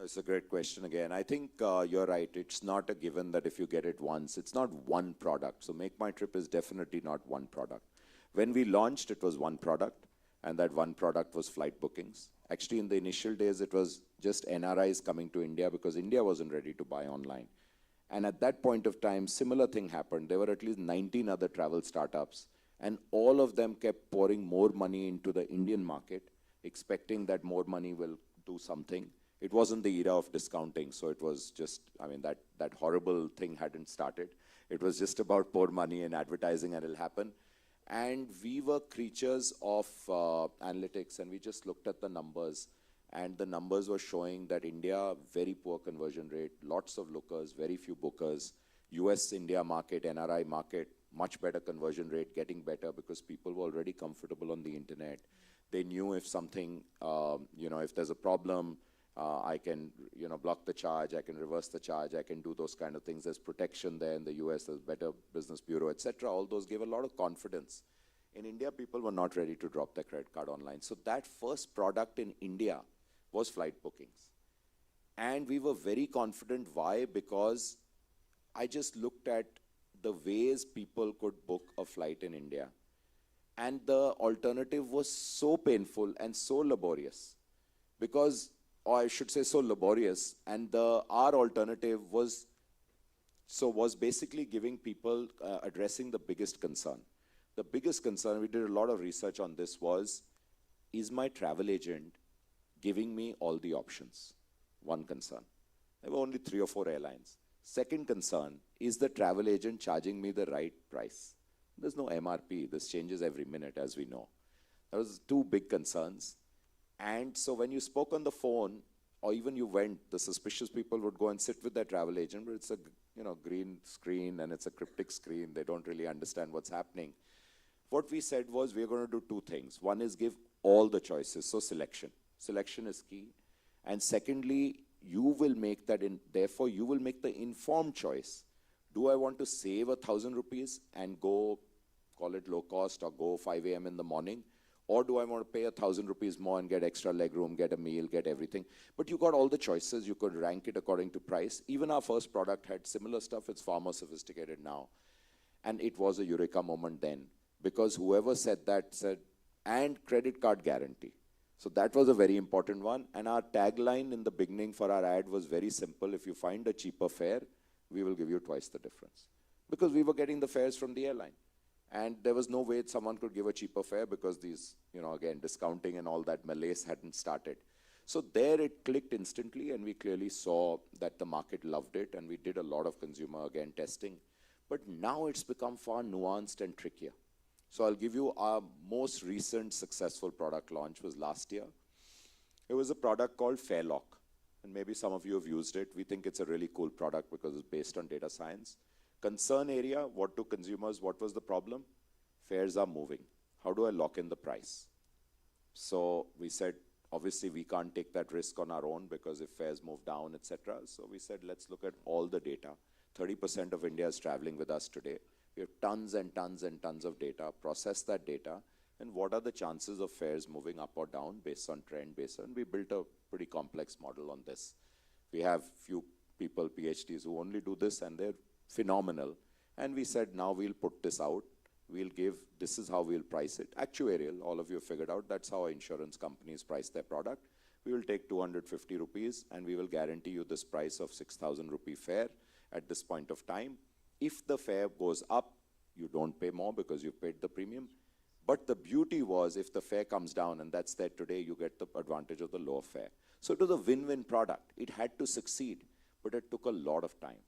It's a great question again. I think you're right. It's not a given that if you get it once, it's not one product. So Make My Trip is definitely not one product. When we launched, it was one product, and that one product was flight bookings. Actually, in the initial days, it was just NRIs coming to India because India wasn't ready to buy online. And at that point of time, similar thing happened. There were at least 19 other travel startups, and all of them kept pouring more money into the Indian market, expecting that more money will do something. It wasn't the era of discounting, so it was just, that horrible thing hadn't started. It was just about pour money and advertising and it'll happen. And we were creatures of analytics, and we just looked at the numbers. And the numbers were showing that India, very poor conversion rate, lots of lookers, very few bookers. US-India market, NRI market, much better conversion rate, getting better because people were already comfortable on the internet. They knew if something, if there's a problem, I can, block the charge, I can reverse the charge, I can do those kind of things. There's protection there in the US, there's Better Business Bureau, etc. All those gave a lot of confidence. In India, people were not ready to drop their credit card online. So that first product in India was flight bookings. And we were very confident. Why? Because I just looked at the ways people could book a flight in India. And the alternative was so painful and so laborious. Because, or I should say so laborious, and our alternative was basically giving people, addressing the biggest concern. The biggest concern, we did a lot of research on this, was, is my travel agent giving me all the options? One concern. There were only 3 or 4 airlines. Second concern, is the travel agent charging me the right price? There's no MRP. This changes every minute, as we know. There was 2 big concerns. And so when you spoke on the phone, or even you went, the suspicious people would go and sit with their travel agent, but it's a green screen and it's a cryptic screen. They don't really understand what's happening. What we said was, we're going to do 2 things. One is give all the choices, so selection. Selection is key. And secondly, you will make that, therefore you will make the informed choice. Do I want to save 1,000 rupees and go, call it low cost, or go 5 a.m. in the morning? Or do I want to pay 1,000 rupees more and get extra leg room, get a meal, get everything? But you got all the choices. You could rank it according to price. Even our first product had similar stuff. It's far more sophisticated now. And it was a eureka moment then. Because whoever said that said, and credit card guarantee. So that was a very important one. And our tagline in the beginning for our ad was very simple. If you find a cheaper fare, we will give you twice the difference. Because we were getting the fares from the airline. And there was no way someone could give a cheaper fare because these, again, discounting and all that malaise hadn't started. So there it clicked instantly, and we clearly saw that the market loved it, and we did a lot of consumer, again, testing. But now it's become far nuanced and trickier. So I'll give you our most recent successful product launch was last year. It was a product called Fairlock. And maybe some of you have used it. We think it's a really cool product because it's based on data science. Concern area, what to consumers, what was the problem? Fares are moving. How do I lock in the price? So we said, obviously we can't take that risk on our own because if fares move down, etc. So we said, let's look at all the data. 30% of India is traveling with us today. We have tons and tons and tons of data, process that data, and what are the chances of fares moving up or down based on trend, and we built a pretty complex model on this. We have few people, PhDs, who only do this, and they're phenomenal. And we said, now we'll put this out. This is how we'll price it. Actuarial, all of you have figured out, that's how insurance companies price their product. We will take 250 rupees, and we will guarantee you this price of 6,000 rupee fare at this point of time. If the fare goes up, you don't pay more because you've paid the premium. But the beauty was, if the fare comes down, and that's there today, you get the advantage of the lower fare. So it was a win-win product. It had to succeed, but it took a lot of time.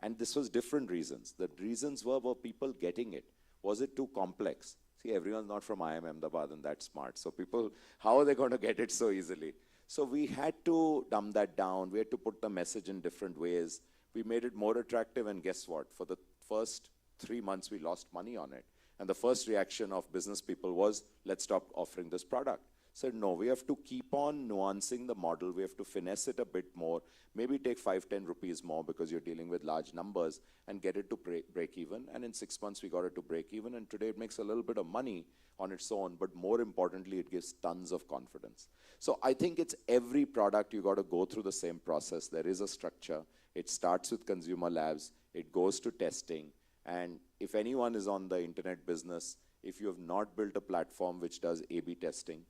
And this was different reasons. The reasons were people getting it? Was it too complex? See, everyone's not from Iima Ahmedabad and that smart. So people, how are they going to get it so easily? So we had to dumb that down. We had to put the message in different ways. We made it more attractive, and guess what? For the first 3 months, we lost money on it. And the first reaction of business people was, let's stop offering this product. Said, no, we have to keep on nuancing the model. We have to finesse it a bit more. Maybe take 5-10 rupees more because you're dealing with large numbers, and get it to break even. And in 6 months, we got it to break even. And today it makes a little bit of money on its own, but more importantly, it gives tons of confidence. So I think it's every product you got to go through the same process. There is a structure. It starts with consumer labs. It goes to testing. And if anyone is on the internet business, if you have not built a platform which does A/B testing,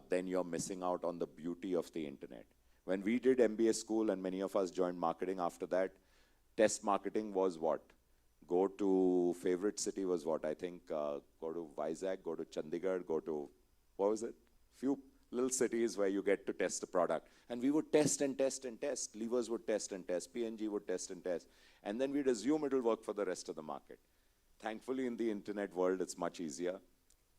then you're missing out on the beauty of the internet. When we did MBA school, and many of us joined marketing after that, test marketing was what? Go to favorite city was what? I think go to Vizag, go to Chandigarh, go to, what was it? Few little cities where you get to test the product. And we would test and test and test. Levers would test and test. P&G would test and test. And then we'd assume it'll work for the rest of the market. Thankfully, in the internet world, it's much easier.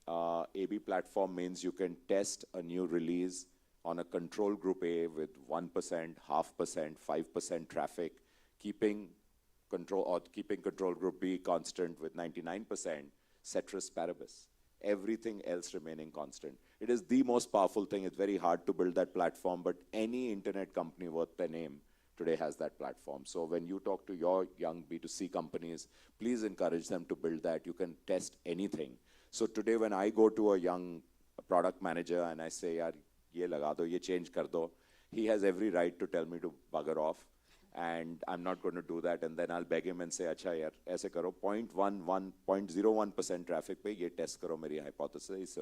A/B platform means you can test a new release on a control group A with 1%, 0.5%, 5% traffic, keeping control group B constant with 99%, ceteris paribus. Everything else remaining constant. It is the most powerful thing. It's very hard to build that platform, but any internet company worth their name today has that platform. So when you talk to your young B2C companies, please encourage them to build that. You can test anything. So today when I go to a young product manager and I say, yaar, ye laga do, ye change kar do, he has every right to tell me to bugger off. And I'm not going to do that. And then I'll beg him and say, acha yaar, aise karo, 0.01% traffic pe ye test karo meri hypothesis.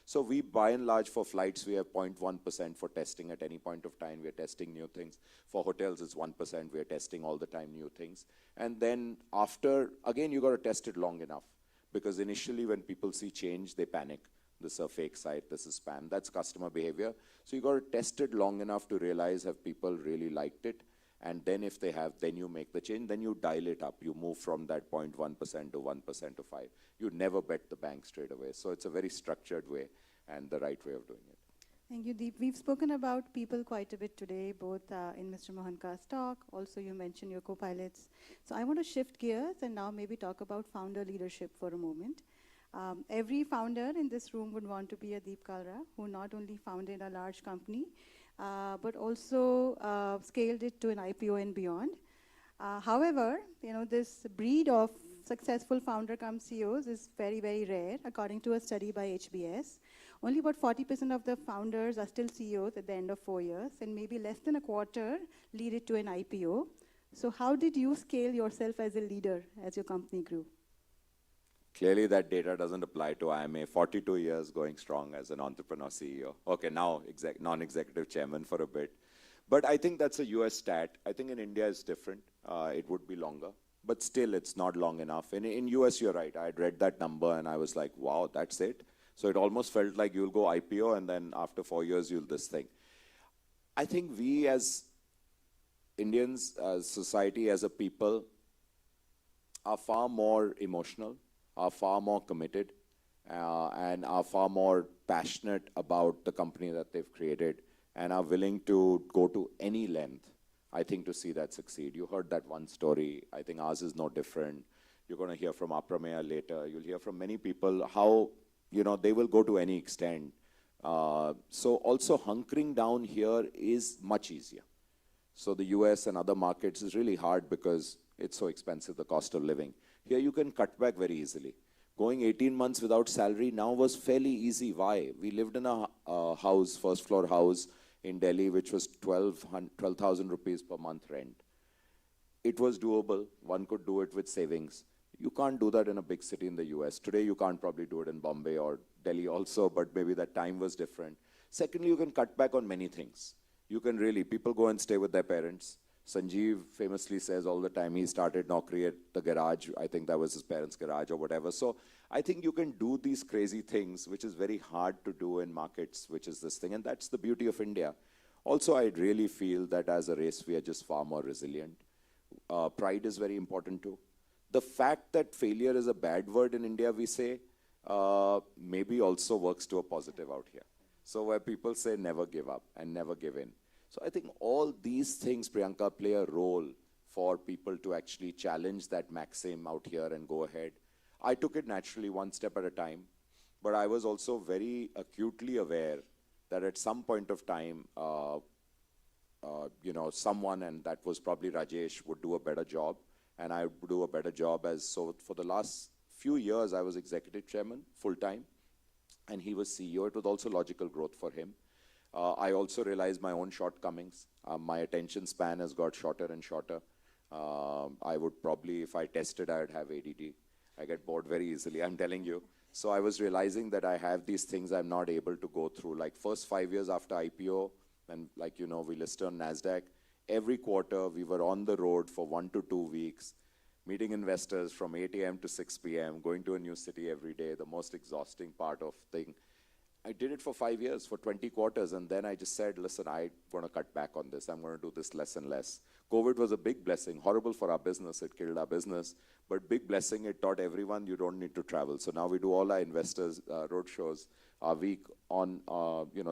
So we, by and large, for flights, we have 0.1% for testing at any point of time. We are testing new things. For hotels, it's 1%. We are testing all the time new things. And then after, again, you got to test it long enough. Because initially when people see change, they panic. This is a fake site, this is spam. That's customer behavior. So you got to test it long enough to realize have people really liked it. And then if they have, then you make the change, then you dial it up. You move from that 0.1% to 1% to 5. You never bet the bank straight away. So it's a very structured way and the right way of doing it. Thank you, Deep. We've spoken about people quite a bit today, both in Mr. Mohanka's talk. Also, you mentioned your co-pilots. So I want to shift gears and now maybe talk about founder leadership for a moment. Every founder in this room would want to be a Deep Kalra, who not only founded a large company, but also scaled it to an IPO and beyond. However, this breed of successful founder come CEOs is very, very rare, according to a study by HBS. Only about 40% of the founders are still CEOs at the end of 4 years, and maybe less than a quarter lead it to an IPO. So how did you scale yourself as a leader as your company grew? Clearly that data doesn't apply to IMA. 42 years going strong as an entrepreneur CEO. Okay, now non-executive chairman for a bit. But I think that's a US stat. I think in India it's different. It would be longer. But still, it's not long enough. In US, you're right. I had read that number and I was like, wow, that's it? So it almost felt like you'll go IPO and then after 4 years, you'll this thing. I think we as Indians, as society, as a people, are far more emotional, are far more committed, and are far more passionate about the company that they've created and are willing to go to any length, I think, to see that succeed. You heard that one story. I think ours is no different. You're going to hear from Aprameya later. You'll hear from many people how, they will go to any extent. So also hunkering down here is much easier. So the US and other markets is really hard because it's so expensive, the cost of living. Here you can cut back very easily. Going 18 months without salary now was fairly easy. Why? We lived in a house, first floor house in Delhi, which was 12,000 rupees per month rent. It was doable. One could do it with savings. You can't do that in a big city in the US. Today, you can't probably do it in Bombay or Delhi also, but maybe that time was different. Secondly, you can cut back on many things. You can really, people go and stay with their parents. Sanjeev famously says all the time he started Naukri at the garage. I think that was his parents' garage or whatever. So I think you can do these crazy things, which is very hard to do in markets, which is this thing. And that's the beauty of India. Also, I really feel that as a race, we are just far more resilient. Pride is very important too. The fact that failure is a bad word in India, we say, maybe also works to a positive out here. So where people say never give up and never give in. So I think all these things, Priyanka, play a role for people to actually challenge that maxim out here and go ahead. I took it naturally one step at a time, but I was also very acutely aware that at some point of time, someone, and that was probably Rajesh, would do a better job, and I would do a better job so for the last few years, I was executive chairman, full-time, and he was CEO. It was also logical growth for him. I also realized my own shortcomings. My attention span has got shorter and shorter. I would probably, if I tested, I would have ADD. I get bored very easily, I'm telling you. So I was realizing that I have these things I'm not able to go through. Like first 5 years after IPO, and we listed on NASDAQ, every quarter we were on the road for 1 to 2 weeks, meeting investors from 8 a.m. to 6 p.m., going to a new city every day, the most exhausting part of thing. I did it for 5 years, for 20 quarters, and then I just said, listen, I'm going to cut back on this. I'm going to do this less and less. COVID was a big blessing, horrible for our business. It killed our business, but big blessing. It taught everyone you don't need to travel. So now we do all our investors road shows a week on,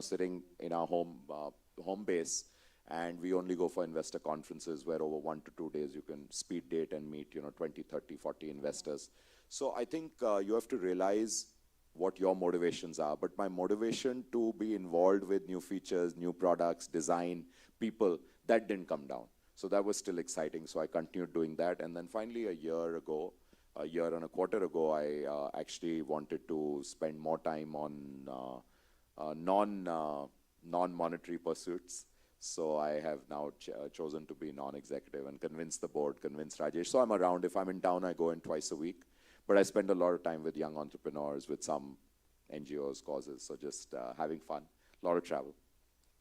sitting in our home base, and we only go for investor conferences where over 1 to 2 days you can speed date and meet 20, 30, 40 investors. So I think you have to realize what your motivations are. But my motivation to be involved with new features, new products, design, people, that didn't come down. So that was still exciting. So I continued doing that. And then finally a year ago, a year and a quarter ago, I actually wanted to spend more time on non-monetary pursuits. So I have now chosen to be non-executive and convince the board, convince Rajesh. So I'm around. If I'm in town, I go in twice a week. But I spend a lot of time with young entrepreneurs, with some NGOs, causes. So just having fun, a lot of travel.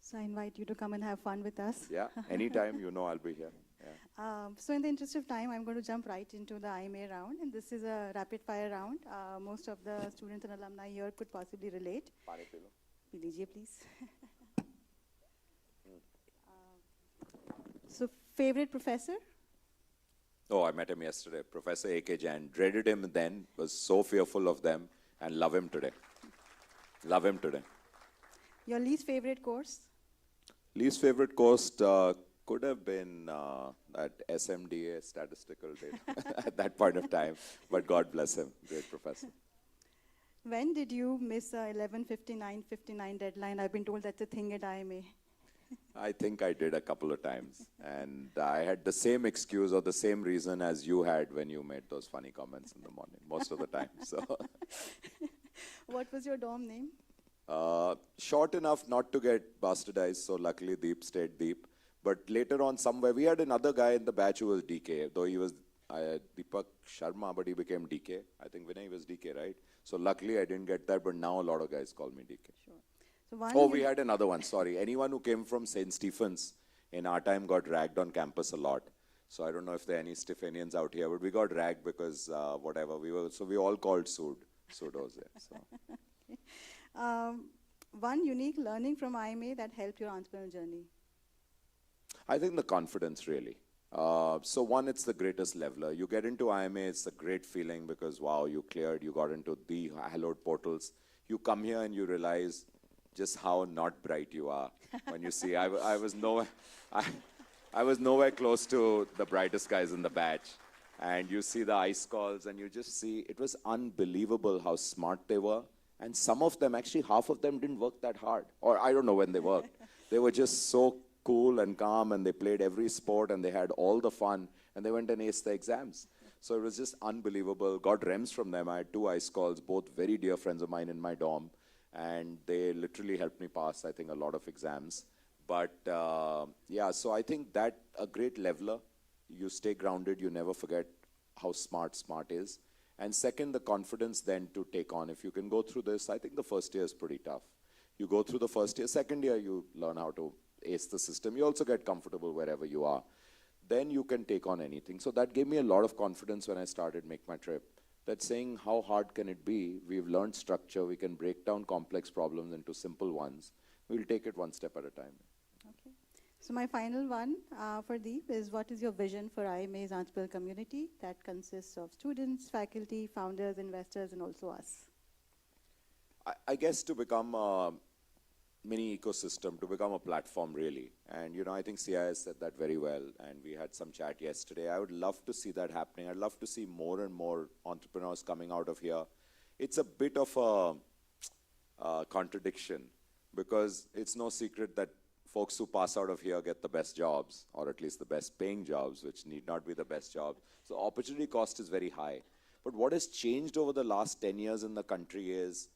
So I invite you to come and have fun with us. Yeah, anytime, you know I'll be here. Yeah. So in the interest of time, I'm going to jump right into the IMA round. And this is a rapid fire round. Most of the students and alumni here could possibly relate. लीजिए, please. So favorite professor? Oh, I met him yesterday. Professor A.K. Jain. Dreaded him then, was so fearful of them, and love him today. Love him today. Your least favorite course? Least favorite course could have been that SMDA statistical data at that point of time, but God bless him, great professor. When did you miss a 11:59:59 deadline? I've been told that's a thing at IMA. I think I did a couple of times, and I had the same excuse or the same reason as you had when you made those funny comments in the morning, most of the time. So, What was your dorm name? short enough not to get bastardized, so luckily Deep stayed Deep. But later on somewhere, we had another guy in the batch who was DK, though he was Deepak Sharma, but he became DK. I think Vinay was DK, right? So luckily I didn't get that, but now a lot of guys call me DK. Sure. So Oh, we had another one, sorry. Anyone who came from St. Stephens in our time got ragged on campus a lot. So I don't know if there are any Stephanians out here, but we got ragged because whatever, so we all called pseudos there. So. One unique learning from IMA that helped your entrepreneurial journey? I think the confidence, really. So one, it's the greatest leveler. You get into IMA, it's a great feeling because, wow, you cleared, you got into the hallowed portals. You come here and you realize just how not bright you are. When you see, I was nowhere close to the brightest guys in the batch. And you see the ice calls and you just see, it was unbelievable how smart they were. And some of them, actually half of them didn't work that hard. Or I don't know when they worked. They were just so cool and calm, and they played every sport, and they had all the fun, and they went and aced the exams. So it was just unbelievable. Got rems from them. I had 2 ice calls, both very dear friends of mine in my dorm, and they literally helped me pass, I think, a lot of exams. But yeah, so I think that a great leveler. You stay grounded, you never forget how smart is. And second, the confidence then to take on. If you can go through this, I think the first year is pretty tough. You go through the first year, second year you learn how to ace the system. You also get comfortable wherever you are. Then you can take on anything. So that gave me a lot of confidence when I started Make My Trip. That saying, how hard can it be? We've learned structure. We can break down complex problems into simple ones. We'll take it one step at a time. Okay. So my final one for Deep is, what is your vision for IMA's entrepreneurial community that consists of students, faculty, founders, investors, and also us? I guess to become a mini ecosystem, to become a platform, really. And, you know, I think CIS said that very well, and we had some chat yesterday. I would love to see that happening. I'd love to see more and more entrepreneurs coming out of here. It's a bit of a contradiction, because it's no secret that folks who pass out of here get the best jobs, or at least the best paying jobs, which need not be the best jobs. So opportunity cost is very high. But what has changed over the last 10 years in the country is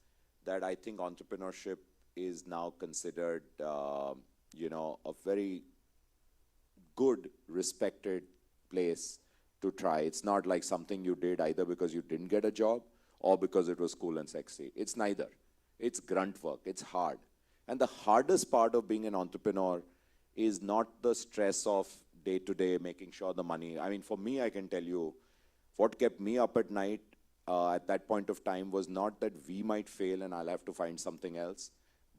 that I think entrepreneurship is now considered, you know, a very good, respected place to try. It's not like something you did either because you didn't get a job or because it was cool and sexy. It's neither. It's grunt work. It's hard. And the hardest part of being an entrepreneur is not the stress of day-to-day making sure the money. I mean, for me, I can tell you, what kept me up at night at that point of time was not that we might fail and I'll have to find something else,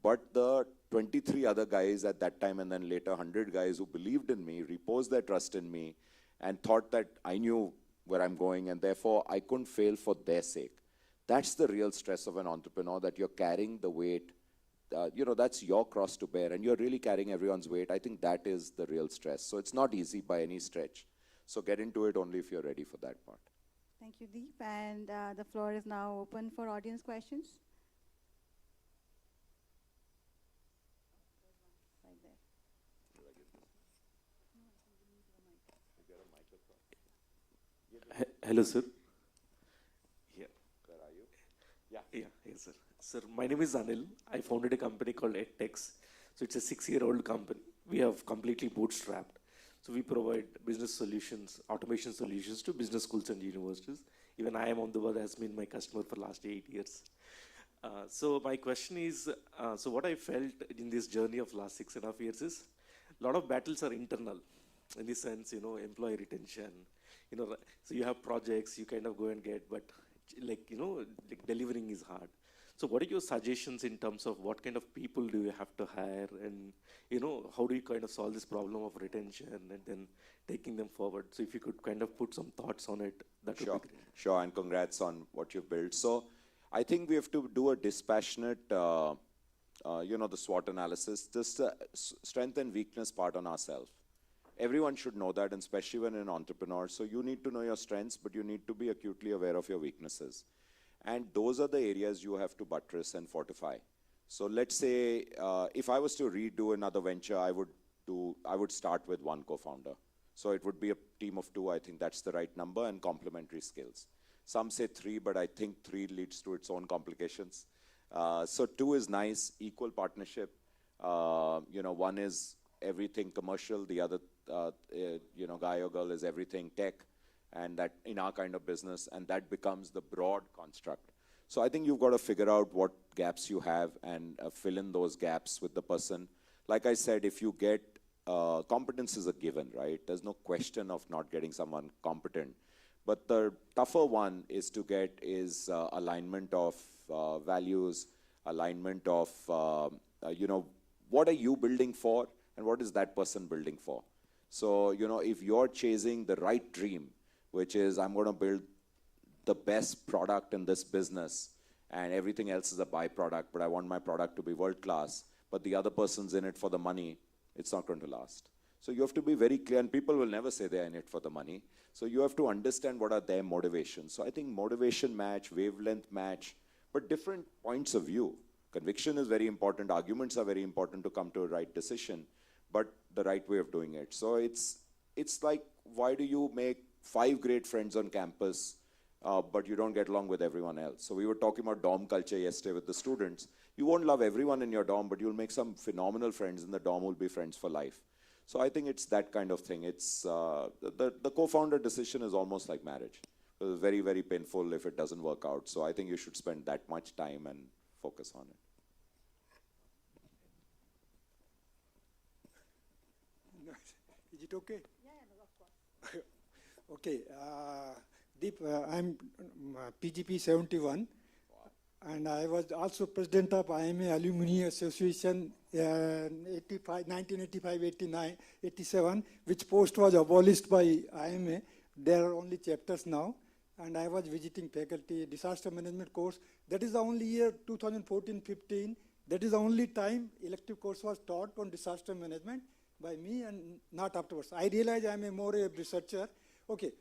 but the 23 other guys at that time, and then later 100 guys who believed in me, reposed their trust in me, and thought that I knew where I'm going, and therefore I couldn't fail for their sake. That's the real stress of an entrepreneur, that you're carrying the weight. You know, that's your cross to bear, and you're really carrying everyone's weight. I think that is the real stress. So it's not easy by any stretch. So get into it only if you're ready for that part. Thank you, Deep. And the floor is now open for audience questions. Right there. Hello, sir. Yes, sir. Sir, my name is Anil. I founded a company called EdTex. So it's a 6-year-old company. We have completely bootstrapped. So we provide business solutions, automation solutions to business schools and universities. Even I am on the board, has been my customer for the last 8 years. So my question is, so what I felt in this journey of last 6.5 years is, a lot of battles are internal, in the sense, employee retention, so you have projects you kind of go and get, but like delivering is hard. So what are your suggestions in terms of what kind of people do you have to hire, and how do you kind of solve this problem of retention and then taking them forward? So if you could kind of put some thoughts on it, that would be great. Sure, and congrats on what you've built. So I think we have to do a dispassionate, the SWOT analysis, just strength and weakness part on ourselves. Everyone should know that, and especially when an entrepreneur. So you need to know your strengths, but you need to be acutely aware of your weaknesses. And those are the areas you have to buttress and fortify. So let's say, if I was to redo another venture, I would start with one co-founder. So it would be a team of 2. I think that's the right number, and complementary skills. Some say 3, but I think 3 leads to its own complications. So 2 is nice, equal partnership. One is everything commercial, the other, guy or girl is everything tech, and that in our kind of business, and that becomes the broad construct. So I think you've got to figure out what gaps you have and fill in those gaps with the person. Like I said, if you get, competence is a given, right? There's no question of not getting someone competent. But the tougher one is to get is alignment of values, alignment of, what are you building for and what is that person building for? So, if you're chasing the right dream, which is I'm going to build the best product in this business and everything else is a byproduct, but I want my product to be world class, but the other person's in it for the money, it's not going to last. So you have to be very clear, and people will never say they're in it for the money. So you have to understand what are their motivations. So I think motivation match, wavelength match, but different points of view. Conviction is very important, arguments are very important to come to a right decision, but the right way of doing it. So it's like, why do you make 5 great friends on campus, but you don't get along with everyone else? So we were talking about dorm culture yesterday with the students. You won't love everyone in your dorm, but you'll make some phenomenal friends, and the dorm will be friends for life. So I think it's that kind of thing. It's the co-founder decision is almost like marriage. It's very, very painful if it doesn't work out. So I think you should spend that much time and focus on it. Is it okay? Yeah, no, of course. Okay. Deep, I'm PGP 71. Wow. And I was also president of IMA Alumni Association 1985, 89, 87, which post was abolished by IMA. There are only chapters now. And I was visiting faculty disaster management course. That is the only year, 2014-15, that is the only time elective course was taught on disaster management by me, and not afterwards. I realize I'm more a researcher. Okay,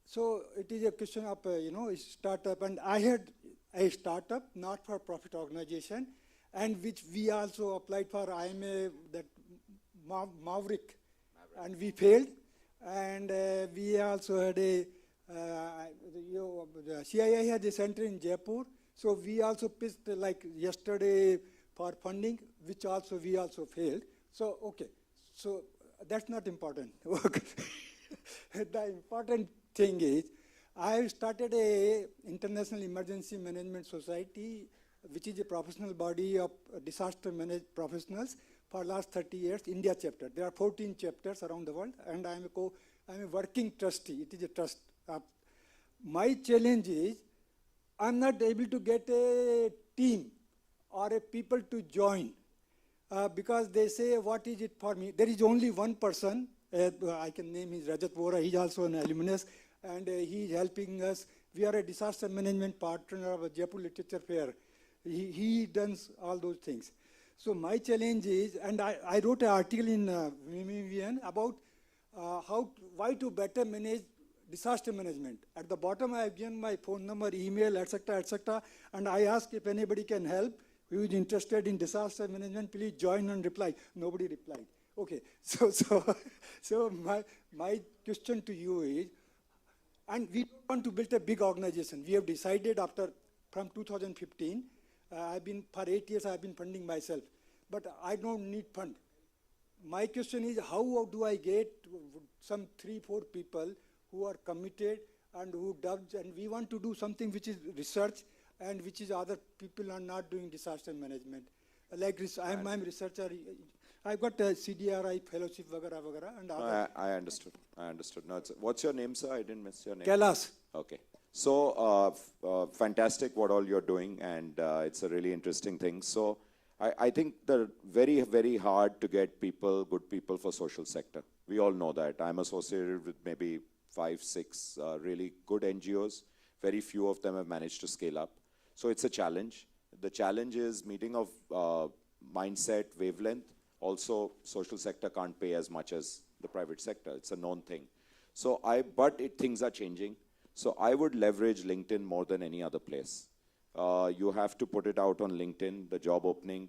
so it is a question of, startup, and I had a startup, not for profit organization, and which we also applied for IMA, that Maverick, and we failed. And we also had a, the CII had a center in Jaipur, so we also pitched like yesterday for funding, which also we also failed. So, okay. So that's not important. The important thing is, I started a International Emergency Management Society, which is a professional body of disaster management professionals for last 30 years, India chapter. There are 14 chapters around the world, and I'm a working trustee. It is a trust. My challenge is, I'm not able to get a team or a people to join. Because they say, what is it for me? There is only one person, I can name his Rajat Vora, he's also an alumnus, and he's helping us. We are a disaster management partner of a Jaipur Literature Fair. He does all those things. So my challenge is, and I wrote an article in Vivian about why to better manage disaster management. At the bottom, I have given my phone number, email, etc., and I ask if anybody can help. Who is interested in disaster management, please join and reply. Nobody replied. Okay, so my question to you is, and we don't want to build a big organization. We have decided after from 2015. For 8 years, I've been funding myself. But I don't need fund. My question is, how do I get some 3-4 people who are committed and who does, and we want to do something which is research and which is other people are not doing disaster management. Like I'm researcher. I've got a CDRI fellowship, vagara, and other. I understood. No, what's your name, sir? I didn't miss your name. Kailas. Okay. So, fantastic what all you're doing, and it's a really interesting thing. So, I think they're very, very hard to get people, good people for social sector. We all know that. I'm associated with maybe 5, 6 really good NGOs. Very few of them have managed to scale up. So it's a challenge. The challenge is meeting of mindset, wavelength. Also, social sector can't pay as much as the private sector. It's a known thing. So things are changing. So I would leverage LinkedIn more than any other place. You have to put it out on LinkedIn, the job opening.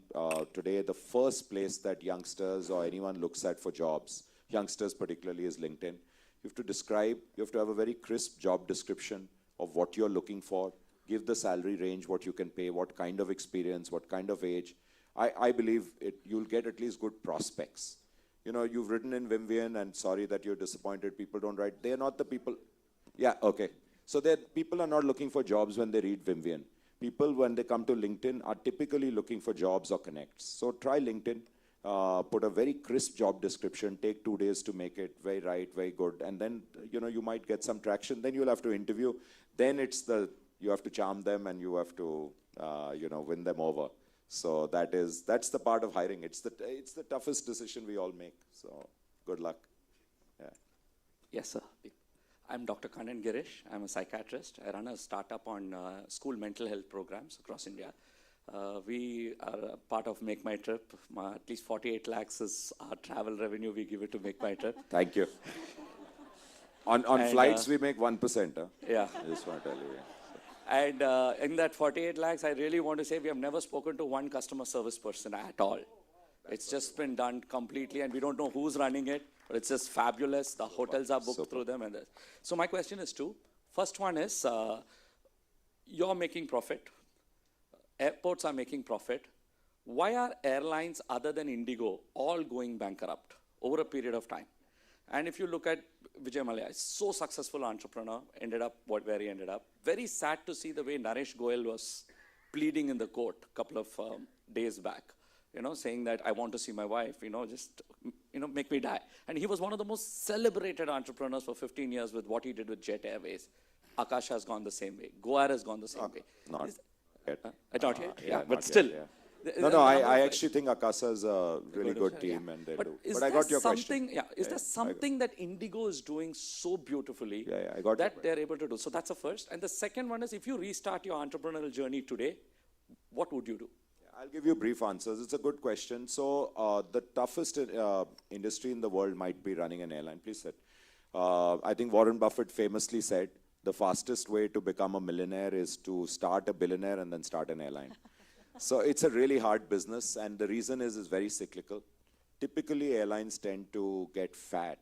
Today, the first place that youngsters or anyone looks at for jobs, youngsters particularly, is LinkedIn. You have to describe, you have to have a very crisp job description of what you're looking for, give the salary range, what you can pay, what kind of experience, what kind of age. I believe you'll get at least good prospects. You know, you've written in Vivian, and sorry that you're disappointed, people don't write. They're not the people. Yeah, okay. So people are not looking for jobs when they read Vivian. People, when they come to LinkedIn, are typically looking for jobs or connects. So try LinkedIn, put a very crisp job description, take 2 days to make it very right, very good, and then, you know, you might get some traction. Then you'll have to interview. Then you have to charm them, and you have to, you know, win them over. So that's the part of hiring. It's the toughest decision we all make. So good luck. Yeah. Yes, sir. I'm Dr. Kannan Girish. I'm a psychiatrist. I run a startup on school mental health programs across India. We are a part of Make My Trip. At least 48 lakhs is our travel revenue we give it to Make My Trip. Thank you. On flights, we make 1%. Huh? Yeah. I just want to tell you. Yeah. And in that 48 lakhs, I really want to say we have never spoken to one customer service person at all. It's just been done completely, and we don't know who's running it, but it's just fabulous. The hotels are booked through them. So my question is two. First one is, you're making profit. Airports are making profit. Why are airlines other than Indigo all going bankrupt over a period of time? And if you look at Vijay Mallya, so successful entrepreneur, ended up where he ended up. Very sad to see the way Naresh Goyal was pleading in the court a couple of days back, you know, saying that I want to see my wife, you know, just, you know, make me die. And he was one of the most celebrated entrepreneurs for 15 years with what he did with Jet Airways. Akash has gone the same way. Goar has gone the same way. Not yet. Not yet, yeah, not but yet, still. yeah. No, I actually think Akasa is a really good team, and they do. But I got your question. Yeah, is there something that Indigo is doing so beautifully I got that they're able to do? So that's the first. And the second one is, if you restart your entrepreneurial journey today, what would you do? I'll give you brief answers. It's a good question. So the toughest industry in the world might be running an airline. Please sit. I think Warren Buffett famously said, the fastest way to become a millionaire is to start a billionaire and then start an airline. So it's a really hard business, and the reason is it's very cyclical. Typically, airlines tend to get fat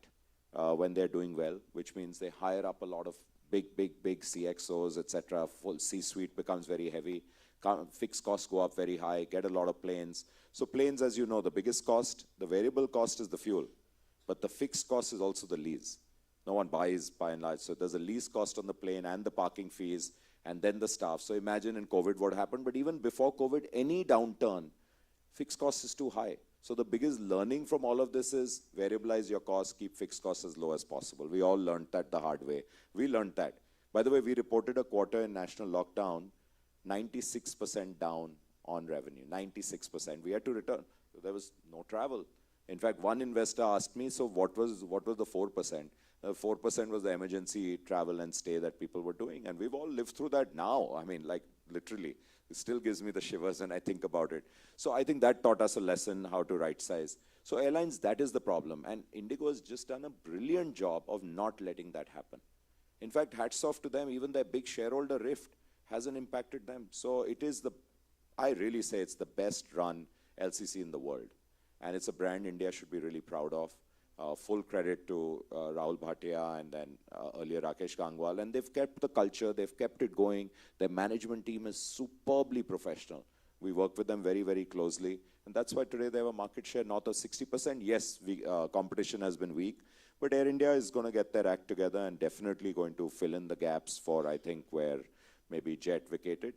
when they're doing well, which means they hire up a lot of big CXOs, etc. Full C-suite becomes very heavy. Fixed costs go up very high, get a lot of planes. So planes, as you know, the biggest cost, the variable cost is the fuel, but the fixed cost is also the lease. No one buys by and large. So there's a lease cost on the plane and the parking fees, and then the staff. So imagine in COVID what happened, but even before COVID, any downturn, fixed cost is too high. So the biggest learning from all of this is variabilize your costs, keep fixed costs as low as possible. We all learned that the hard way. We learned that. By the way, we reported a quarter in national lockdown, 96% down on revenue, 96%. We had to return. There was no travel. In fact, one investor asked me, so what was the 4%? 4% was the emergency travel and stay that people were doing. And we've all lived through that now. I mean, like literally, it still gives me the shivers when I think about it. So I think that taught us a lesson how to right size. So airlines, that is the problem. And Indigo has just done a brilliant job of not letting that happen. In fact, hats off to them. Even their big shareholder rift hasn't impacted them. So it is I really say it's the best run LCC in the world. And it's a brand India should be really proud of. Full credit to Rahul Bhatia and then earlier Rakesh Gangwal. And they've kept the culture, they've kept it going. Their management team is superbly professional. We work with them very, very closely. And that's why today they have a market share north of 60%. Yes, competition has been weak, but Air India is going to get their act together and definitely going to fill in the gaps for, I think, where maybe Jet vacated.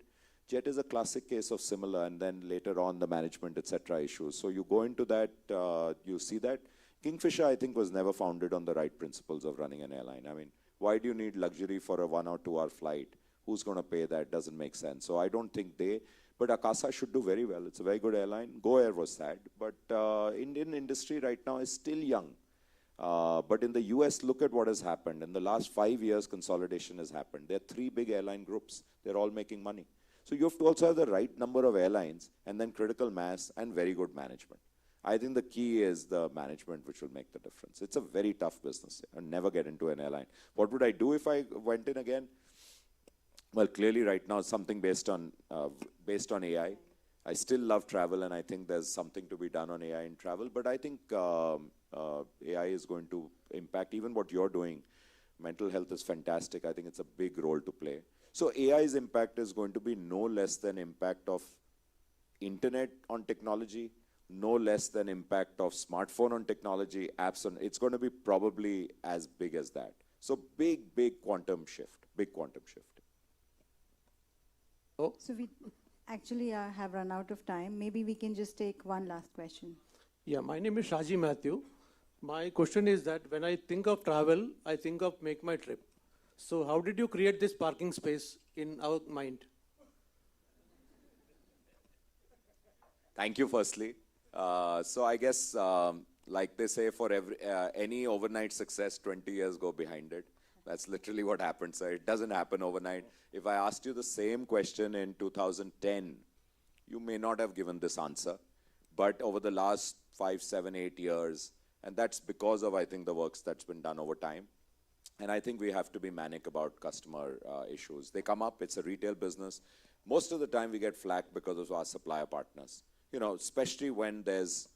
Jet is a classic case of similar, and then later on the management, etc. issues. So you go into that, you see that. Kingfisher, I think, was never founded on the right principles of running an airline. I mean, why do you need luxury for a 1 or 2 hour flight? Who's going to pay that? Doesn't make sense. So I don't think but Akasa should do very well. It's a very good airline. Go Air was sad, but Indian industry right now is still young. But in the US, look at what has happened. In the last 5 years, consolidation has happened. There are 3 big airline groups. They're all making money. So you have to also have the right number of airlines and then critical mass and very good management. I think the key is the management which will make the difference. It's a very tough business. I'll never get into an airline. What would I do if I went in again? Well, clearly right now something based on AI. I still love travel, and I think there's something to be done on AI in travel. But I think AI is going to impact even what you're doing. Mental health is fantastic. I think it's a big role to play. So AI's impact is going to be no less than impact of internet on technology, no less than impact of smartphone on technology, apps on. It's going to be probably as big as that. So big quantum shift, big quantum shift. So we actually have run out of time. Maybe we can just take one last question. Yeah, my name is Shaji Matthew. My question is that when I think of travel, I think of Make My Trip. So how did you create this parking space in our mind? Thank you, firstly. So I guess, like they say, for any overnight success, 20 years go behind it. That's literally what happened, sir. It doesn't happen overnight. If I asked you the same question in 2010, you may not have given this answer. But over the last 5, 7, 8 years, and that's because of, I think, the works that's been done over time. And I think we have to be manic about customer issues. They come up, it's a retail business. Most of the time we get flack because of our supplier partners. You know, especially when there's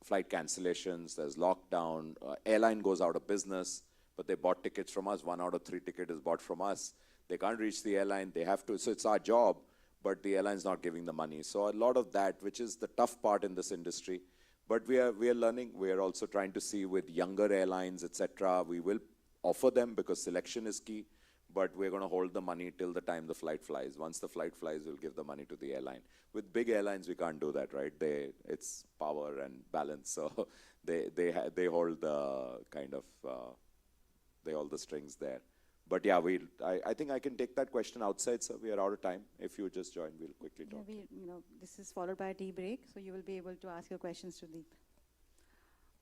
flight cancellations, there's lockdown, airline goes out of business, but they bought tickets from us. 1 out of 3 tickets is bought from us. They can't reach the airline, they have to, so it's our job, but the airline's not giving the money. So a lot of that, which is the tough part in this industry, but we are learning. We are also trying to see with younger airlines, etc. We will offer them because selection is key, but we're going to hold the money till the time the flight flies. Once the flight flies, we'll give the money to the airline. With big airlines, we can't do that, right? It's power and balance, so they hold the kind of they hold the strings there. But yeah, I think I can take that question outside, sir. We are out of time. If you just join, we'll quickly talk. Yeah, this is followed by a tea break, so you will be able to ask your questions to Deep.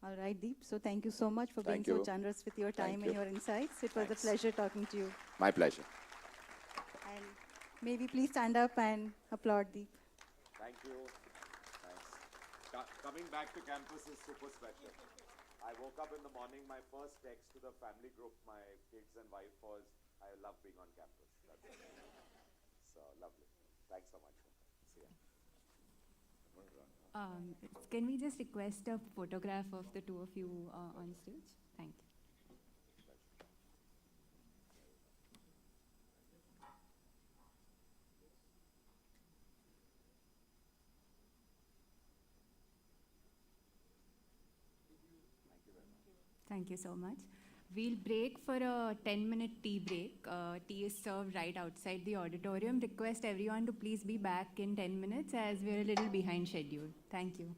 All right, Deep. So thank you so much for being so generous with your time and your insights. It was a pleasure talking to you. My pleasure. And maybe please stand up and applaud Deep. Thank you. Thanks. Coming back to campus is super special. I woke up in the morning, my first text to the family group, my kids and wife was, I love being on campus. That's it. So lovely. Thanks so much. See ya. Can we just request a photograph of the two of you on stage? Thank you. Thank you so much. We'll break for a 10-minute tea break. Tea is served right outside the auditorium. Request everyone to please be back in 10 minutes as we're a little behind schedule. Thank you.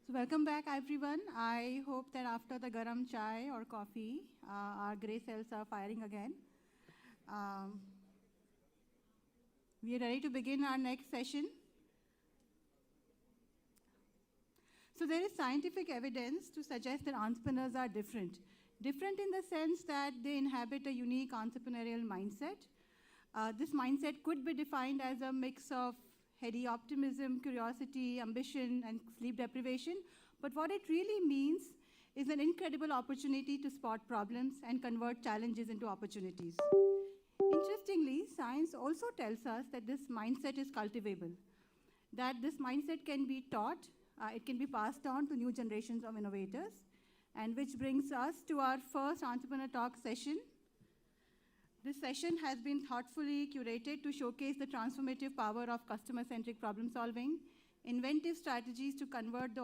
So welcome back, everyone. I hope that after the garam chai or coffee, our gray cells are firing again. We are ready to begin our next session. So there is scientific evidence to suggest that entrepreneurs are different. Different in the sense that they inhabit a unique entrepreneurial mindset. This mindset could be defined as a mix of heady optimism, curiosity, ambition, and sleep deprivation. But what it really means is an incredible opportunity to spot problems and convert challenges into opportunities. Interestingly, science also tells us that this mindset is cultivable, that this mindset can be taught, it can be passed on to new generations of innovators, and which brings us to our first Entrepreneur Talk session. This session has been thoughtfully curated to showcase the transformative power of customer-centric problem solving, inventive strategies to convert the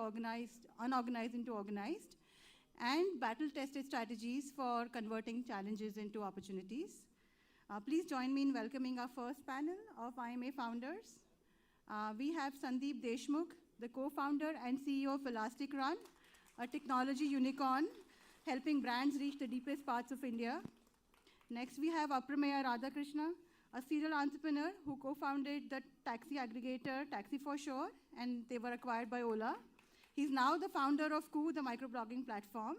unorganized into organized, and battle-tested strategies for converting challenges into opportunities. Please join me in welcoming our first panel of Iima founders. We have Sandeep Deshmukh, the co-founder and CEO of Elastic Run, a technology unicorn helping brands reach the deepest parts of India. Next, we have Aprameya Radhakrishna, a serial entrepreneur who co-founded the taxi aggregator Taxi for Sure, and they were acquired by Ola. He's now the founder of Koo, the microblogging platform.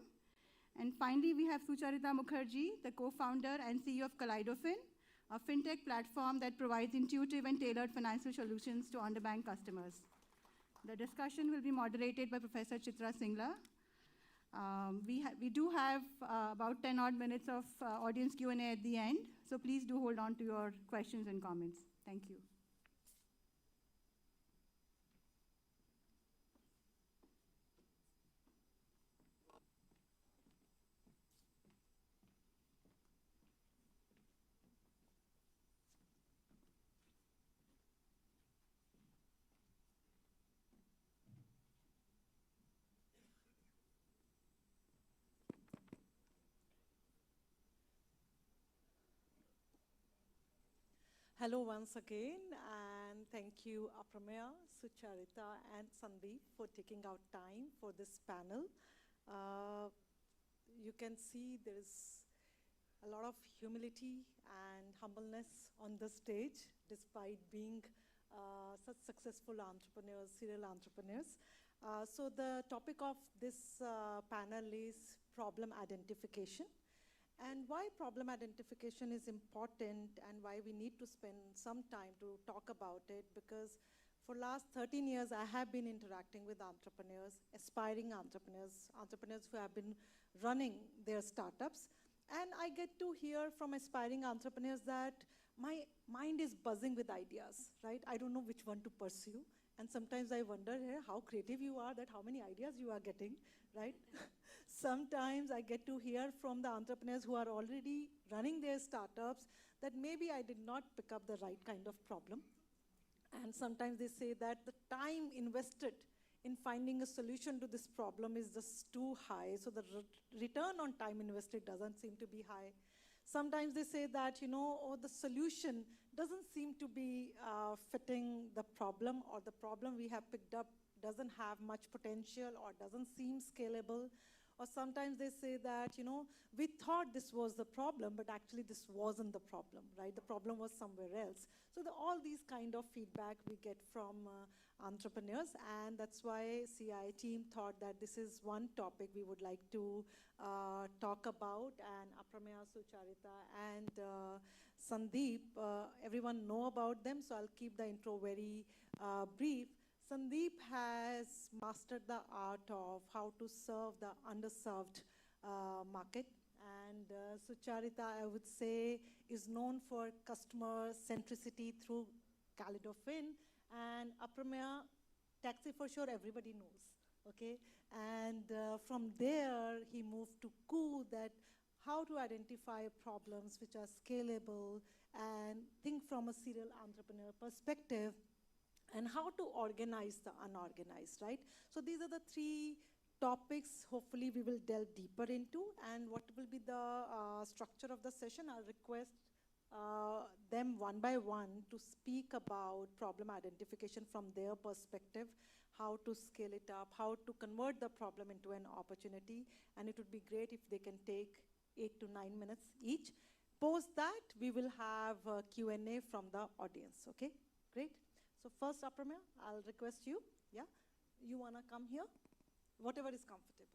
And finally, we have Sucharita Mukherjee, the co-founder and CEO of Kaleidofin, a fintech platform that provides intuitive and tailored financial solutions to underbanked customers. The discussion will be moderated by Professor Chitra Singla. We do have about 10 odd minutes of audience Q&A at the end, so please do hold on to your questions and comments. Thank you. Hello once again, and thank you, Aprameya, Sucharita, and Sandeep for taking out time for this panel. You can see there's a lot of humility and humbleness on the stage, despite being such successful entrepreneurs, serial entrepreneurs. So the topic of this panel is problem identification. And why problem identification is important and why we need to spend some time to talk about it, because for last 13 years, I have been interacting with entrepreneurs, aspiring entrepreneurs, entrepreneurs who have been running their startups. And I get to hear from aspiring entrepreneurs that my mind is buzzing with ideas, right? I don't know which one to pursue. And sometimes I wonder how creative you are, that how many ideas you are getting, right? Sometimes I get to hear from the entrepreneurs who are already running their startups that maybe I did not pick up the right kind of problem. And sometimes they say that the time invested in finding a solution to this problem is just too high, so the return on time invested doesn't seem to be high. Sometimes they say that, the solution doesn't seem to be fitting the problem, or the problem we have picked up doesn't have much potential or doesn't seem scalable. Or sometimes they say that, we thought this was the problem, but actually this wasn't the problem, right? The problem was somewhere else. So all these kind of feedback we get from entrepreneurs, and that's why CI team thought that this is one topic we would like to talk about. And Aprameya, Sucharita, and Sandeep, everyone know about them, so I'll keep the intro very brief. Sandeep has mastered the art of how to serve the underserved market. And Sucharita, I would say, is known for customer centricity through Kaleidofin. And Aprameya, Taxi for Sure, everybody knows, okay? And from there, he moved to Koo, that how to identify problems which are scalable and think from a serial entrepreneur perspective, and how to organize the unorganized, right? So these are the three topics hopefully we will delve deeper into. And what will be the structure of the session? I'll request them one by one to speak about problem identification from their perspective, how to scale it up, how to convert the problem into an opportunity. And it would be great if they can take 8 to 9 minutes each. Post that, we will have a Q&A from the audience, okay? Great. So first, Apramya, I'll request you, yeah? You want to come here? Whatever is comfortable.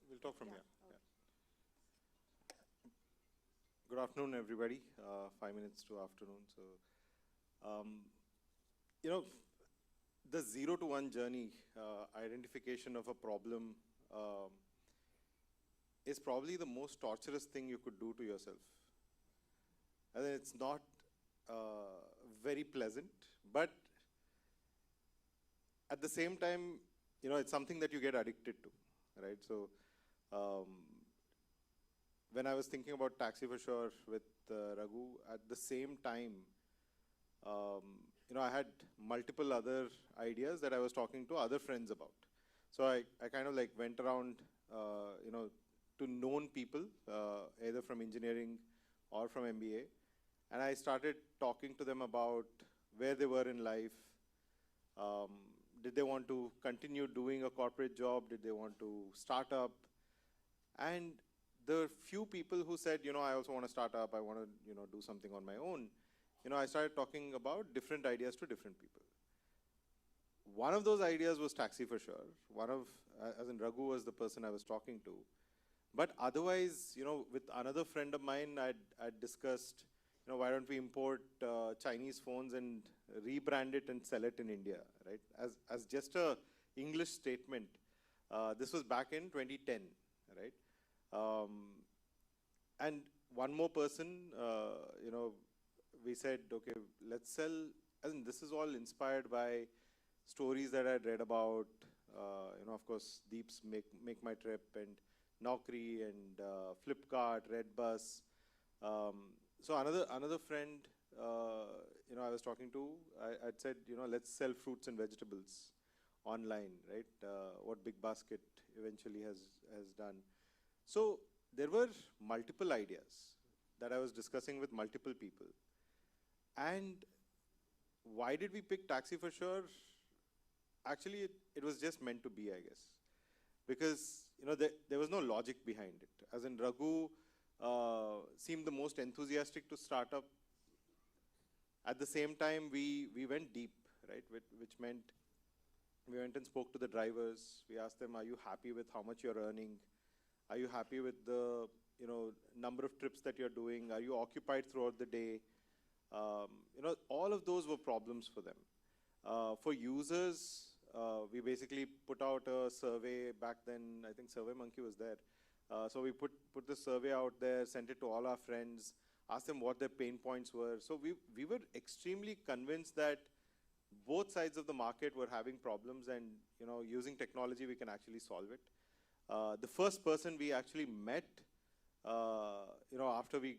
We'll talk from Yeah, here. okay. Yeah. Good afternoon, everybody. 5 minutes to afternoon. So, you know, the 0 to 1 journey, identification of a problem, is probably the most torturous thing you could do to yourself. And it's not very pleasant, but at the same time, you know, it's something that you get addicted to, right? So, when I was thinking about Taxi for Sure with Raghu, at the same time, you know, I had multiple other ideas that I was talking to other friends about. So I kind of like went around, you know, to known people, either from engineering or from MBA, and I started talking to them about where they were in life. Did they want to continue doing a corporate job? Did they want to start up? And the few people who said, you know, I also want to start up, I want to, you know, do something on my own, you know, I started talking about different ideas to different people. One of those ideas was Taxi for Sure. One of, as in Raghu was the person I was talking to. But otherwise, you know, with another friend of mine, I'd discussed, you know, why don't we import Chinese phones and rebrand it and sell it in India, right? As just a English statement. This was back in 2010, right? And one more person, you know, we said, okay, let's sell, and this is all inspired by stories that I'd read about, you know, of course, Deep's Make My Trip and Naukri and Flipkart, Redbus. So another friend, you know, I was talking to, I'd said, you know, let's sell fruits and vegetables online, right? What Big Basket eventually has done. So there were multiple ideas that I was discussing with multiple people. And why did we pick Taxi for Sure? Actually, it was just meant to be, I guess. Because, you know, there was no logic behind it. As in, Raghu seemed the most enthusiastic to start up. At the same time, we went deep, right? Which meant we went and spoke to the drivers. We asked them, are you happy with how much you're earning? Are you happy with the, you know, number of trips that you're doing? Are you occupied throughout the day? You know, all of those were problems for them. For users, we basically put out a survey back then. I think SurveyMonkey was there. So we put the survey out there, sent it to all our friends, asked them what their pain points were. So we were extremely convinced that both sides of the market were having problems, and, you know, using technology, we can actually solve it. The first person we actually met, you know, after we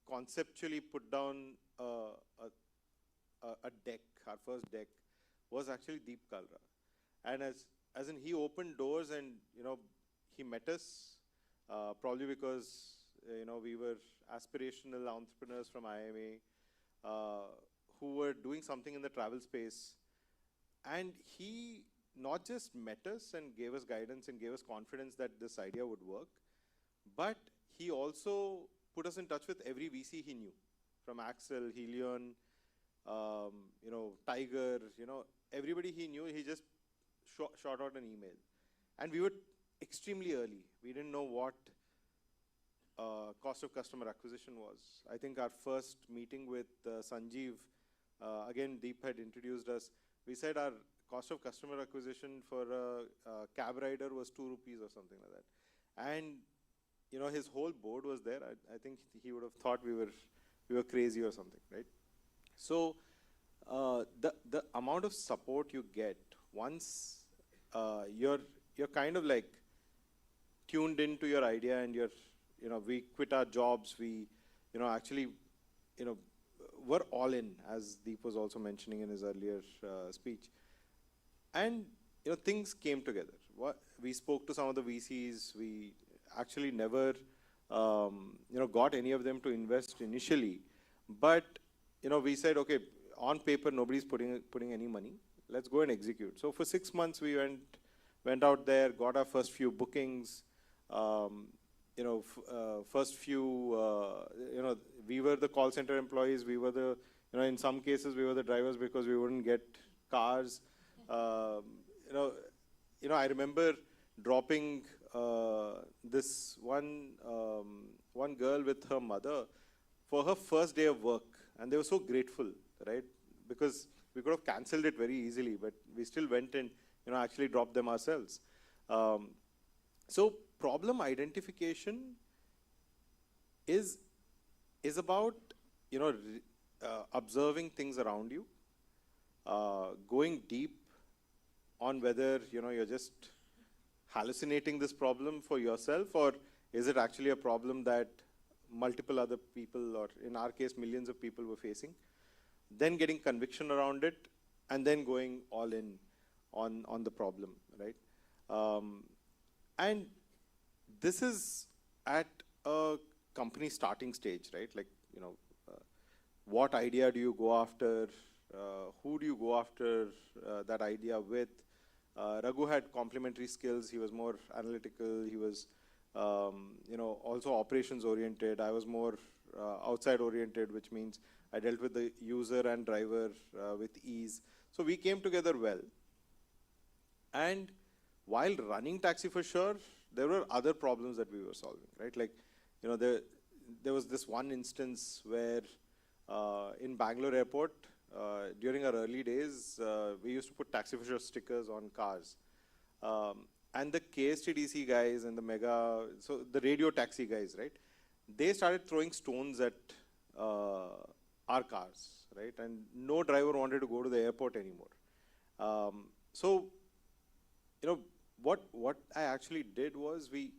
conceptually put down a deck, our first deck, was actually Deep Kalra. And as in, he opened doors and, you know, he met us, probably because, you know, we were aspirational entrepreneurs from IMA, who were doing something in the travel space. And he not just met us and gave us guidance and gave us confidence that this idea would work, but he also put us in touch with every VC he knew, from Axel, Helion, you know, Tiger, you know, everybody he knew. He just shot out an email. And we were extremely early. We didn't know what cost of customer acquisition was. I think our first meeting with Sanjeev, again, Deep had introduced us. We said our cost of customer acquisition for a cab rider was 2 rupees or something like that. And, you know, his whole board was there. I think he would have thought we were crazy or something, right? So the amount of support you get once you're kind of like tuned into your idea, and you're, you know, we quit our jobs, we, you know, actually, you know, we're all in, as Deep was also mentioning in his earlier speech. And, you know, things came together. We spoke to some of the VCs. We actually never got any of them to invest initially. But, we said, okay, on paper, nobody's putting any money. Let's go and execute. So for 6 months, we went out there, got our first few bookings. First few, we were the call center employees. We were the, in some cases, we were the drivers because we wouldn't get cars. I remember dropping this one girl with her mother for her first day of work, and they were so grateful, right? Because we could have cancelled it very easily, but we still went and actually dropped them ourselves. So problem identification is about observing things around you, going deep on whether you're just hallucinating this problem for yourself, or is it actually a problem that multiple other people, or in our case millions of people, were facing. Then getting conviction around it, and then going all in on the problem, right? And this is at a company starting stage, right? Like, what idea do you go after? Who do you go after that idea with? Raghu had complementary skills. He was more analytical. He was, also operations oriented. I was more outside oriented, which means I dealt with the user and driver with ease. So we came together well. And while running Taxi for Sure, there were other problems that we were solving, right? Like, there was this one instance where in Bangalore airport, during our early days, we used to put Taxi for Sure stickers on cars. And the KSTDC guys and the mega, so the radio taxi guys, right? They started throwing stones at our cars, right? And no driver wanted to go to the airport anymore. So, what I actually did was we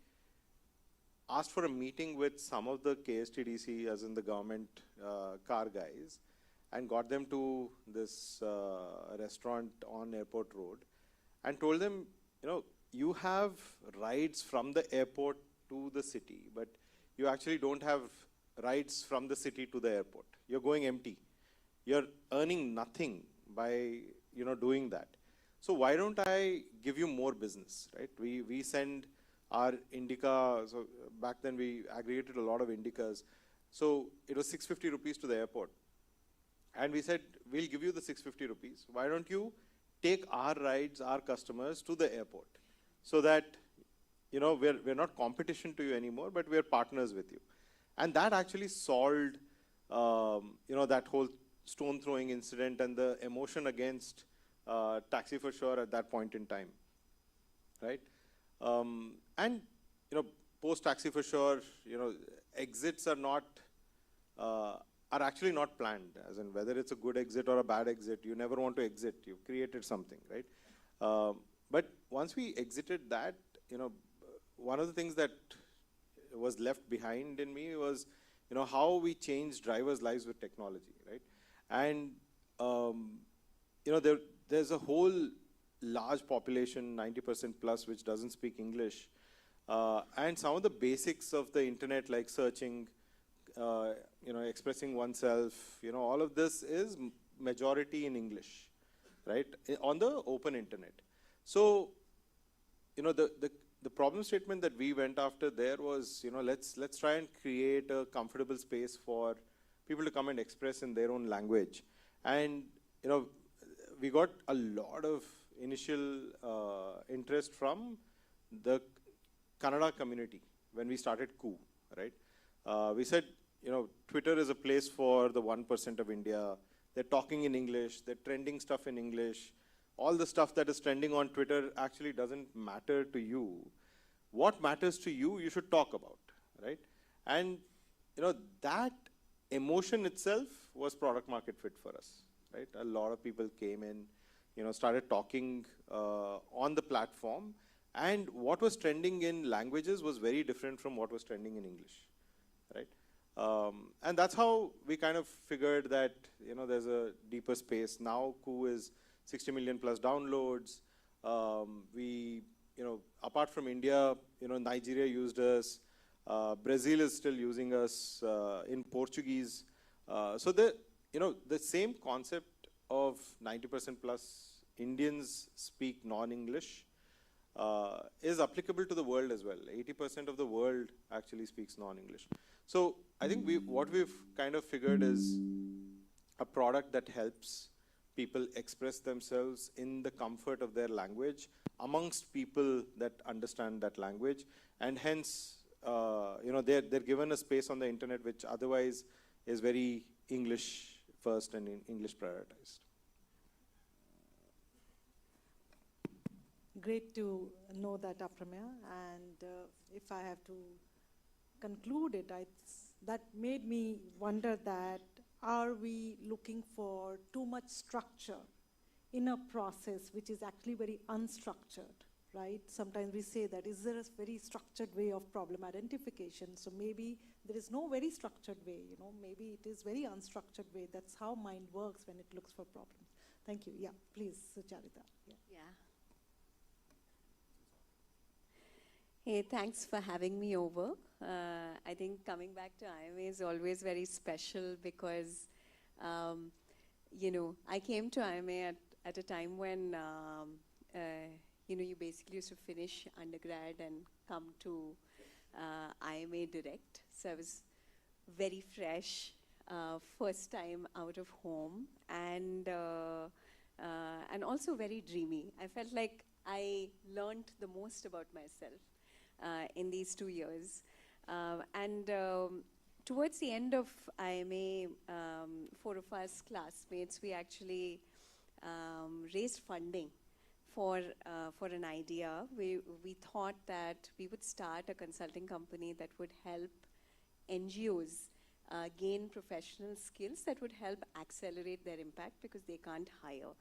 asked for a meeting with some of the KSTDC, as in the government car guys, and got them to this restaurant on Airport Road and told them, you have rides from the airport to the city, but you actually don't have rides from the city to the airport. You're going empty. You're earning nothing by, doing that. So why don't I give you more business, right? We send our Indica, so back then we aggregated a lot of Indicas. So it was 650 rupees to the airport. And we said, we'll give you the 650 rupees. Why don't you take our rides, our customers to the airport, so that, we're not competition to you anymore, but we're partners with you. And that actually solved, that whole stone throwing incident and the emotion against Taxi for Sure at that point in time, right? And, post Taxi for Sure, exits are not, are actually not planned, as in whether it's a good exit or a bad exit. You never want to exit. You've created something, right? But once we exited that, one of the things that was left behind in me was, how we change drivers' lives with technology, right? And, there's a whole large population, 90% plus, which doesn't speak English. And some of the basics of the internet, like searching, expressing oneself, all of this is majority in English, right? On the open internet. So, the problem statement that we went after there was, let's try and create a comfortable space for people to come and express in their own language. And, we got a lot of initial interest from the Kannada community when we started Koo, right? We said, Twitter is a place for the 1% of India. They're talking in English. They're trending stuff in English. All the stuff that is trending on Twitter actually doesn't matter to you. What matters to you, you should talk about, right? And, that emotion itself was product market fit for us, right? A lot of people came in, started talking on the platform. And what was trending in languages was very different from what was trending in English, right? And that's how we kind of figured that, there's a deeper space. Now Koo is 60 million plus downloads. We, apart from India, Nigeria used us. Brazil is still using us in Portuguese. So the same concept of 90% plus Indians speak non-English is applicable to the world as well. 80% of the world actually speaks non-English. So I think what we've kind of figured is a product that helps people express themselves in the comfort of their language amongst people that understand that language, and hence they're given a space on the internet which otherwise is very English first and English prioritized. Great to know that, Apramya. And if I have to conclude it, that made me wonder that are we looking for too much structure in a process which is actually very unstructured, right? Sometimes we say that, is there a very structured way of problem identification? So maybe there is no very structured way, maybe it is very unstructured way. That's how mind works when it looks for problems. Thank you. Yeah, please, Sucharita. Yeah. Hey, thanks for having me over. I think coming back to IMA is always very special because, I came to IMA at a time when, you basically used to finish undergrad and come to IMA direct. So I was very fresh, first time out of home, and also very dreamy. I felt like I learned the most about myself in these 2 years. Towards the end of IMA, 4 of us classmates, we actually raised funding for an idea. We thought that we would start a consulting company that would help NGOs gain professional skills that would help accelerate their impact because they can't hire.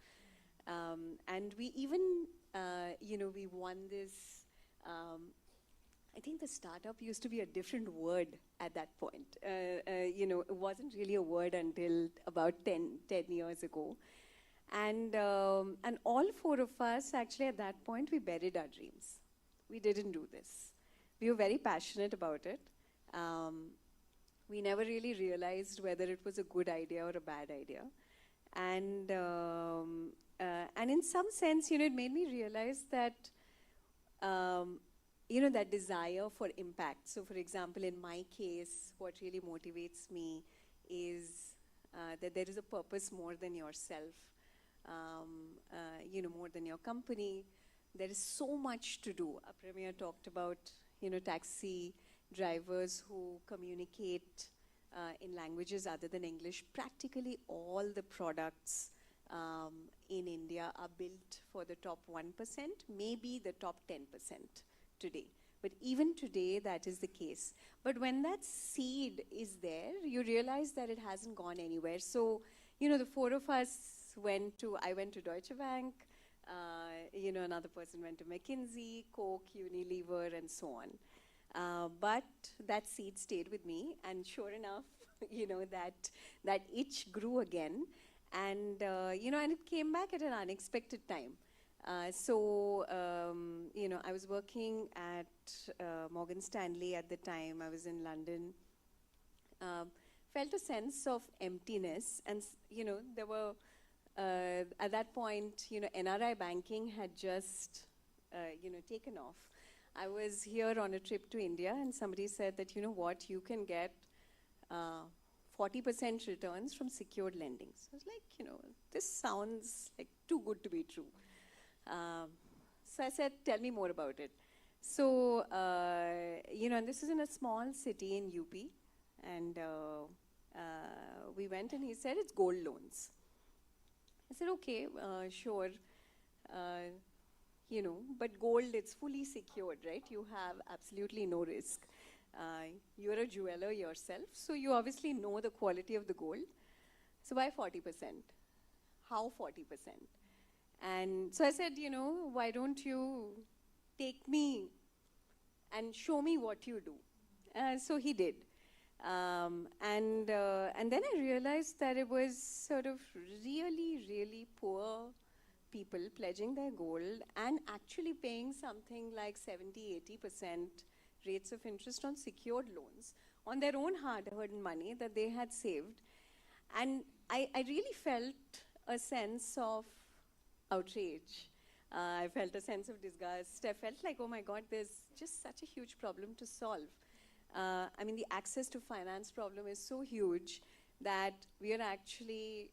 And we even, we won this. I think the startup used to be a different word at that point. It wasn't really a word until about 10 years ago. And all 4 of us, actually at that point, we buried our dreams. We didn't do this. We were very passionate about it. We never really realized whether it was a good idea or a bad idea. And in some sense, it made me realize that that desire for impact. So for example, in my case, what really motivates me is that there is a purpose more than yourself, more than your company. There is so much to do. Apramya talked about, taxi drivers who communicate in languages other than English. Practically all the products in India are built for the top 1%, maybe the top 10%. Today. But even today, that is the case. But when that seed is there, you realize that it hasn't gone anywhere. So, the 4 of us I went to Deutsche Bank, another person went to McKinsey, Coke, Unilever, and so on. But that seed stayed with me, and sure enough, that itch grew again. And, and it came back at an unexpected time. I was working at Morgan Stanley at the time. I was in London. Felt a sense of emptiness. And, there were, at that point, NRI banking had just, taken off. I was here on a trip to India, and somebody said that, you can get 40% returns from secured lending. So I was like, this sounds like too good to be true. So I said, tell me more about it. So, and this is in a small city in UP. And we went and he said, it's gold loans. I said, okay, sure. But gold, it's fully secured, right? You have absolutely no risk. You're a jeweler yourself, so you obviously know the quality of the gold. So why 40%? How 40%? And so I said, why don't you take me and show me what you do? So he did. And then I realized that it was sort of really, really poor people pledging their gold and actually paying something like 70, 80% rates of interest on secured loans on their own hard-earned money that they had saved. And I really felt a sense of outrage. I felt a sense of disgust. I felt like, oh my God, there's just such a huge problem to solve. I mean, the access to finance problem is so huge that we are actually,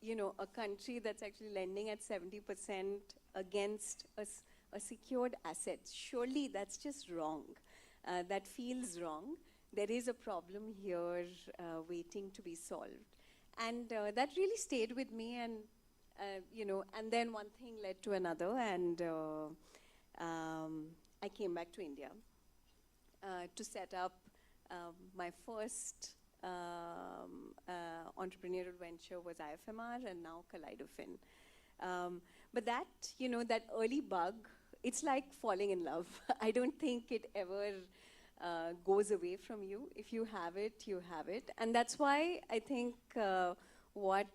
you know, a country that's actually lending at 70% against a secured asset. Surely that's just wrong. That feels wrong. There is a problem here waiting to be solved. And that really stayed with me, and you know, and then one thing led to another, and I came back to India to set up my first entrepreneurial venture was IFMR, and now Kaleidofin. But that, you know, that early bug, it's like falling in love. I don't think it ever goes away from you. If you have it, you have it. And that's why I think what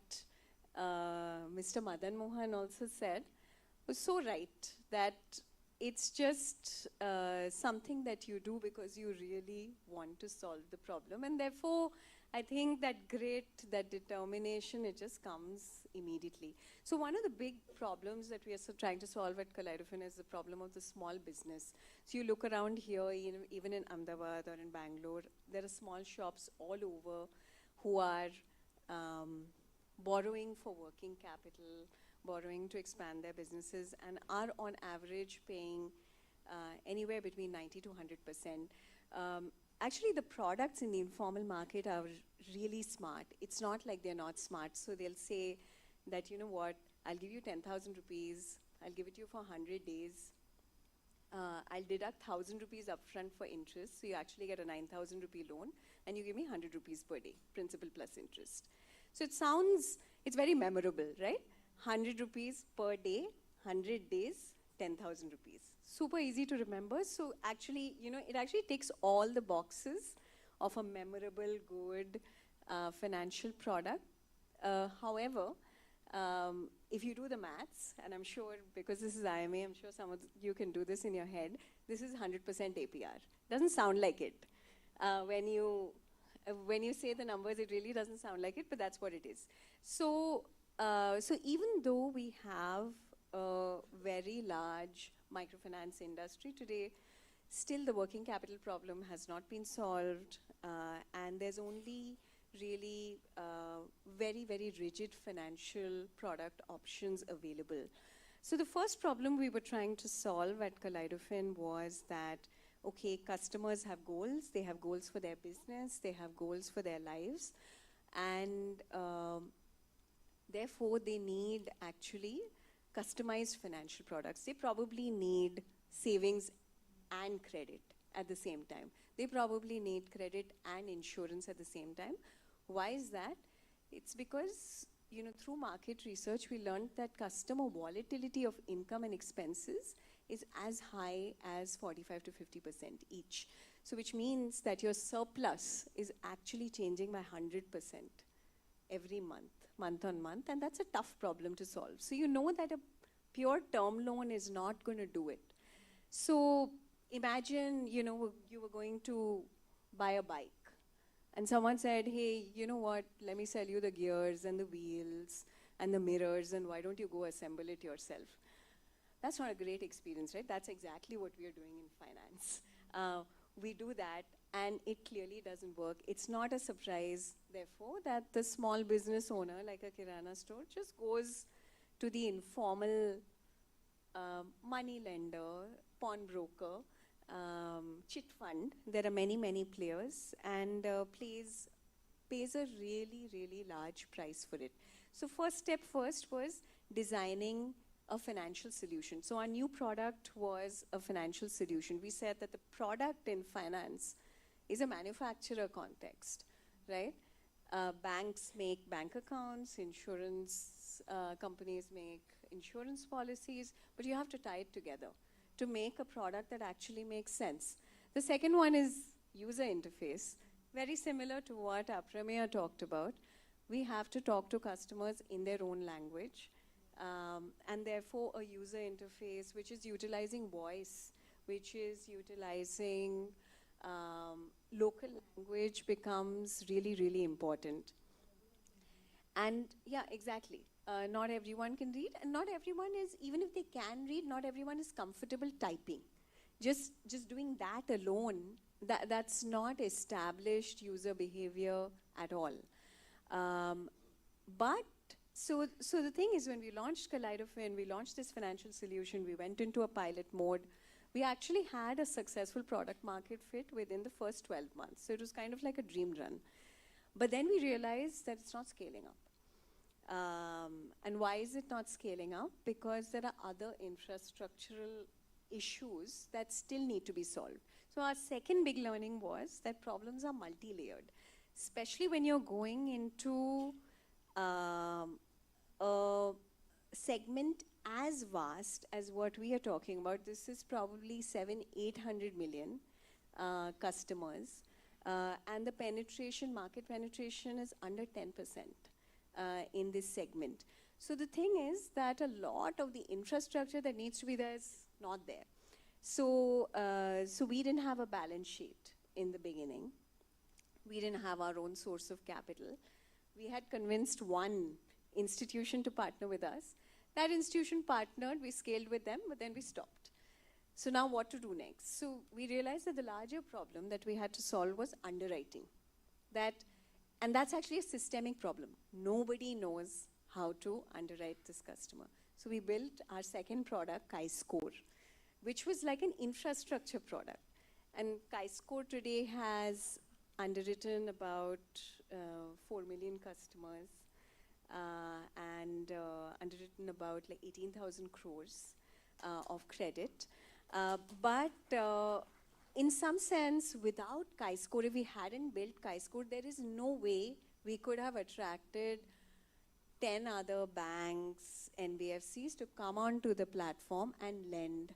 Mr. Madan Mohan also said was so right, that it's just something that you do because you really want to solve the problem. And therefore, I think that grit, that determination, it just comes immediately. So one of the big problems that we are trying to solve at Kaleidofin is the problem of the small business. So you look around here, even in Ahmedabad or in Bangalore, there are small shops all over who are borrowing for working capital, borrowing to expand their businesses, and are on average paying anywhere between 90 to 100%. Actually, the products in the informal market are really smart. It's not like they're not smart. So they'll say that, you know what, I'll give you 10,000 rupees, I'll give it to you for 100 days. I'll deduct 1,000 rupees upfront for interest, so you actually get a 9,000 rupee loan, and you give me 100 rupees per day, principal plus interest. So it sounds, it's very memorable, right? 100 rupees per day, 100 days, 10,000 rupees. Super easy to remember. So actually, you know, it actually ticks all the boxes of a memorable, good financial product. However, if you do the maths, and I'm sure because this is IMA, I'm sure some of you can do this in your head, this is 100% APR. Doesn't sound like it. When you say the numbers, it really doesn't sound like it, but that's what it is. So, so even though we have a very large microfinance industry today, still the working capital problem has not been solved, and there's only really very, very rigid financial product options available. So the first problem we were trying to solve at Kaleidofin was that, okay, customers have goals. They have goals for their business. They have goals for their lives. And therefore, they need actually customized financial products. They probably need savings and credit at the same time. They probably need credit and insurance at the same time. Why is that? It's because, you know, through market research, we learned that customer volatility of income and expenses is as high as 45 to 50% each. So which means that your surplus is actually changing by 100% every month, month on month, and that's a tough problem to solve. So you know that a pure term loan is not going to do it. So imagine, you know, you were going to buy a bike, and someone said, hey, you know what, let me sell you the gears and the wheels and the mirrors, and why don't you go assemble it yourself? That's not a great experience, right? That's exactly what we are doing in finance. We do that, and it clearly doesn't work. It's not a surprise, therefore, that the small business owner, like a Kirana store, just goes to the informal money lender, pawnbroker, chit fund. There are many, many players, and pays a really, really large price for it. So first step first was designing a financial solution. So our new product was a financial solution. We said that the product in finance is a manufacturer context, right? Banks make bank accounts, insurance companies make insurance policies, but you have to tie it together to make a product that actually makes sense. The second one is user interface, very similar to what Aprameya talked about. We have to talk to customers in their own language, and therefore a user interface which is utilizing voice, which is utilizing local language, becomes really, really important. And yeah, exactly. Not everyone can read, and not everyone is, even if they can read, not everyone is comfortable typing. Just doing that alone, that's not established user behavior at all. But so the thing is, when we launched KaleidoFin, we launched this financial solution, we went into a pilot mode. We actually had a successful product market fit within the first 12 months. So it was kind of like a dream run. But then we realized that it's not scaling up. And why is it not scaling up? Because there are other infrastructural issues that still need to be solved. So our second big learning was that problems are multi-layered, especially when you're going into a segment as vast as what we are talking about. This is probably 700-800 million customers, and the market penetration is under 10% in this segment. So the thing is that a lot of the infrastructure that needs to be there is not there. So, so we didn't have a balance sheet in the beginning. We didn't have our own source of capital. We had convinced one institution to partner with us. That institution partnered, we scaled with them, but then we stopped. So now what to do next? So we realized that the larger problem that we had to solve was underwriting. And that's actually a systemic problem. Nobody knows how to underwrite this customer. So we built our second product, KaiScore, which was like an infrastructure product. And KaiScore today has underwritten about 4 million customers and underwritten about like 18,000 crores of credit. But in some sense, without KaiScore, if we hadn't built KaiScore, there is no way we could have attracted 10 other banks, NBFCs to come onto the platform and lend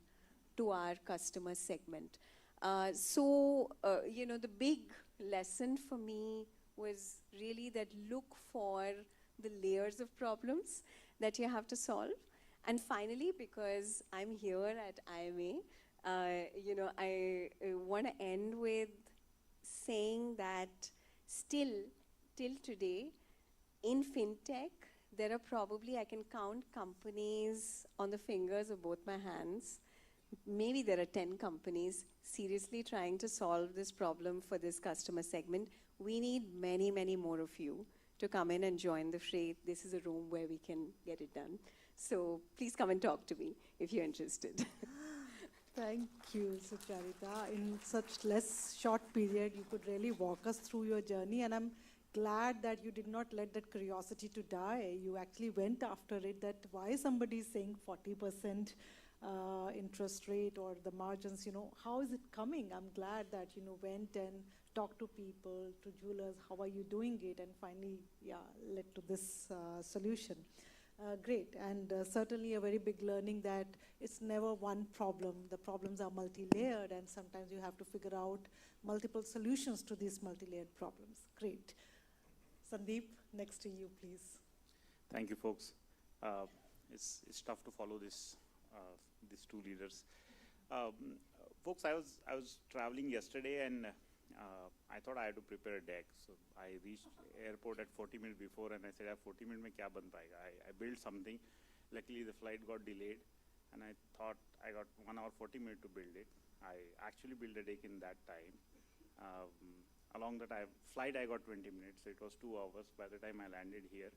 to our customer segment. You know, the big lesson for me was really that look for the layers of problems that you have to solve. And finally, because I'm here at IMA, you know, I want to end with saying that still, till today, in fintech, there are probably, I can count companies on the fingers of both my hands. Maybe there are 10 companies seriously trying to solve this problem for this customer segment. We need many, many more of you to come in and join the fray. This is a room where we can get it done. So please come and talk to me if you're interested. Thank you, Sucharita. In such less short period, you could really walk us through your journey, and I'm glad that you did not let that curiosity to die. You actually went after it, that why somebody is saying 40% interest rate or the margins, you know, how is it coming? I'm glad that, you know, went and talked to people, to jewelers, how are you doing it, and finally, yeah, led to this solution. Great, and certainly a very big learning that it's never one problem. The problems are multi-layered, and sometimes you have to figure out multiple solutions to these multi-layered problems. Great. Sandeep, next to you, please. Thank you, folks. It's tough to follow these two leaders. Folks, I was traveling yesterday, and I thought I had to prepare a deck. So I reached airport at 40 minutes before, and I said, 40 minutes mein kya ban payega? I built something. Luckily, the flight got delayed, and I thought I got 1 hour 40 minutes to build it. I actually built a deck in that time. Along that flight, I got 20 minutes. So it was 2 hours by the time I landed here.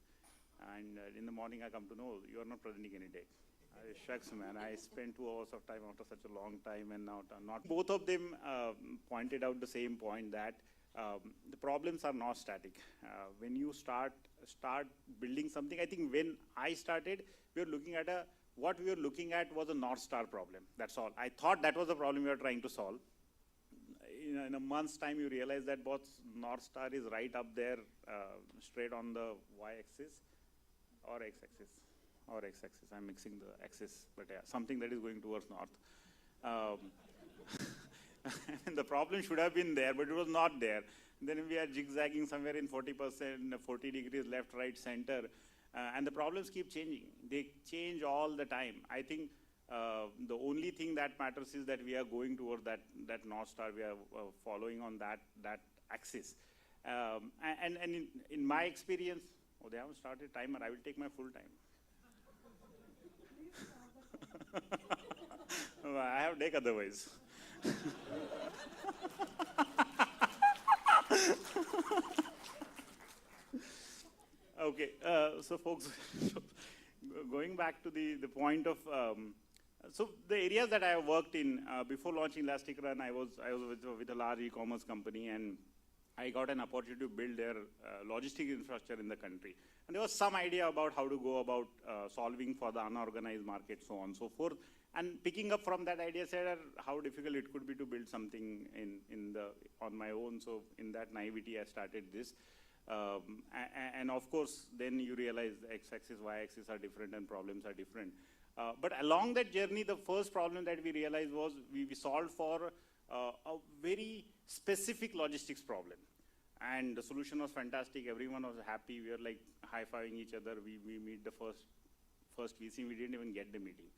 And in the morning, I come to know you are not presenting any deck. Shucks, man, I spent 2 hours of time after such a long time, and now not. Both of them pointed out the same point, that the problems are not static. When you start building something, I think when I started, what we were looking at was a North Star problem. That's all. I thought that was the problem we were trying to solve. In a month's time, you realize that both North Star is right up there, straight on the y-axis or x-axis. Or x-axis, I'm mixing the axis, but yeah, something that is going towards north. And the problem should have been there, but it was not there. Then we are zigzagging somewhere in 40%, 40 degrees left, right, center. And the problems keep changing. They change all the time. I think The only thing that matters is that we are going toward that North Star, we are following on that axis. And in my experience, oh, they haven't started timer, I will take my full time. I have take otherwise. Okay, so folks, going back to the point of, so the areas that I have worked in, before launching Elastic Run, I was with a large e-commerce company, and I got an opportunity to build their logistic infrastructure in the country. And there was some idea about how to go about solving for the unorganized market, so on and so forth. And picking up from that idea, said how difficult it could be to build something on my own. So in that naivety, I started this. And of course, then you realize the x-axis, y-axis are different and problems are different. But along that journey, the first problem that we realized was we solved for a very specific logistics problem. And the solution was fantastic. Everyone was happy. We were like high-fiving each other. We meet the first VC. We didn't even get the meeting.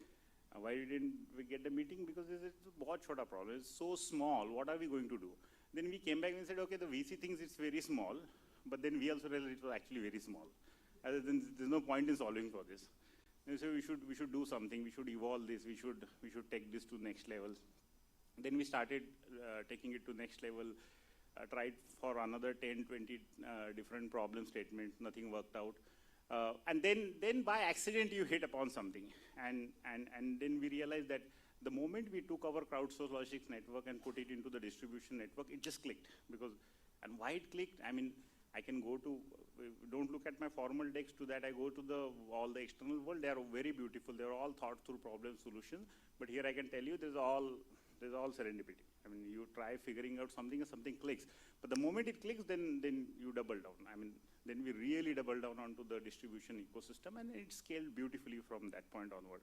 Why didn't we get the meeting? Because it's a very short problem. It's so small. What are we going to do? Then we came back and said, okay, the VC thinks it's very small. But then we also realized it was actually very small. Other than there's no point in solving for this. And so we should do something. We should evolve this. We should take this to next level. Then we started taking it to next level. Tried for another 10, 20 different problem statements. Nothing worked out. And then by accident you hit upon something. And then we realized that the moment we took our crowdsourced logistics network and put it into the distribution network, it just clicked. And why it clicked? I mean, I can go to, don't look at my formal decks, to that I go to all the external world. They are very beautiful. They are all thought through problem solutions. But here I can tell you there's all serendipity. I mean, you try figuring out something and something clicks. But the moment it clicks, then you double down. I mean, then we really double down onto the distribution ecosystem, and it scaled beautifully from that point onward.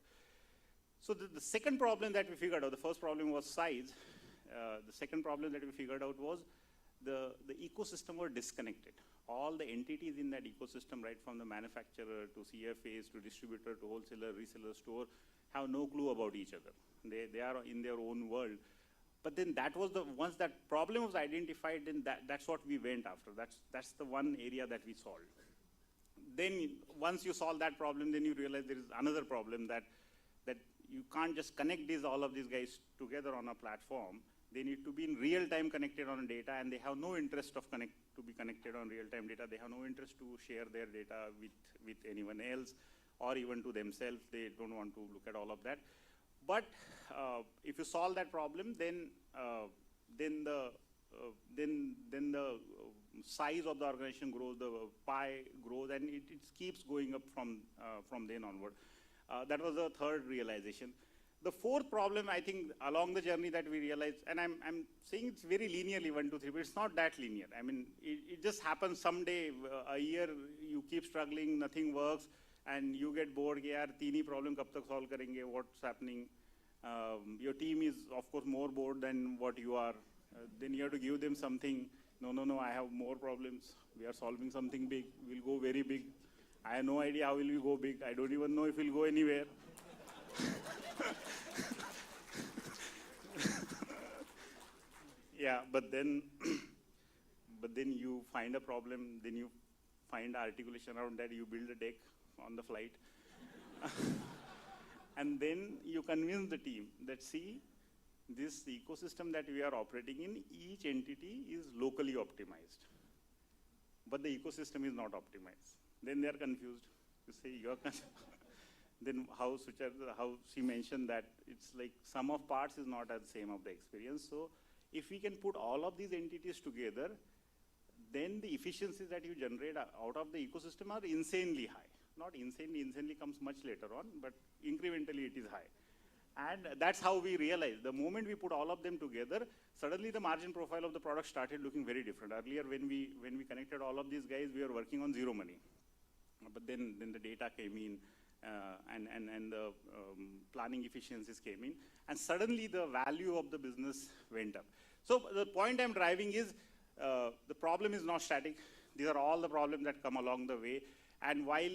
So the second problem that we figured out, the first problem was size. The second problem that we figured out was the ecosystem were disconnected. All the entities in that ecosystem, right from the manufacturer to CFAs to distributor to wholesaler, reseller, store, have no clue about each other. They are in their own world. But then that was once that problem was identified, then that's what we went after. That's the one area that we solved. Then once you solve that problem, then you realize there is another problem that you can't just connect all of these guys together on a platform. They need to be in real time connected on data, and they have no interest to be connected on real time data. They have no interest to share their data with anyone else or even to themselves. They don't want to look at all of that. But if you solve that problem, then the size of the organization grows, the pie grows, and it keeps going up from then onward. That was the third realization. The fourth problem, I think, along the journey that we realized, and I'm saying it's very linearly, 1, 2, 3, but it's not that linear. I mean, it just happens someday, a year, you keep struggling, nothing works, and you get bored, yaar, teen hi problem kab tak solve karenge, what's happening? Your team is, of course, more bored than what you are. Then you have to give them something. No, I have more problems. We are solving something big. We'll go very big. I have no idea how will we go big. I don't even know if we'll go anywhere. Yeah, but then you find a problem, then you find articulation around that, you build a deck on the flight. And then you convince the team that, see, this ecosystem that we are operating in, each entity is locally optimized. But the ecosystem is not optimized. Then they are confused. You say, you're then how she mentioned that it's like sum of parts is not as same of the experience. So if we can put all of these entities together, then the efficiencies that you generate out of the ecosystem are insanely high. Not insanely comes much later on, but incrementally it is high. And that's how we realized. The moment we put all of them together, suddenly the margin profile of the product started looking very different. Earlier, when we connected all of these guys, we were working on zero money. But then the data came in, and the planning efficiencies came in, and suddenly the value of the business went up. So the point I'm driving is the problem is not static. These are all the problems that come along the way. And while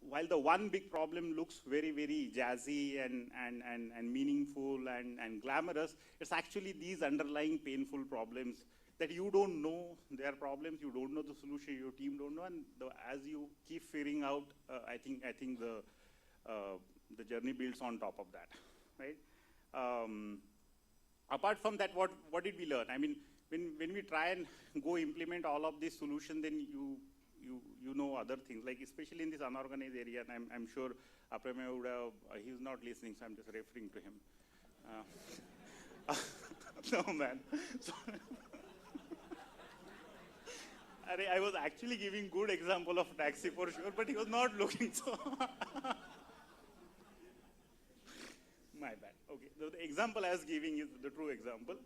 while the one big problem looks very, very jazzy and meaningful and glamorous, it's actually these underlying painful problems that you don't know their problems, you don't know the solution, your team don't know, and as you keep figuring out, I think the journey builds on top of that, right? Apart from that, what did we learn? I mean, when we try and go implement all of these solutions, then you know other things, like especially in this unorganized area, and I'm sure Aprema would have, he's not listening, so I'm just referring to him. No, man. So, I was actually giving good example of taxi for sure, but he was not looking, so. My bad. Okay, the example I was giving is the true example.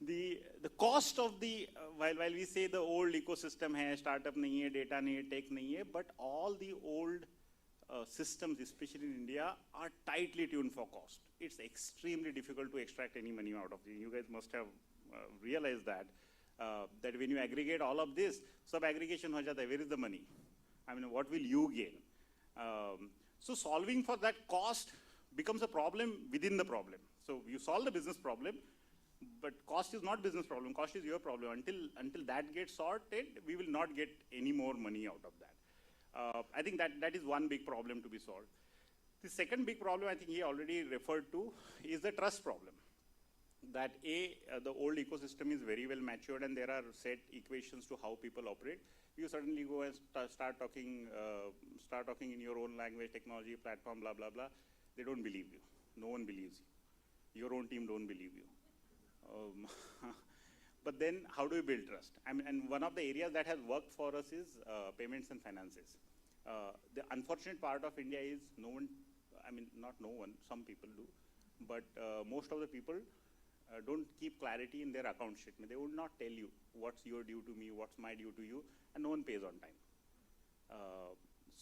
The cost of the, while we say the old ecosystem hai, startup nahi hai, data nahi hai, tech nahi hai, but all the old systems, especially in India, are tightly tuned for cost. It's extremely difficult to extract any money out of it. You guys must have realized that. That when you aggregate all of this, sub-aggregation ho jata hai, where is the money? I mean, what will you gain? So solving for that cost becomes a problem within the problem. So you solve the business problem, but cost is not business problem, cost is your problem. Until that gets sorted, we will not get any more money out of that. I think that is one big problem to be solved. The second big problem I think he already referred to is the trust problem. That the old ecosystem is very well matured and there are set equations to how people operate. You suddenly go and start talking in your own language, technology, platform, blah, blah, blah. They don't believe you. No one believes you. Your own team don't believe you. But then how do you build trust? I mean, and one of the areas that has worked for us is payments and finances. The unfortunate part of India is no one, I mean, not no one, some people do, but most of the people don't keep clarity in their account statement. They would not tell you what's your due to me, what's my due to you, and no one pays on time.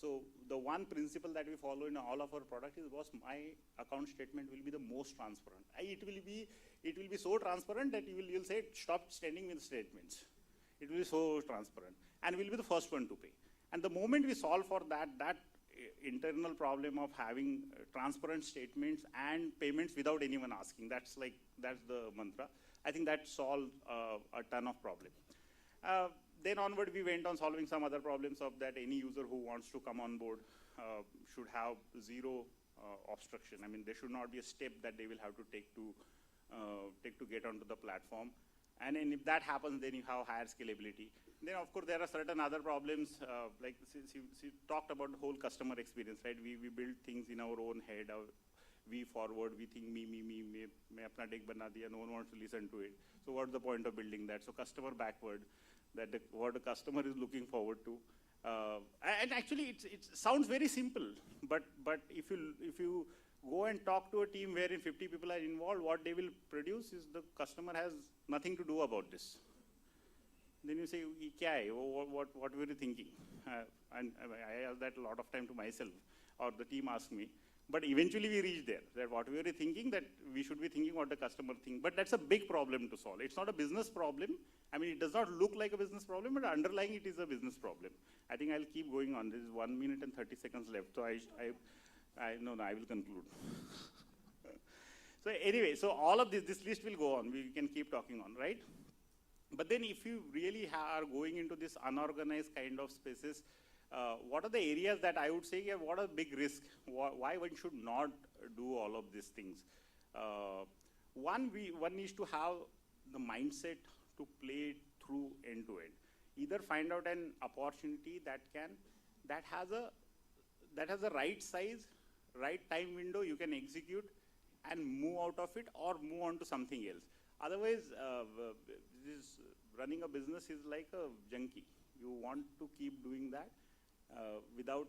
So the one principle that we follow in all of our product is, boss, my account statement will be the most transparent. It will be so transparent that you'll say, stop sending me the statements. It will be so transparent, and we'll be the first one to pay. And the moment we solve for that internal problem of having transparent statements and payments without anyone asking, that's the mantra. I think that solved a ton of problem. Then onward, we went on solving some other problems of that any user who wants to come on board should have zero obstruction. I mean, there should not be a step that they will have to take to get onto the platform. And if that happens, then you have higher scalability. Then, of course, there are certain other problems, like she talked about the whole customer experience, right? We build things in our own head. We forward, we think me, main apna deck bana diya, no one wants to listen to it. So what's the point of building that? So customer backward, what the customer is looking forward to. And actually, it sounds very simple, but if you go and talk to a team wherein 50 people are involved, what they will produce is the customer has nothing to do about this. Then you say, kya hai? What were you thinking? And I ask that a lot of time to myself, or the team asks me. But eventually we reach there, that what we were thinking, that we should be thinking what the customer thinks. But that's a big problem to solve. It's not a business problem. I mean, it does not look like a business problem, but underlying it is a business problem. I think I'll keep going on. There is 1 minute and 30 seconds left, so I will conclude. So anyway, so all of this list will go on. We can keep talking on, right? But then if you really are going into this unorganized kind of spaces, what are the areas that I would say, yeah, what are big risks? Why one should not do all of these things? One needs to have the mindset to play through end to end. Either find out an opportunity that has a right size, right time window you can execute and move out of it, or move on to something else. Otherwise, running a business is like a junkie. You want to keep doing that without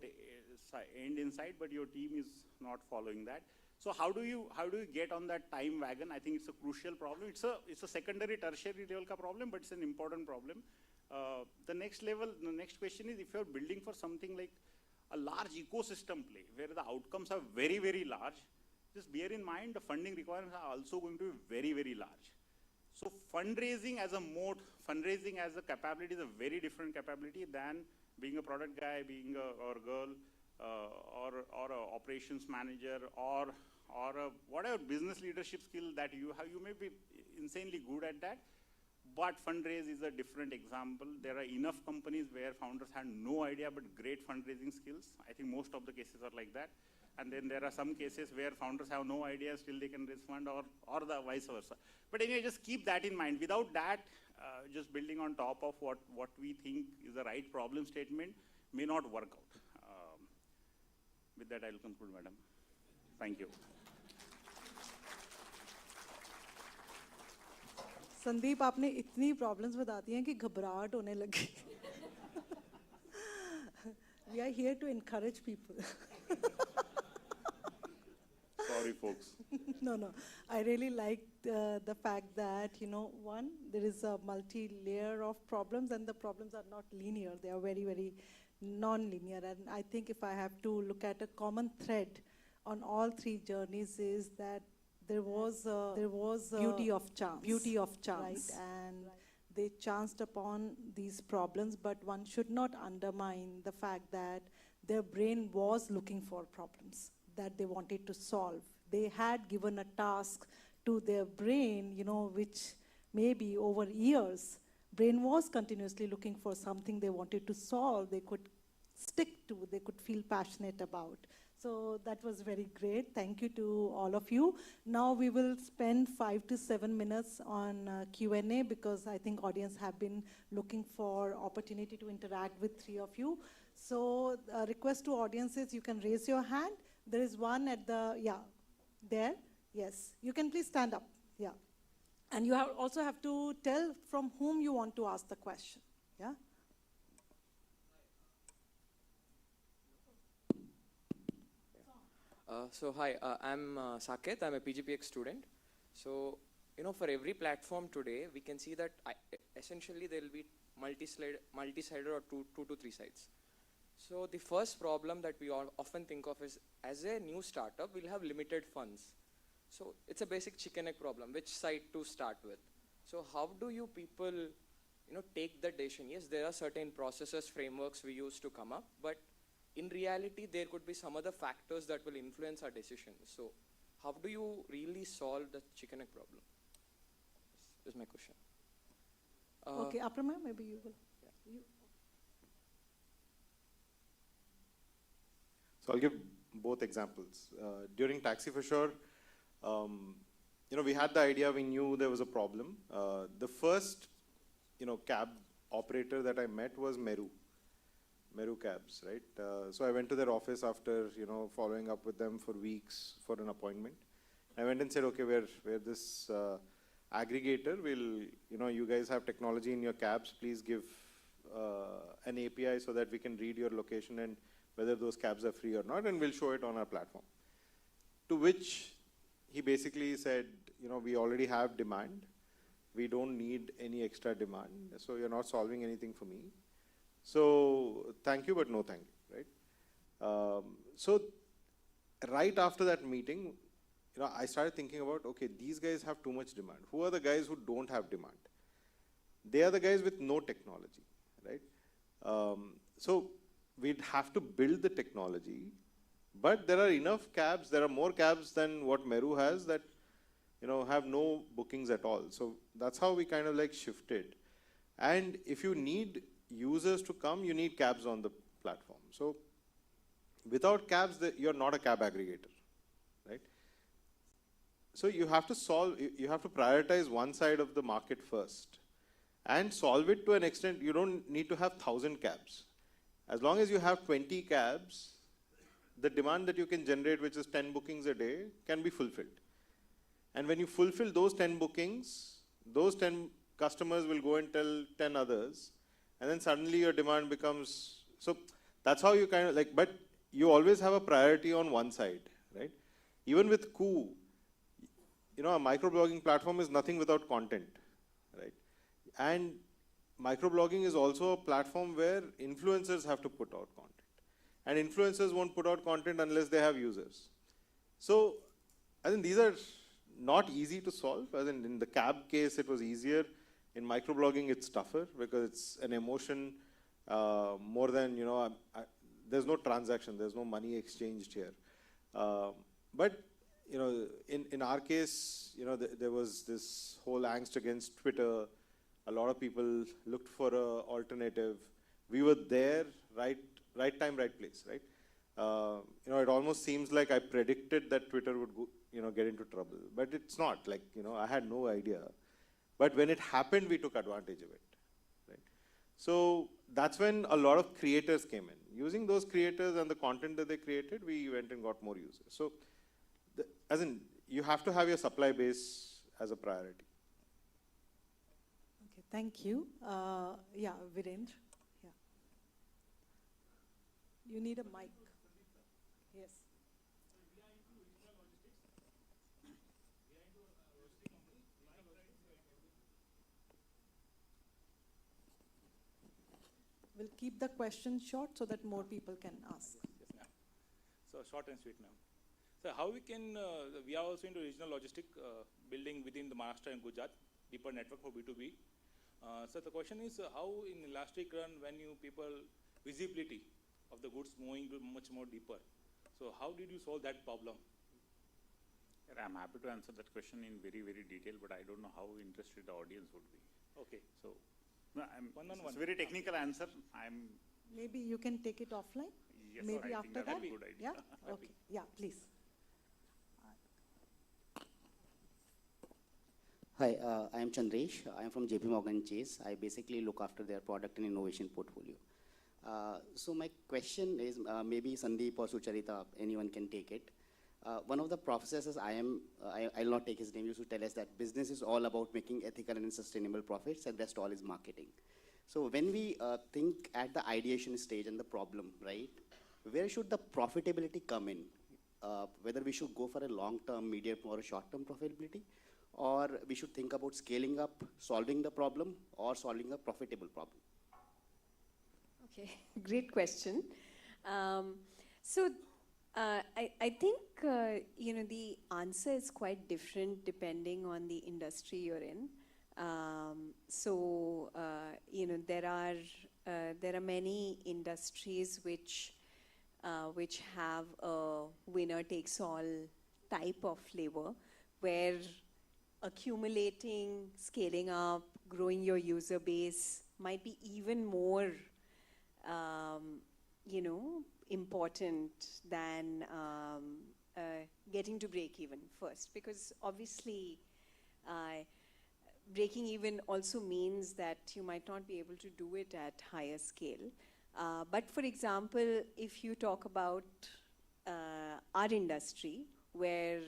end in sight, but your team is not following that. So how do you get on that time wagon? I think it's a crucial problem. It's a secondary, tertiary level ka problem, but it's an important problem. The next question is, if you're building for something like a large ecosystem play, where the outcomes are very, very large, just bear in mind the funding requirements are also going to be very, very large. So fundraising as a mode, fundraising as a capability is a very different capability than being a product guy, being or girl, or a operations manager, or whatever business leadership skill that you have, you may be insanely good at that. But fundraise is a different example. There are enough companies where founders had no idea but great fundraising skills. I think most of the cases are like that. And then there are some cases where founders have no idea, still they can raise fund, or the vice versa. But anyway, just keep that in mind. Without that, just building on top of what we think is the right problem statement may not work out. With that, I will conclude, madam. Thank you. Sandeep, आपने इतनी problems बता दी हैं कि घबराहट होने लगी. We are here to encourage people. Sorry, folks. No. I really like the fact that, one, there is a multi-layer of problems, and the problems are not linear. They are very, very non-linear. And I think if I have to look at a common thread on all three journeys is that there was beauty of chance, right? And they chanced upon these problems, but one should not undermine the fact that their brain was looking for problems that they wanted to solve. They had given a task to their brain, which maybe over years, brain was continuously looking for something they wanted to solve, they could stick to, they could feel passionate about. So that was very great. Thank you to all of you. Now we will spend 5 to 7 minutes on Q&A because I think audience have been looking for opportunity to interact with three of you. So request to audiences, you can raise your hand. There is one at there. Yes, you can please stand up. Yeah. And you also have to tell from whom you want to ask the question. Yeah. Hi, I'm Saket. I'm a PGPX student. So, for every platform today, we can see that essentially there will be multi-sided or two to three sides. So the first problem that we all often think of is, as a new startup, we'll have limited funds. So it's a basic chicken egg problem, which side to start with. So how do you people, take the decision? Yes, there are certain processes, frameworks we use to come up, but in reality, there could be some other factors that will influence our decision. So how do you really solve the chicken egg problem? This is my question. Okay, Aprama, maybe you will. Yeah. So I'll give both examples. During Taxi for Sure, we had the idea, we knew there was a problem. The first, cab operator that I met was Meru Cabs, right? So I went to their office after, following up with them for weeks for an appointment. I went and said, okay, we're this aggregator. You guys have technology in your cabs. Please give an API so that we can read your location and whether those cabs are free or not, and we'll show it on our platform. To which he basically said, we already have demand. We don't need any extra demand. So you're not solving anything for me. So thank you, but no thank you, right? So right after that meeting, I started thinking about, okay, these guys have too much demand. Who are the guys who don't have demand? They are the guys with no technology, right? So we'd have to build the technology, but there are enough cabs, there are more cabs than what Meru has that, have no bookings at all. So that's how we kind of like shifted. And if you need users to come, you need cabs on the platform. So without cabs, you're not a cab aggregator, right? So you have to prioritize one side of the market first and solve it to an extent. You don't need to have 1,000 cabs. As long as you have 20 cabs, the demand that you can generate, which is 10 bookings a day, can be fulfilled. And when you fulfill those 10 bookings, those 10 customers will go and tell 10 others, and then suddenly your demand becomes, so that's how you kind of like, but you always have a priority on one side, right? Even with Koo, a microblogging platform is nothing without content, right? And microblogging is also a platform where influencers have to put out content. And influencers won't put out content unless they have users. So I think these are not easy to solve. As in the cab case, it was easier. In microblogging, it's tougher because it's an emotion more than, there's no transaction, there's no money exchanged here. But, in our case, there was this whole angst against Twitter. A lot of people looked for an alternative. We were there, right time, right place, right? It almost seems like I predicted that Twitter would go, get into trouble, but it's not. Like, I had no idea. But when it happened, we took advantage of it, right? So that's when a lot of creators came in. Using those creators and the content that they created, we went and got more users. So, as in, you have to have your supply base as a priority. Okay, thank you. Yeah, Virendra. Yeah. You need a mic. Yes. We'll keep the question short so that more people can ask. Yes, ma'am. So short and sweet, ma'am. So how we can, we are also into regional logistic building within the Maharashtra and Gujarat, deeper network for B2B. So the question is how in elastic run when you people visibility of the goods moving much more deeper. So how did you solve that problem? I'm happy to answer that question in very, very detail, but I don't know how interested the audience would be. Okay. So, no, it's a very technical answer. Maybe you can take it offline? Yes, maybe I after think that's that? a good idea. Yeah? Okay. Yeah, please. Hi, I am Chandresh. I am from JP Morgan Chase. I basically look after their product and innovation portfolio. So my question is, maybe Sandeep or Sucharita, anyone can take it. One of the professors I'll not take his name, used to tell us that business is all about making ethical and sustainable profits, and rest all is marketing. So when we think at the ideation stage and the problem, right, where should the profitability come in? Whether we should go for a long-term, medium, or a short-term profitability, or we should think about scaling up, solving the problem, or solving a profitable problem? Okay, great question. I think, the answer is quite different depending on the industry you're in. There are many industries which have a winner-takes-all type of flavor, where accumulating, scaling up, growing your user base might be even more, important than getting to break even first. Because obviously, breaking even also means that you might not be able to do it at higher scale. But for example, if you talk about our industry, where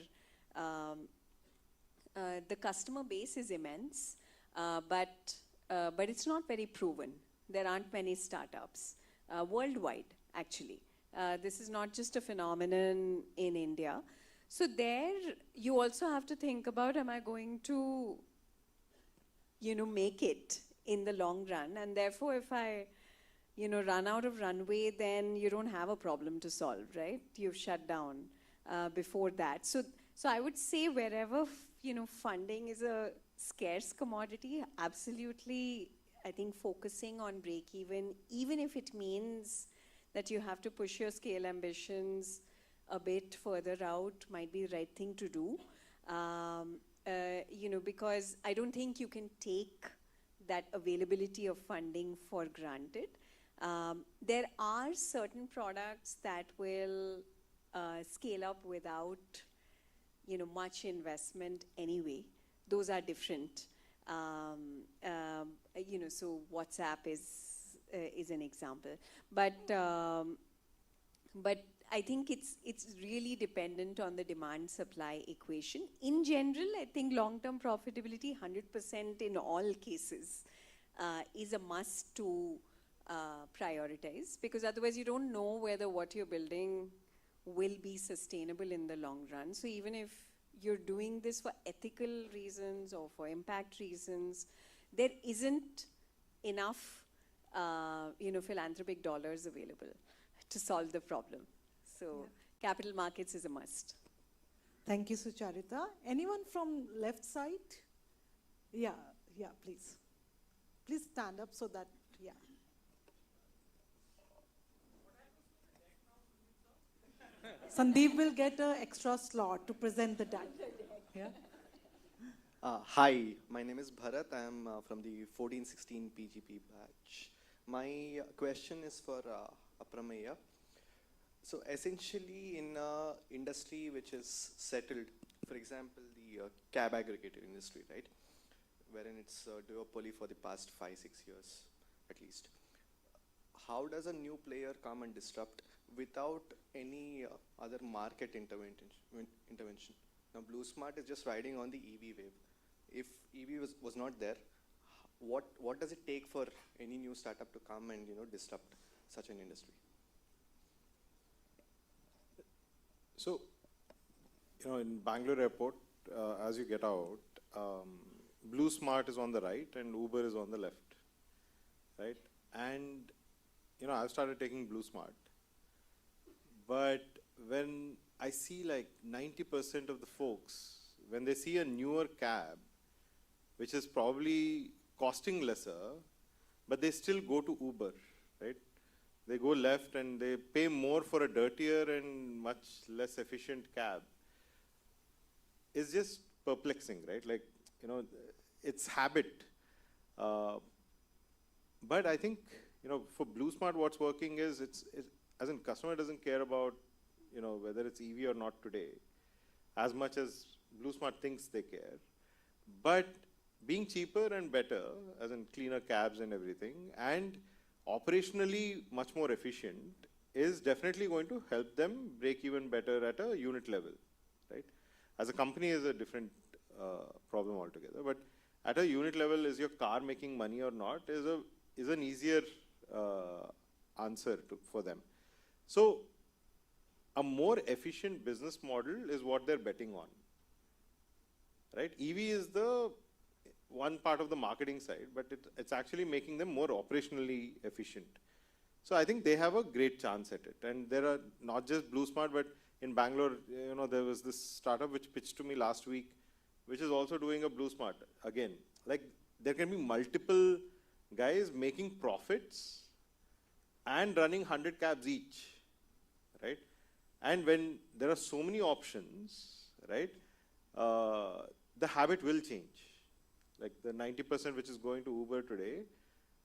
the customer base is immense, but it's not very proven. There aren't many startups worldwide, actually. This is not just a phenomenon in India. So there, you also have to think about, am I going to, make it in the long run? And therefore, if I, run out of runway, then you don't have a problem to solve, right? You've shut down before that. So I would say wherever, funding is a scarce commodity, absolutely, I think focusing on break even if it means that you have to push your scale ambitions a bit further out, might be the right thing to do. Because I don't think you can take that availability of funding for granted. There are certain products that will scale up without, much investment anyway. Those are different. So WhatsApp is an example. But I think it's really dependent on the demand-supply equation. In general, I think long-term profitability, 100% in all cases, is a must to prioritize, because otherwise you don't know whether what you're building will be sustainable in the long run. So even if you're doing this for ethical reasons or for impact reasons, there isn't enough philanthropic dollars available to solve the problem. So capital markets is a must. Thank you, Sucharita. Anyone from left side? Yeah, please. Please stand up so that, Sandeep will get an extra slot to present the data. Yeah? Hi, my name is Bharat. I am from the 1416 PGP batch. My question is for Apramaya. So essentially in an industry which is settled, for example, the cab aggregator industry, right? Wherein it's a duopoly for the past 5-6 years at least. How does a new player come and disrupt without any other market intervention? Now, BlueSmart is just riding on the EV wave. If EV was not there, what does it take for any new startup to come and disrupt such an industry? So, in Bangalore airport, as you get out, BlueSmart is on the right and Uber is on the left, right? And I've started taking BlueSmart, but when I see like 90% of the folks, when they see a newer cab, which is probably costing lesser, but they still go to Uber, right? They go left and they pay more for a dirtier and much less efficient cab. It's just perplexing, right? Like, it's habit. But I think, for BlueSmart, what's working is as in customer doesn't care about, whether it's EV or not today, as much as BlueSmart thinks they care. But being cheaper and better, as in cleaner cabs and everything, and operationally much more efficient, is definitely going to help them break even better at a unit level, right? As a company is a different problem altogether, but at a unit level, is your car making money or not is an easier answer for them. So a more efficient business model is what they're betting on, right? EV is the one part of the marketing side, but it's actually making them more operationally efficient. So I think they have a great chance at it. And there are not just BlueSmart, but in Bangalore, there was this startup which pitched to me last week, which is also doing a BlueSmart again. Like, there can be multiple guys making profits and running 100 cabs each, right? And when there are so many options, right, the habit will change. Like the 90% which is going to Uber today,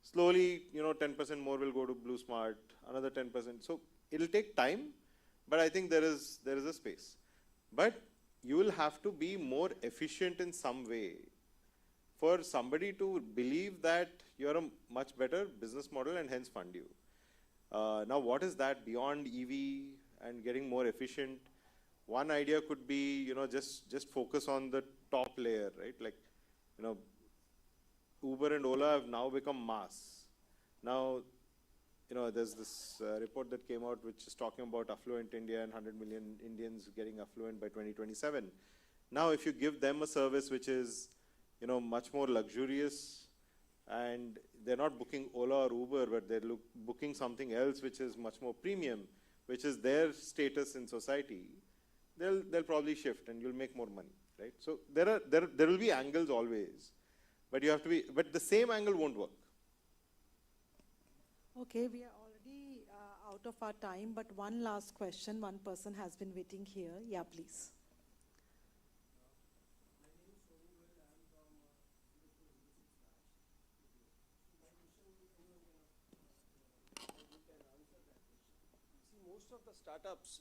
slowly, 10% more will go to BlueSmart, another 10%. So it'll take time, but I think there is a space. But you will have to be more efficient in some way for somebody to believe that you're a much better business model and hence fund you. Now, what is that beyond EV and getting more efficient? One idea could be, just focus on the top layer, right? Like, Uber and Ola have now become mass. Now, there's this report that came out which is talking about affluent India and 100 million Indians getting affluent by 2027. Now, if you give them a service which is, much more luxurious, and they're not booking Ola or Uber, but they're booking something else which is much more premium, which is their status in society, they'll probably shift and you'll make more money, right? So there will be angles always, but but the same angle won't work. Okay, we are already out of our time, but one last question. One person has been waiting here. Yeah, please. Most of the startups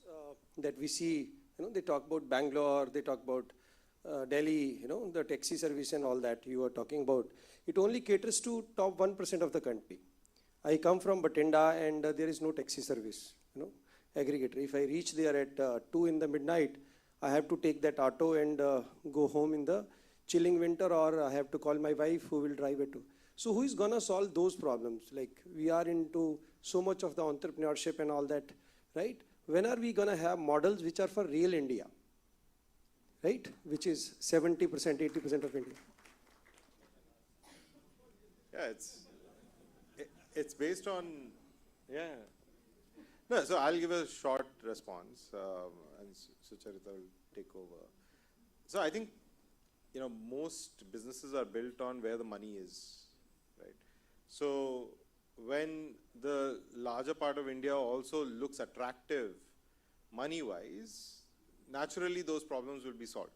that we see, they talk about Bangalore, they talk about Delhi, the taxi service and all that you are talking about. It only caters to top 1% of the country. I come from Bathinda and there is no taxi service, aggregator. If I reach there at 2 in the midnight, I have to take that auto and go home in the chilling winter, or I have to call my wife who will drive it to. So who is gonna solve those problems? Like, we are into so much of the entrepreneurship and all that, right? When are we gonna have models which are for real India, right? Which is 70%, 80% of India. Yeah, it's based on, yeah. No, so I'll give a short response, and Sucharita will take over. So I think, most businesses are built on where the money is, right? So when the larger part of India also looks attractive money-wise, naturally those problems will be solved.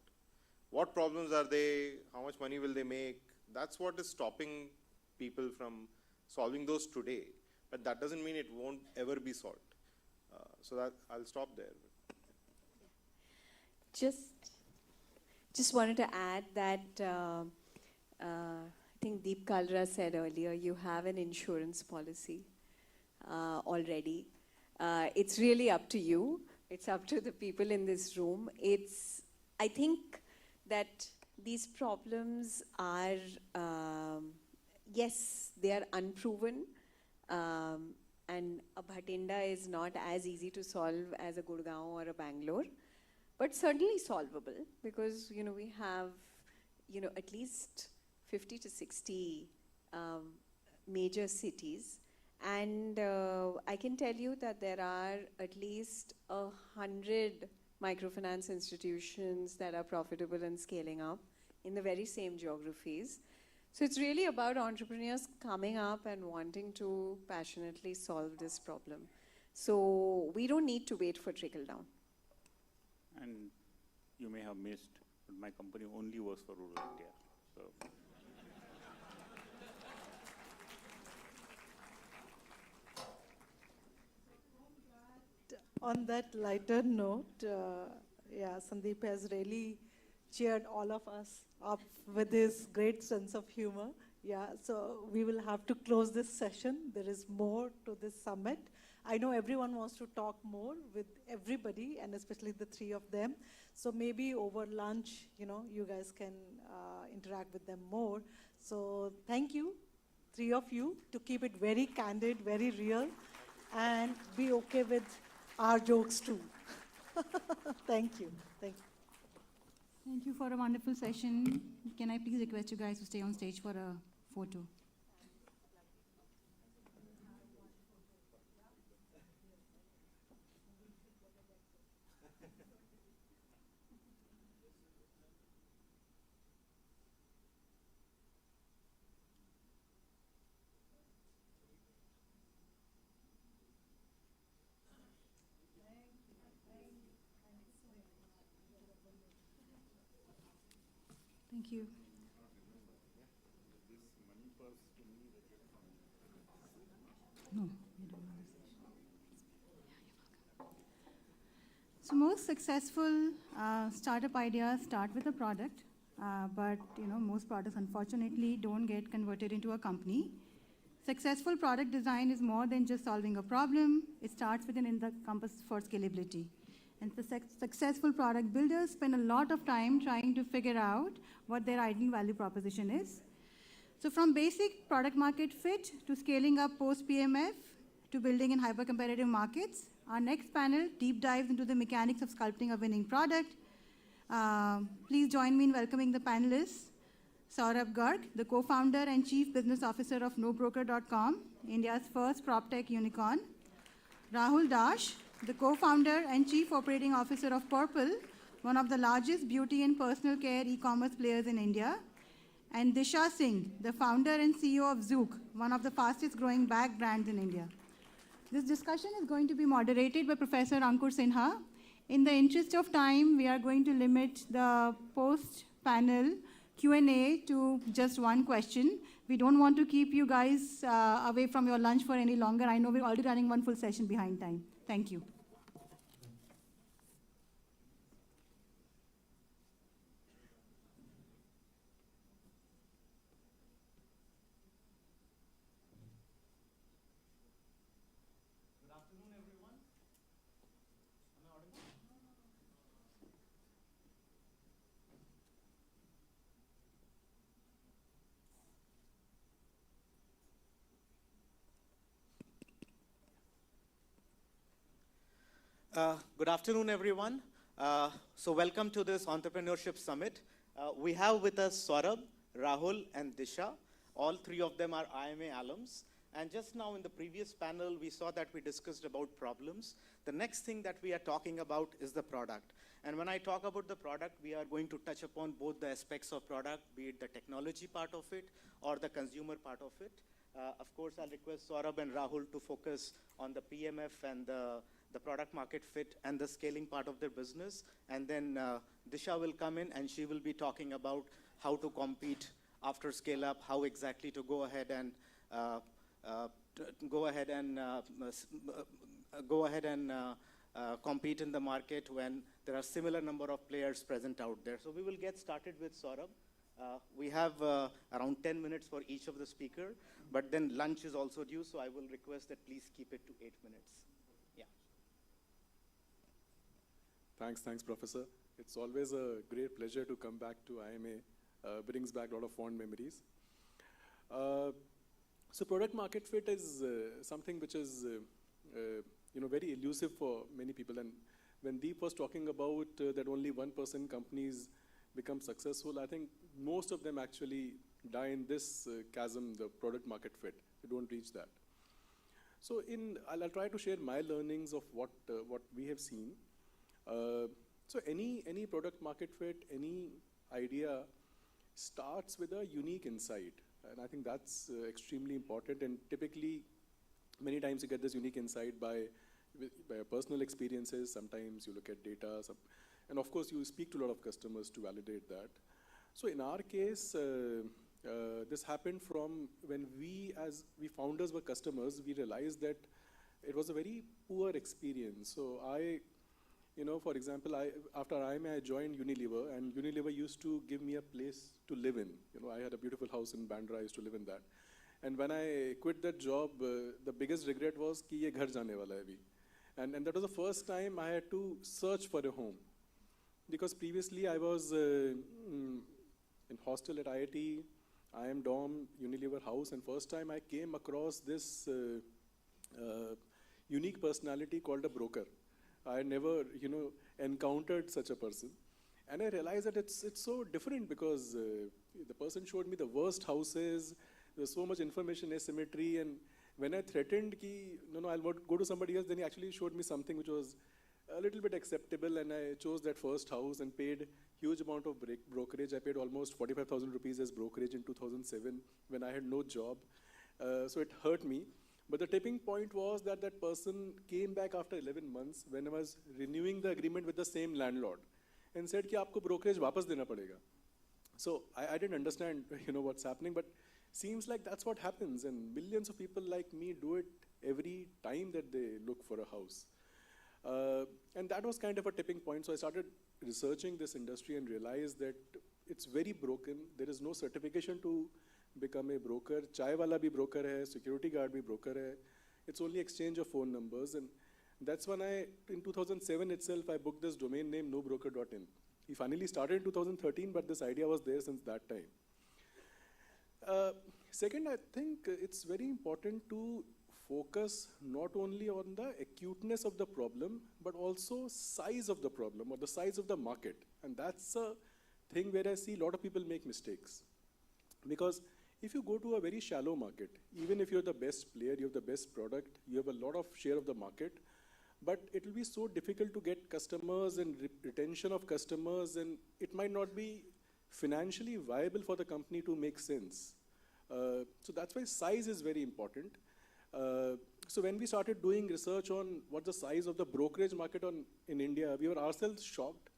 What problems are they? How much money will they make? That's what is stopping people from solving those today. But that doesn't mean it won't ever be solved. So that I'll stop there. Just wanted to add that I think Deep Kalra said earlier, you have an insurance policy already. It's really up to you. It's up to the people in this room. I think that these problems are, yes, they are unproven. And a Bhatinda is not as easy to solve as a Gurgaon or a Bangalore, but certainly solvable because, we have, at least 50 to 60 major cities. And I can tell you that there are at least 100 microfinance institutions that are profitable and scaling up in the very same geographies. So it's really about entrepreneurs coming up and wanting to passionately solve this problem. So we don't need to wait for trickle down. And you may have missed, but my company only works for rural India. So. On that lighter note, Sandeep has really cheered all of us up with his great sense of humor. So we will have to close this session. There is more to this summit. I know everyone wants to talk more with everybody, and especially the three of them. So maybe over lunch, you guys can interact with them more. So thank you, three of you, to keep it very candid, very real, and be okay with our jokes too. Thank you. Thank you. Thank you for a wonderful session. Can I please request you guys to stay on stage for a photo? Thank you. No, we don't know this. So most successful startup ideas start with a product, but most products unfortunately don't get converted into a company. Successful product design is more than just solving a problem. It starts with the compass for scalability. And the successful product builders spend a lot of time trying to figure out what their ideal value proposition is. So from basic product market fit to scaling up post-PMF to building in hyper-competitive markets, our next panel deep dives into the mechanics of sculpting a winning product. Please join me in welcoming the panelists. Saurabh Garg, the co-founder and chief business officer of NoBroker.com, India's first PropTech unicorn. Rahul Dash, the co-founder and chief operating officer of Purple, one of the largest beauty and personal care e-commerce players in India. And Disha Singh, the founder and CEO of Zook, one of the fastest growing bag brands in India. This discussion is going to be moderated by Professor Ankur Sinha. In the interest of time, we are going to limit the post-panel Q&A to just one question. We don't want to keep you guys away from your lunch for any longer. I know we're already running one full session behind time. Thank you. Good afternoon, everyone. Am I audible? Good afternoon, everyone. So welcome to this Entrepreneurship Summit. We have with us Saurabh, Rahul, and Disha. All three of them are IMA alums. And just now in the previous panel, we saw that we discussed about problems. The next thing that we are talking about is the product. And when I talk about the product, we are going to touch upon both the aspects of product, be it the technology part of it or the consumer part of it. Of course, I'll request Saurabh and Rahul to focus on the PMF and the the product market fit, and the scaling part of their business. And then Disha will come in, and she will be talking about how to compete after scale up, how exactly to go ahead and compete in the market when there are similar number of players present out there. So we will get started with Saurabh. We have around 10 minutes for each of the speaker, but then lunch is also due, so I will request that please keep it to 8 minutes. Yeah. Thanks, Professor. It's always a great pleasure to come back to IMA. Brings back a lot of fond memories. So product market fit is something which is very elusive for many people. And when Deep was talking about that only 1% companies become successful, I think most of them actually die in this chasm, the product market fit. They don't reach that. So I'll try to share my learnings of what we have seen. So any product market fit, any idea starts with a unique insight. And I think that's extremely important. And typically, many times you get this unique insight by personal experiences. Sometimes you look at data. And of course, you speak to a lot of customers to validate that. So in our case, this happened from when we founders were customers, we realized that it was a very poor experience. So for example, after IMA, I joined Unilever, and Unilever used to give me a place to live in. I had a beautiful house in Bandra, I used to live in that. And when I quit that job, the biggest regret was कि ये घर जाने वाला है अभी. And that was the first time I had to search for a home. Because previously I was in hostel at IIT, IM Dorm, Unilever House, and first time I came across this unique personality called a broker. I had never, encountered such a person. And I realized that it's so different because the person showed me the worst houses, there's so much information asymmetry, and when I threatened I'll go to somebody else, then he actually showed me something which was a little bit acceptable, and I chose that first house and paid huge amount of brokerage. I paid almost 45,000 rupees as brokerage in 2007 when I had no job. So it hurt me. But the tipping point was that that person came back after 11 months when I was renewing the agreement with the same landlord and said कि आपको brokerage वापस देना पड़ेगा. So I didn't understand what's happening, but seems like that's what happens, and millions of people like me do it every time that they look for a house. And that was kind of a tipping point. So I started researching this industry and realized that it's very broken. There is no certification to become a broker. Chai wala bhi broker hai, security guard bhi broker hai. It's only exchange of phone numbers. And that's when in 2007 itself, I booked this domain name nobroker.in. We finally started in 2013, but this idea was there since that time. Second, I think it's very important to focus not only on the acuteness of the problem, but also size of the problem or the size of the market. And that's a thing where I see a lot of people make mistakes. Because if you go to a very shallow market, even if you're the best player, you have the best product, you have a lot of share of the market, but it will be so difficult to get customers and retention of customers, and it might not be financially viable for the company to make sense. So that's why size is very important. So when we started doing research on what the size of the brokerage market in India, we were ourselves shocked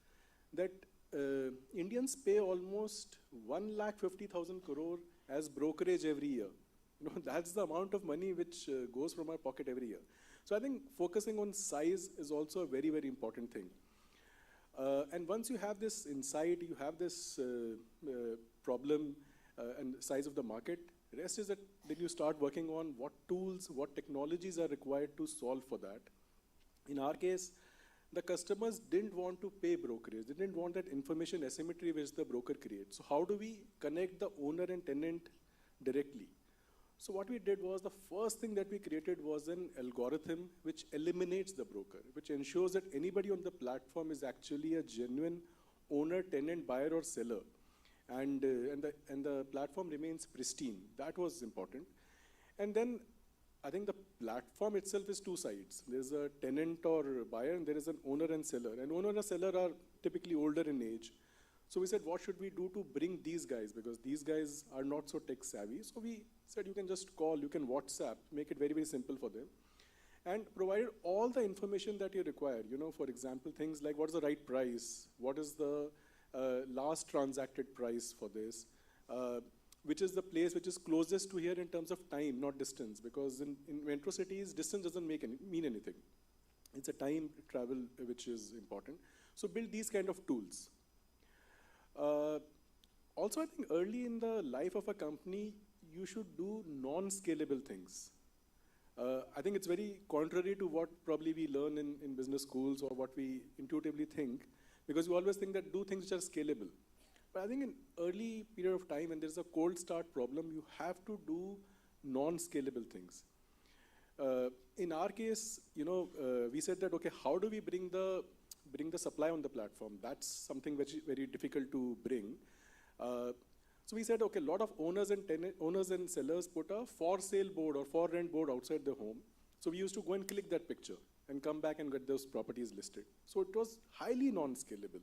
that Indians pay almost 1,50,000 crore as brokerage every year. That's the amount of money which goes from our pocket every year. So I think focusing on size is also a very, very important thing. And once you have this insight, you have this problem and size of the market, rest is that then you start working on what tools, what technologies are required to solve for that. In our case, the customers didn't want to pay brokerage. They didn't want that information asymmetry which the broker creates. So how do we connect the owner and tenant directly? So what we did was, the first thing that we created was an algorithm which eliminates the broker, which ensures that anybody on the platform is actually a genuine owner, tenant, buyer, or seller. And the platform remains pristine. That was important. And then I think the platform itself is two sides. There's a tenant or buyer, and there is an owner and seller. And owner and seller are typically older in age. So we said, what should we do to bring these guys? Because these guys are not so tech savvy. So we said, you can just call, you can WhatsApp, make it very, very simple for them. and provided all the information that you require. For example, things like what is the right price, what is the last transacted price for this, which is the place which is closest to here in terms of time, not distance, because in metro cities, distance doesn't mean anything. It's a time travel which is important. So build these kind of tools. Also, I think early in the life of a company, you should do non-scalable things. I think it's very contrary to what probably we learn in business schools or what we intuitively think, because we always think that do things which are scalable. But I think in early period of time, when there's a cold start problem, you have to do non-scalable things. In our case, we said that, okay, how do we bring the supply on the platform? That's something which is very difficult to bring. So we said, okay, a lot of owners and sellers put a for sale board or for rent board outside the home. So we used to go and click that picture and come back and get those properties listed. So it was highly non-scalable.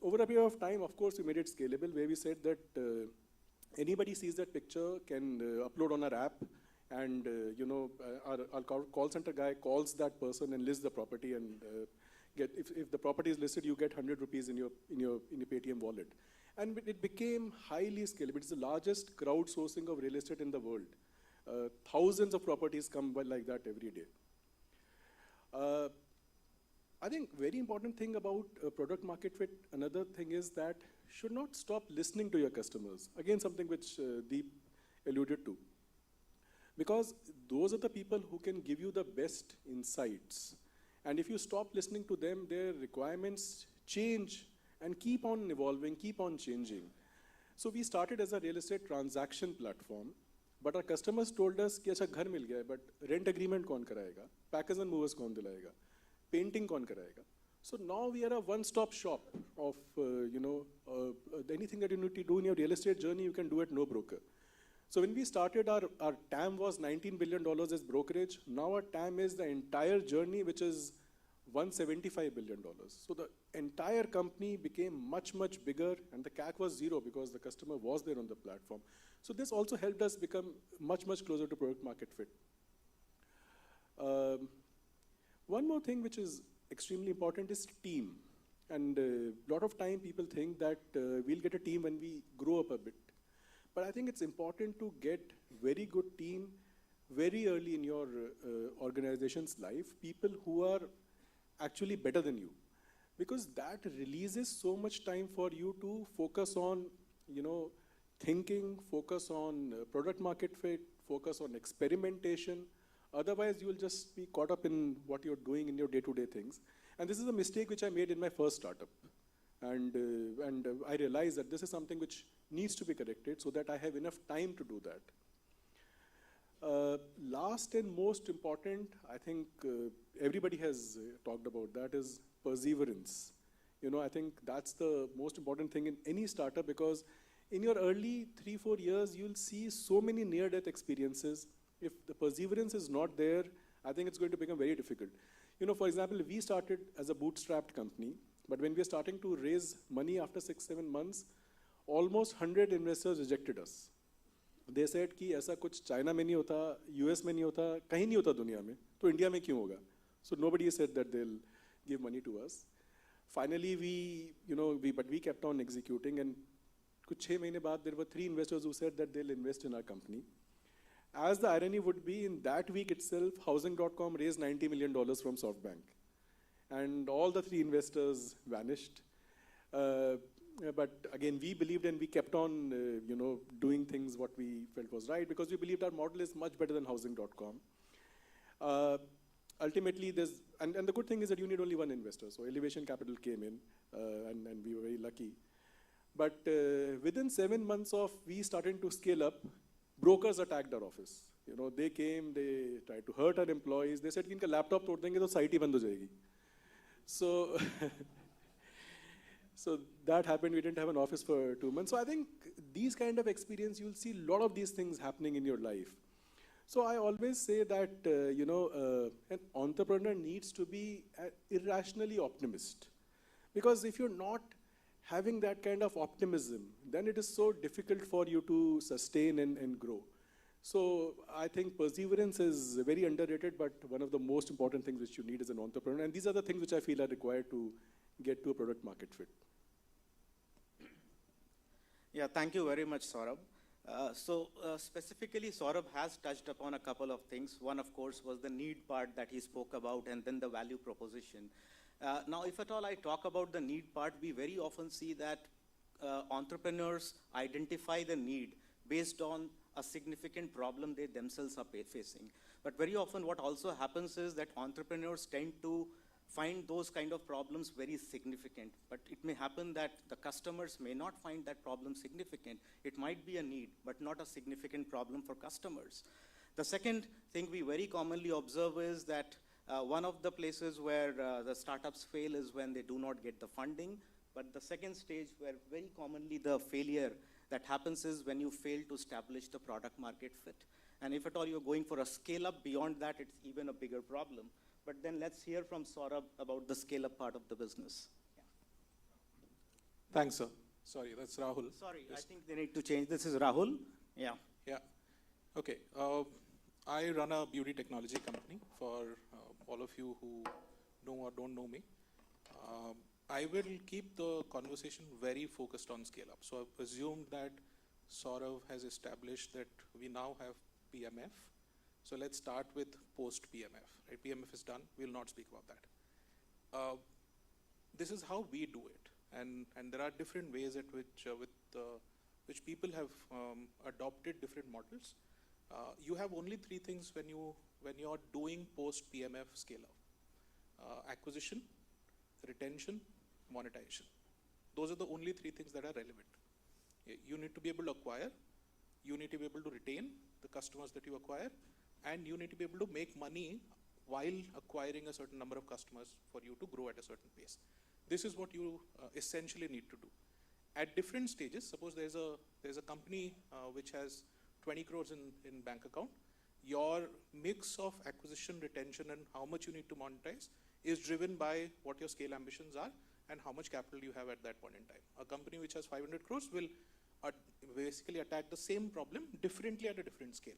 Over a period of time, of course, we made it scalable, where we said that anybody sees that picture can upload on our app, and our call center guy calls that person and lists the property, and if the property is listed, you get 100 rupees in your Paytm wallet. And it became highly scalable. It's the largest crowdsourcing of real estate in the world. Thousands of properties come by like that every day. I think very important thing about product market fit, another thing is that should not stop listening to your customers. Again, something which Deep alluded to. Because those are the people who can give you the best insights. And if you stop listening to them, their requirements change and keep on evolving, keep on changing. So we started as a real estate transaction platform, but our customers told us कि अच्छा घर मिल गया है, but rent agreement कौन कराएगा, packers and movers कौन दिलाएगा, painting कौन कराएगा. So now we are a one-stop shop of anything that you need to do in your real estate journey, you can do at no broker. So when we started, our TAM was $19 billion as brokerage. Now our TAM is the entire journey, which is $175 billion. So the entire company became much, much bigger, and the CAC was zero because the customer was there on the platform. So this also helped us become much, much closer to product market fit. One more thing which is extremely important is team. And a lot of time people think that we'll get a team when we grow up a bit. But I think it's important to get very good team very early in your organization's life, people who are actually better than you. Because that releases so much time for you to focus on, thinking, focus on product market fit, focus on experimentation. Otherwise, you will just be caught up in what you're doing in your day-to-day things. And this is a mistake which I made in my first startup. And I realized that this is something which needs to be corrected so that I have enough time to do that. Last and most important, I think everybody has talked about that, is perseverance. I think that's the most important thing in any startup, because in your early 3-4 years, you'll see so many near-death experiences. If the perseverance is not there, I think it's going to become very difficult. For example, we started as a bootstrapped company, but when we were starting to raise money after 6-7 months, almost 100 investors rejected us. They said कि ऐसा कुछ China में नहीं होता, US में नहीं होता, कहीं नहीं होता दुनिया में, तो India में क्यों होगा? So nobody said that they'll give money to us. Finally, we kept on executing, and कुछ 6 महीने बाद there were 3 investors who said that they'll invest in our company. As the irony would be, in that week itself, Housing.com raised $90 million from SoftBank. And all the 3 investors vanished. But again, we believed, and we kept on doing things what we felt was right, because we believed our model is much better than Housing.com. Ultimately, and the good thing is that you need only one investor. So Elevation Capital came in, and we were very lucky. But within 7 months of we starting to scale up, brokers attacked our office. They came, they tried to hurt our employees. They said कि इनका laptop तोड़ देंगे तो site ही बंद हो जाएगी. So that happened. We didn't have an office for 2 months. So I think these kind of experience, you'll see a lot of these things happening in your life. So I always say that an entrepreneur needs to be irrationally optimist, because if you're not having that kind of optimism, then it is so difficult for you to sustain and grow. So I think perseverance is very underrated, but one of the most important things which you need as an entrepreneur. And these are the things which I feel are required to get to a product market fit. Yeah, thank you very much, Saurabh. Specifically, Saurabh has touched upon a couple of things. One, of course, was the need part that he spoke about, and then the value proposition. Now, if at all I talk about the need part, we very often see that entrepreneurs identify the need based on a significant problem they themselves are facing. But very often what also happens is that entrepreneurs tend to find those kind of problems very significant. But it may happen that the customers may not find that problem significant. It might be a need, but not a significant problem for customers. The second thing we very commonly observe is that one of the places where the startups fail is when they do not get the funding. But the second stage where very commonly the failure that happens is when you fail to establish the product market fit. And if at all you're going for a scale up beyond that, it's even a bigger problem. But then let's hear from Saurabh about the scale up part of the business. Yeah. Thanks, sir. Sorry, that's Rahul. Sorry, yes. I think they need to change. This is Rahul. Yeah. Yeah. Okay. I run a beauty technology company for all of you who know or don't know me. I will keep the conversation very focused on scale up. So I've assumed that Saurabh has established that we now have PMF. So let's start with post PMF. Right? PMF is done. We'll not speak about that. This is how we do it, and there are different ways at which people have adopted different models. You have only three things when you're doing post PMF scale up: acquisition, retention, monetization. Those are the only three things that are relevant. You need to be able to acquire, you need to be able to retain the customers that you acquire, and you need to be able to make money while acquiring a certain number of customers for you to grow at a certain pace. This is what you essentially need to do. At different stages, suppose there's a company which has 20 crores in bank account. Your mix of acquisition, retention, and how much you need to monetize is driven by what your scale ambitions are and how much capital you have at that point in time. A company which has 500 crores will basically attack the same problem differently at a different scale.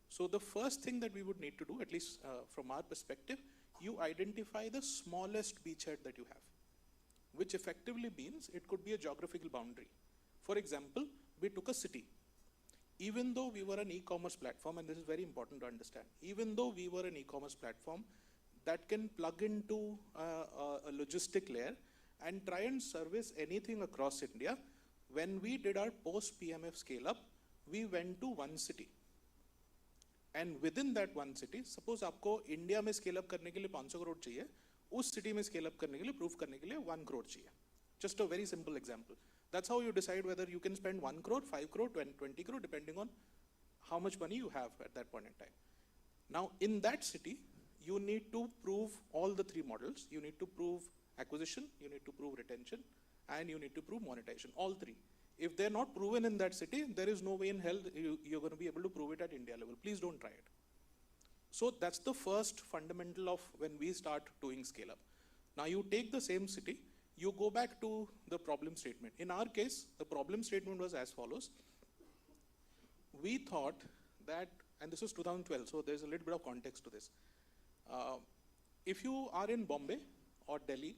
So the first thing that we would need to do, at least from our perspective, you identify the smallest beachhead that you have, which effectively means it could be a geographical boundary. For example, we took a city. Even though we were an e-commerce platform, and this is very important to understand, even though we were an e-commerce platform that can plug into a logistic layer and try and service anything across India, when we did our post-PMF scale-up, we went to one city. And within that one city, suppose आपको India में scale up करने के लिए 500 करोड़ चाहिए, उस city में scale up करने के लिए, proof करने के लिए 1 crore चाहिए. Just a very simple example. That's how you decide whether you can spend 1 crore, 5 crore, 20 crore, depending on how much money you have at that point in time. Now, in that city, you need to prove all the three models. You need to prove acquisition, you need to prove retention, and you need to prove monetization, all three. If they're not proven in that city, there is no way in hell you're going to be able to prove it at India level. Please don't try it. So that's the first fundamental of when we start doing scale up. Now you take the same city, you go back to the problem statement. In our case, the problem statement was as follows. We thought that, and this was 2012, so there's a little bit of context to this. If you are in Bombay or Delhi,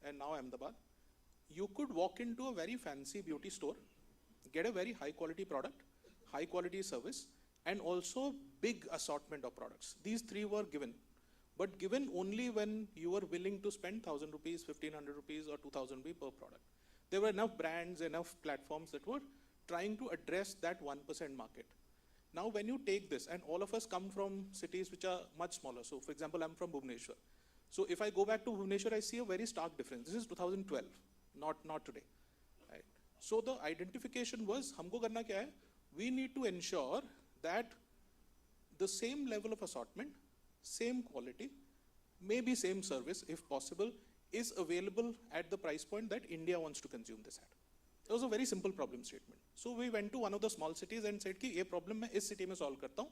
and now Ahmedabad, you could walk into a very fancy beauty store, get a very high quality product, high quality service, and also big assortment of products. These three were given, but given only when you were willing to spend 1,000 rupees, 1,500 rupees, or 2,000 rupees per product. There were enough brands, enough platforms that were trying to address that 1% market. Now when you take this, and all of us come from cities which are much smaller. So for example, I'm from Bhubaneswar. So if I go back to Bhubaneswar, I see a very stark difference. This is 2012. Not today, right? So the identification was, हमको करना क्या है? We need to ensure that the same level of assortment, same quality, maybe same service if possible, is available at the price point that India wants to consume this at. It was a very simple problem statement. So we went to one of the small cities and said कि ये problem मैं इस city में solve करता हूँ,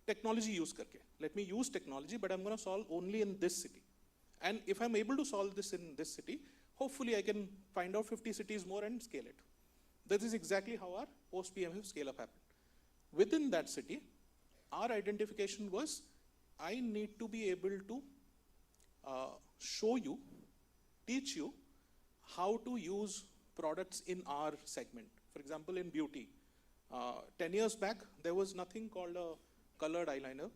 technology use करके. Let me use technology, but I'm going to solve only in this city. And if I'm able to solve this in this city, hopefully I can find out 50 cities more and scale it. That is exactly how our post-PMF scale-up happened. Within that city, our identification was, I need to be able to show you, teach you how to use products in our segment. For example, in beauty, 10 years back, there was nothing called a colored eyeliner.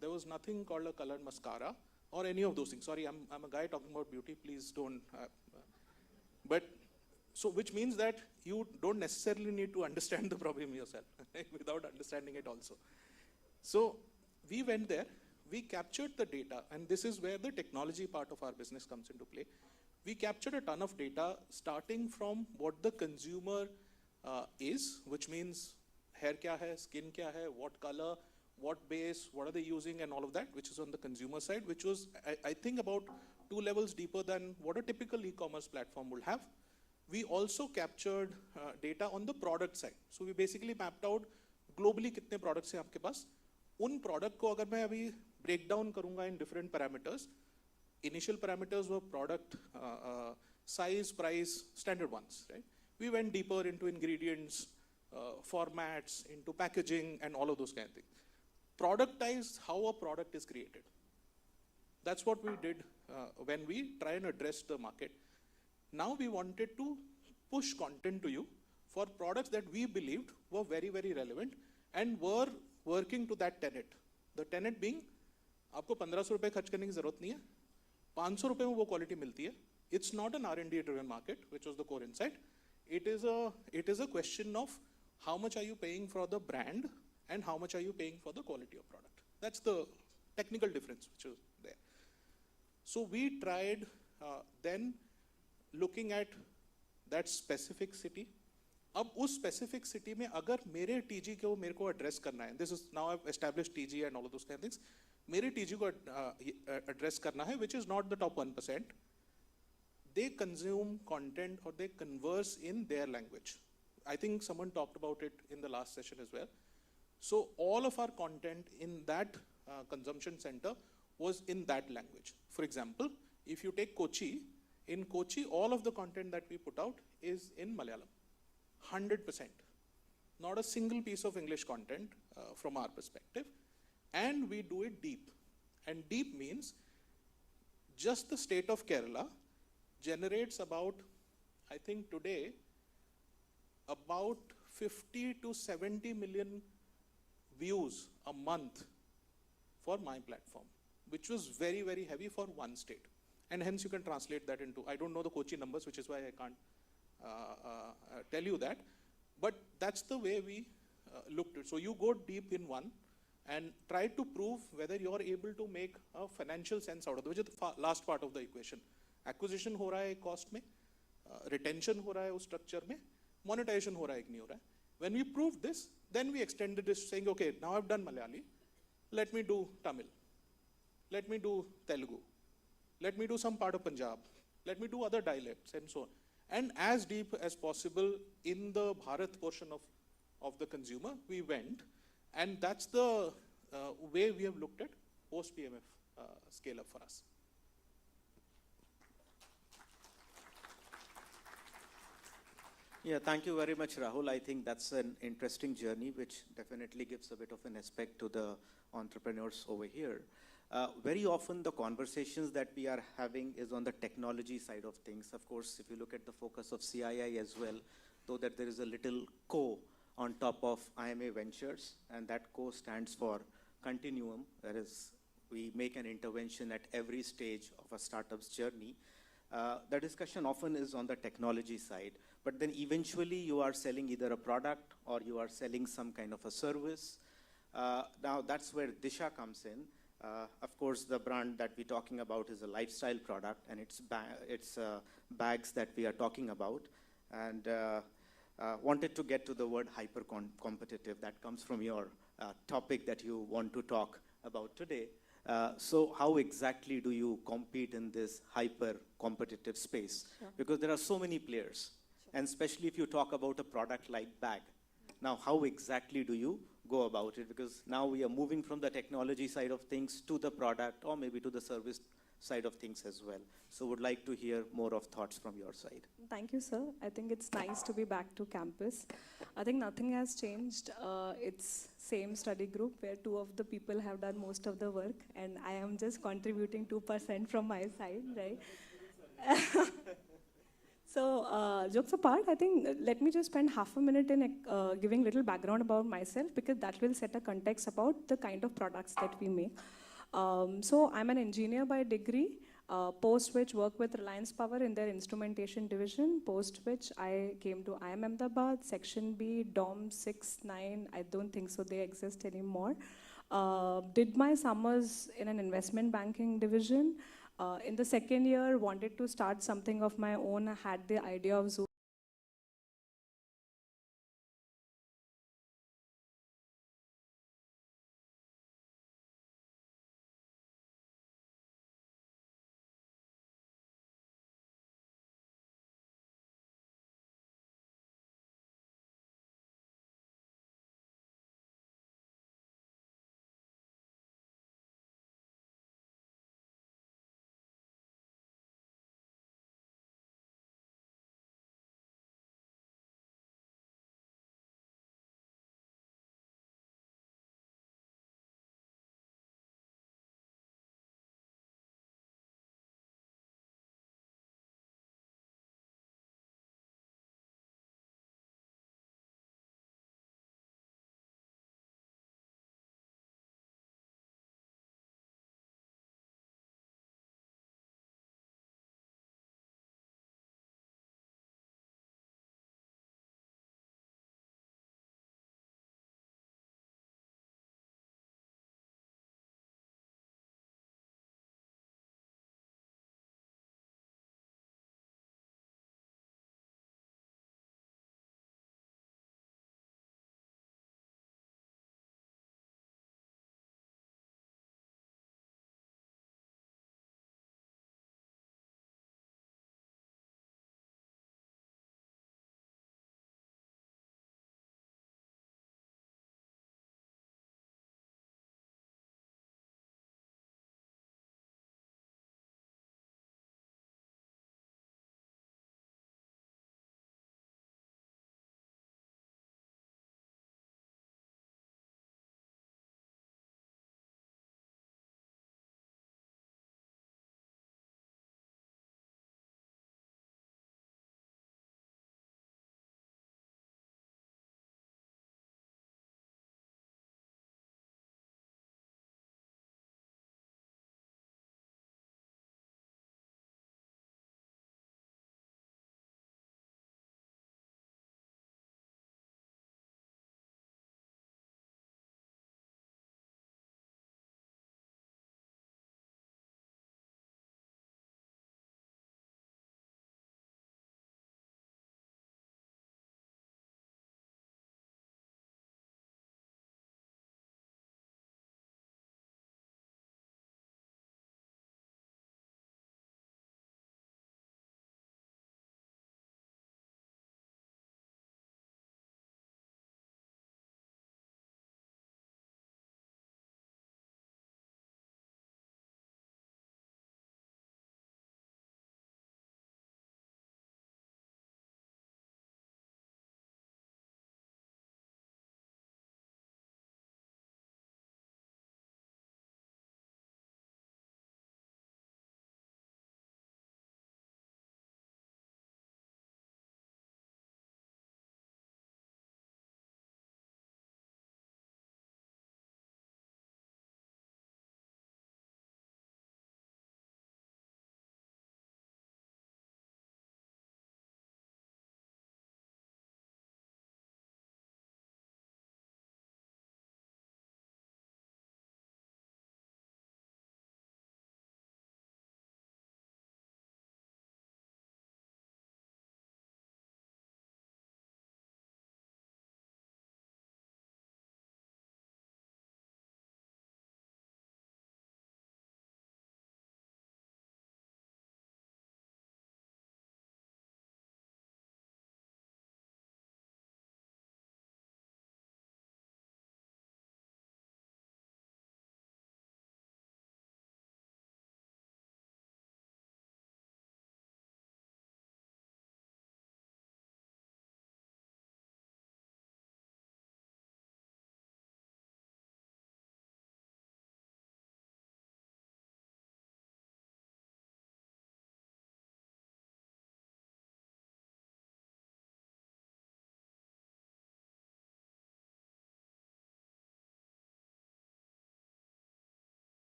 There was nothing called a colored mascara or any of those things. Sorry, I'm a guy talking about beauty, please don't. But, so which means that you don't necessarily need to understand the problem yourself without understanding it also. So we went there, we captured the data, and this is where the technology part of our business comes into play. We captured a ton of data starting from what the consumer is, which means hair kya hai, skin kya hai, what color, what base, what are they using, and all of that, which is on the consumer side, which was, I think, about 2 levels deeper than what a typical e-commerce platform would have. We also captured data on the product side. So we basically mapped out globally kitne products hain aapke paas. Un product ko agar main abhi break down karunga in different parameters, initial parameters were product, size, price, standard ones, right? We went deeper into ingredients, formats, into packaging, and all of those kind of things. Productize how a product is created. That's what we did when we try and address the market. Now we wanted to push content to you for products that we believed were very, very relevant and were working to that tenet. The tenet being, आपको 1500 रुपए खर्च करने की जरूरत नहीं है, 500 रुपए में वो क्वालिटी मिलती है. It's not an R&D driven market, which was the core insight. It is a question of how much are you paying for the brand and how much are you paying for the quality of product. That's the technical difference which is there. So we tried then looking at that specific city. अब उस specific city में अगर मेरे TG को मेरे को address करना है, this is now I've established TG and all of those kind of things, मेरे TG को address करना है, which is not the top 1%. They consume content or they converse in their language. I think someone talked about it in the last session as well. So all of our content in that consumption center was in that language. For example, if you take Kochi, in Kochi, all of the content that we put out is in Malayalam, 100%. Not a single piece of English content from our perspective. And we do it deep. And deep means just the state of Kerala generates about, I think today, about 50 to 70 million views a month for my platform, which was very, very heavy for one state. And hence you can translate that into, I don't know the Kochi numbers, which is why I can't tell you that. But that's the way we looked at it. So you go deep in one and try to prove whether you're able to make a financial sense out of it, which is the last part of the equation. Acquisition हो रहा है cost में, retention हो रहा है उस structure में, monetization हो रहा है कि नहीं हो रहा है. When we proved this, then we extended this saying, okay, now I've done Malayali, let me do Tamil, let me do Telugu, let me do some part of Punjab, let me do other dialects and so on. And as deep as possible in the Bharat portion of the consumer, we went. And that's the way we have looked at post-PMF scale up for us. Yeah, thank you very much, Rahul. I think that's an interesting journey, which definitely gives a bit of an aspect to the entrepreneurs over here. Very often the conversations that we are having is on the technology side of things. Of course, if you look at the focus of CII as well, though that there is a little co on top of IMA Ventures, and that co stands for Continuum, that is, we make an intervention at every stage of a startup's journey. The discussion often is on the technology side, but then eventually you are selling either a product or you are selling some kind of a service. Now that's where Disha comes in. Of course, the brand that we're talking about is a lifestyle product, and it's bags that we are talking about. And wanted to get to the word hyper-competitive. That comes from your topic that you want to talk about today. So how exactly do you compete in this hyper-competitive space? Sure. Because there are so many players, and especially if you talk about a product like bag. Now, how exactly do you go about it? Because now we are moving from the technology side of things to the product or maybe to the service side of things as well. So would like to hear more of thoughts from your side. Thank you, sir. I think it's nice to be back to campus. I think nothing has changed. It's same study group where two of the people have done most of the work, and I am just contributing 2% from my side, right? So jokes apart, I think let me just spend half a minute in giving little background about myself, because that will set a context about the kind of products that we make. So I'm an engineer by degree, post which work with Reliance Power in their instrumentation division, post which I came to IIM Ahmedabad, Section B, DOM 6, 9, I don't think so they exist anymore. Did my summers in an investment banking division. In the second year, wanted to start something of my own, had the idea of Zoom.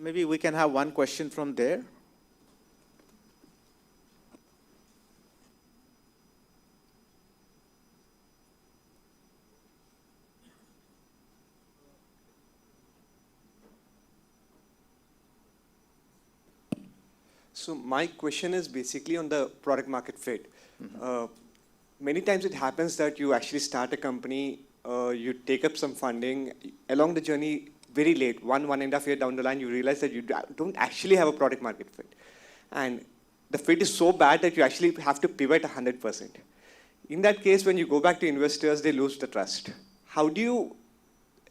Maybe we can have one question from there. So my question is basically on the product market fit. Many times it happens that you actually start a company, you take up some funding, along the journey very late, 1.5 year down the line, you realize that you don't actually have a product market fit. And the fit is so bad that you actually have to pivot 100%. In that case, when you go back to investors, they lose the trust. How do you,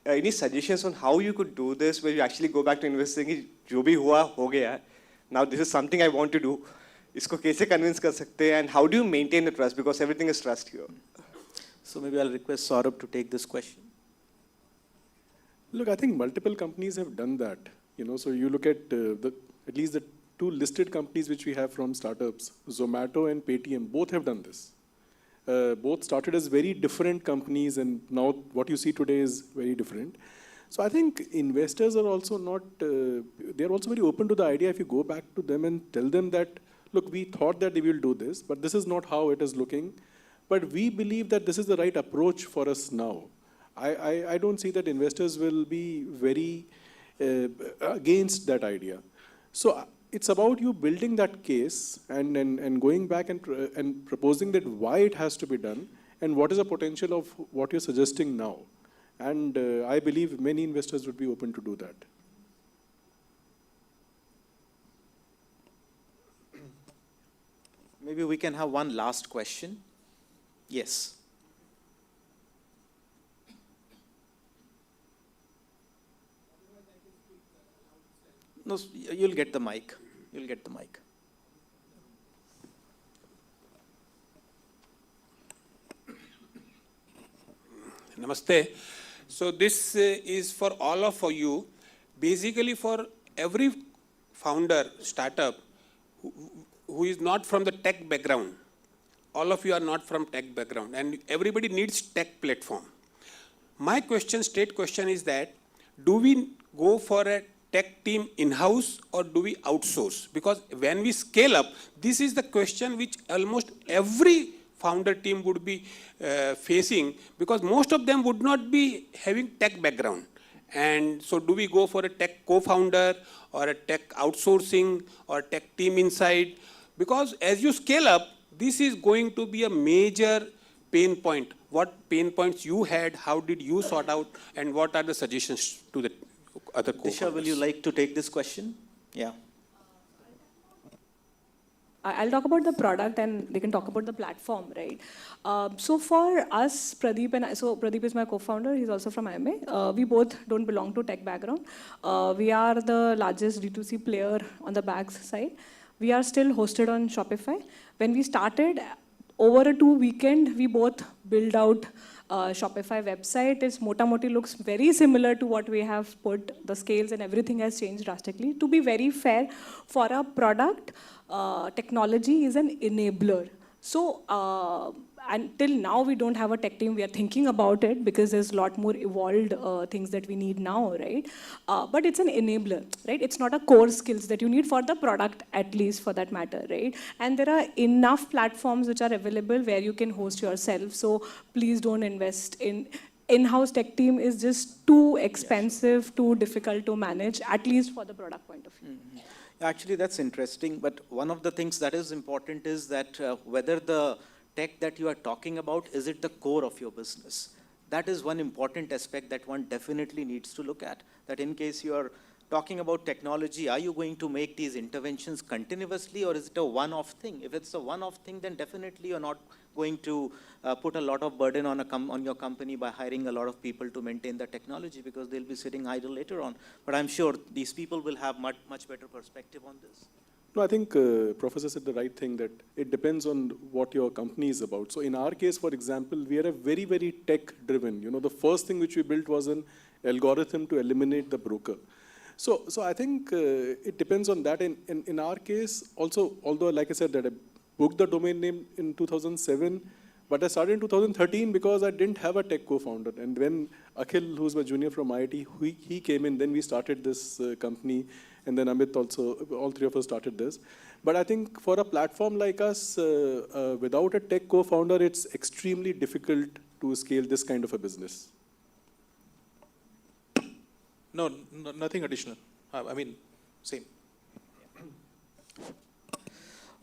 any suggestions on how you could do this, where you actually go back to investors saying, jo bhi hua, ho gaya. Now this is something I want to do. Isko kaise convince kar sakte hain, and how do you maintain the trust? Because everything is trust here. So maybe I'll request Saurabh to take this question. Look, I think multiple companies have done that. So you look at at least the 2 listed companies which we have from startups, Zomato and Paytm, both have done this. Both started as very different companies, and now what you see today is very different. So I think investors are also not, they're also very open to the idea if you go back to them and tell them that, look, we thought that they will do this, but this is not how it is looking. But we believe that this is the right approach for us now. I don't see that investors will be very against that idea. So it's about you building that case and going back and proposing that why it has to be done and what is the potential of what you're suggesting now. And I believe many investors would be open to do that. Maybe we can have one last question. Yes. No, you'll get the mic. You'll get the mic. Namaste. So this is for all of you. Basically for every founder, startup, who is not from the tech background. All of you are not from tech background, and everybody needs tech platform. My question, straight question is that, do we go for a tech team in-house or do we outsource? Because when we scale up, this is the question which almost every founder team would be facing, because most of them would not be having tech background. And so do we go for a tech co-founder or a tech outsourcing or a tech team inside? Because as you scale up, this is going to be a major pain point. What pain points you had, how did you sort out, and what are the suggestions to the other co-founders? Disha, will you like to take this question? Yeah. I'll talk about the product and they can talk about the platform, right? So for us, Pradeep and I, so Pradeep is my co-founder, he's also from IMA. We both don't belong to tech background. We are the largest D2C player on the bags side. We are still hosted on Shopify. When we started, over a 2 weekend, we both built out Shopify website. Its mota moti looks very similar to what we have put. The scales and everything has changed drastically. To be very fair, for a product, technology is an enabler. So until now, we don't have a tech team. We are thinking about it because there's a lot more evolved things that we need now, right? But it's an enabler, right? It's not a core skills that you need for the product, at least for that matter, right? And there are enough platforms which are available where you can host yourself. So please don't invest in in-house tech team is just too expensive, too difficult to manage, at least for the product point of view. Actually, that's interesting. But one of the things that is important is that whether the tech that you are talking about, is it the core of your business? That is one important aspect that one definitely needs to look at. That in case you are talking about technology, are you going to make these interventions continuously, or is it a one-off thing? If it's a one-off thing, then definitely you're not going to put a lot of burden on your company by hiring a lot of people to maintain the technology, because they'll be sitting idle later on. But I'm sure these people will have much better perspective on this. No, I think Professor said the right thing, that it depends on what your company is about. So in our case, for example, we are a very, very tech-driven. The first thing which we built was an algorithm to eliminate the broker. So I think it depends on that. In our case, also, although, like I said, that I booked the domain name in 2007, but I started in 2013 because I didn't have a tech co-founder. And when Akhil, who's my junior from IIT, he came in, then we started this company. and then Amit also, all three of us started this. But I think for a platform like us, without a tech co-founder, it's extremely difficult to scale this kind of a business. No, nothing additional. I mean, same.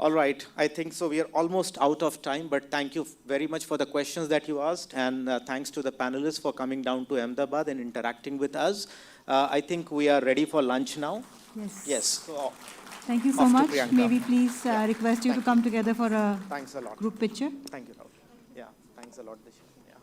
All right, I think so we are almost out of time, but thank you very much for the questions that you asked, and thanks to the panelists for coming down to Ahmedabad and interacting with us. I think we are ready for lunch now. Yes. Yes. So, Thank you so off to much. Priyanka. May we please request you to come together for a Thanks a lot. group picture? Thank you, Rahul. Yeah, thanks a lot, Disha. Yeah.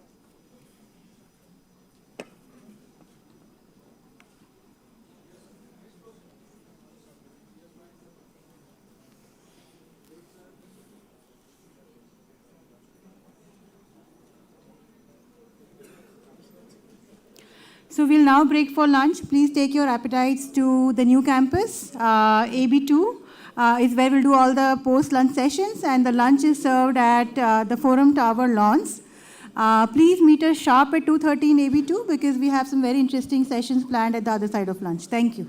So we'll now break for lunch. Please take your appetites to the new campus. AB2 is where we'll do all the post-lunch sessions, and the lunch is served at the Forum Tower lawns. Please meet us sharp at 2:30 in AB2 because we have some very interesting sessions planned at the other side of lunch. Thank you.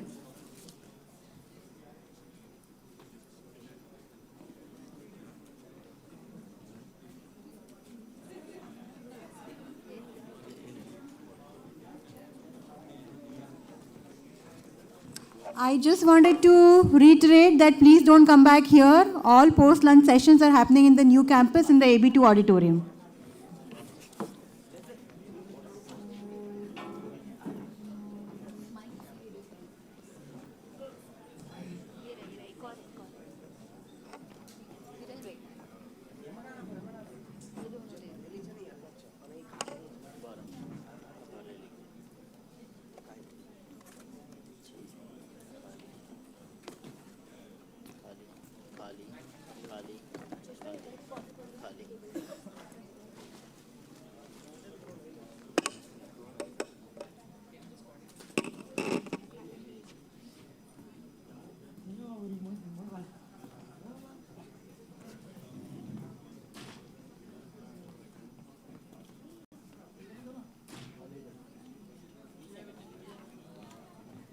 I just wanted to reiterate that please don't come back here. All post-lunch sessions are happening in the new campus in the AB2 auditorium.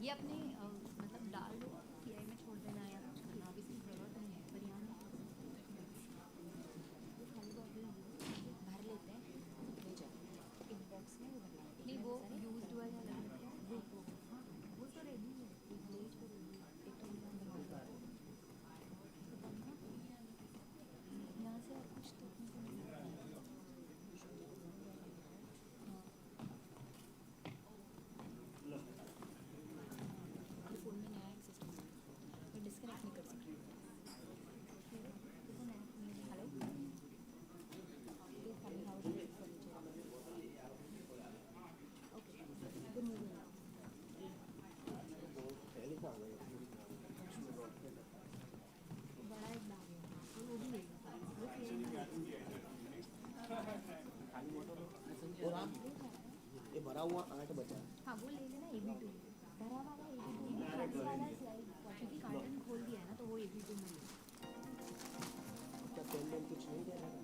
ये अपने मतलब डाल दो किराए में छोड़ देना या यहाँ भी जरूरत नहीं है पर यहाँ खाली बॉटल भर लेते हैं ले जाओ एक बॉक्स में नहीं वो यूज्ड वाला वो तो रेडी है प्लेट को रेडी एक तो यहाँ से और कुछ तो डिस्कनेक्ट नहीं कर सकते ये भरा हुआ 8 बचा। हाँ वो ले लेना AB2 भरा वाला AB2 खाली वाला स्लाइड क्योंकि कार्टन खोल दिया है ना तो वो AB2 में क्या पेन कुछ नहीं दे रहा है।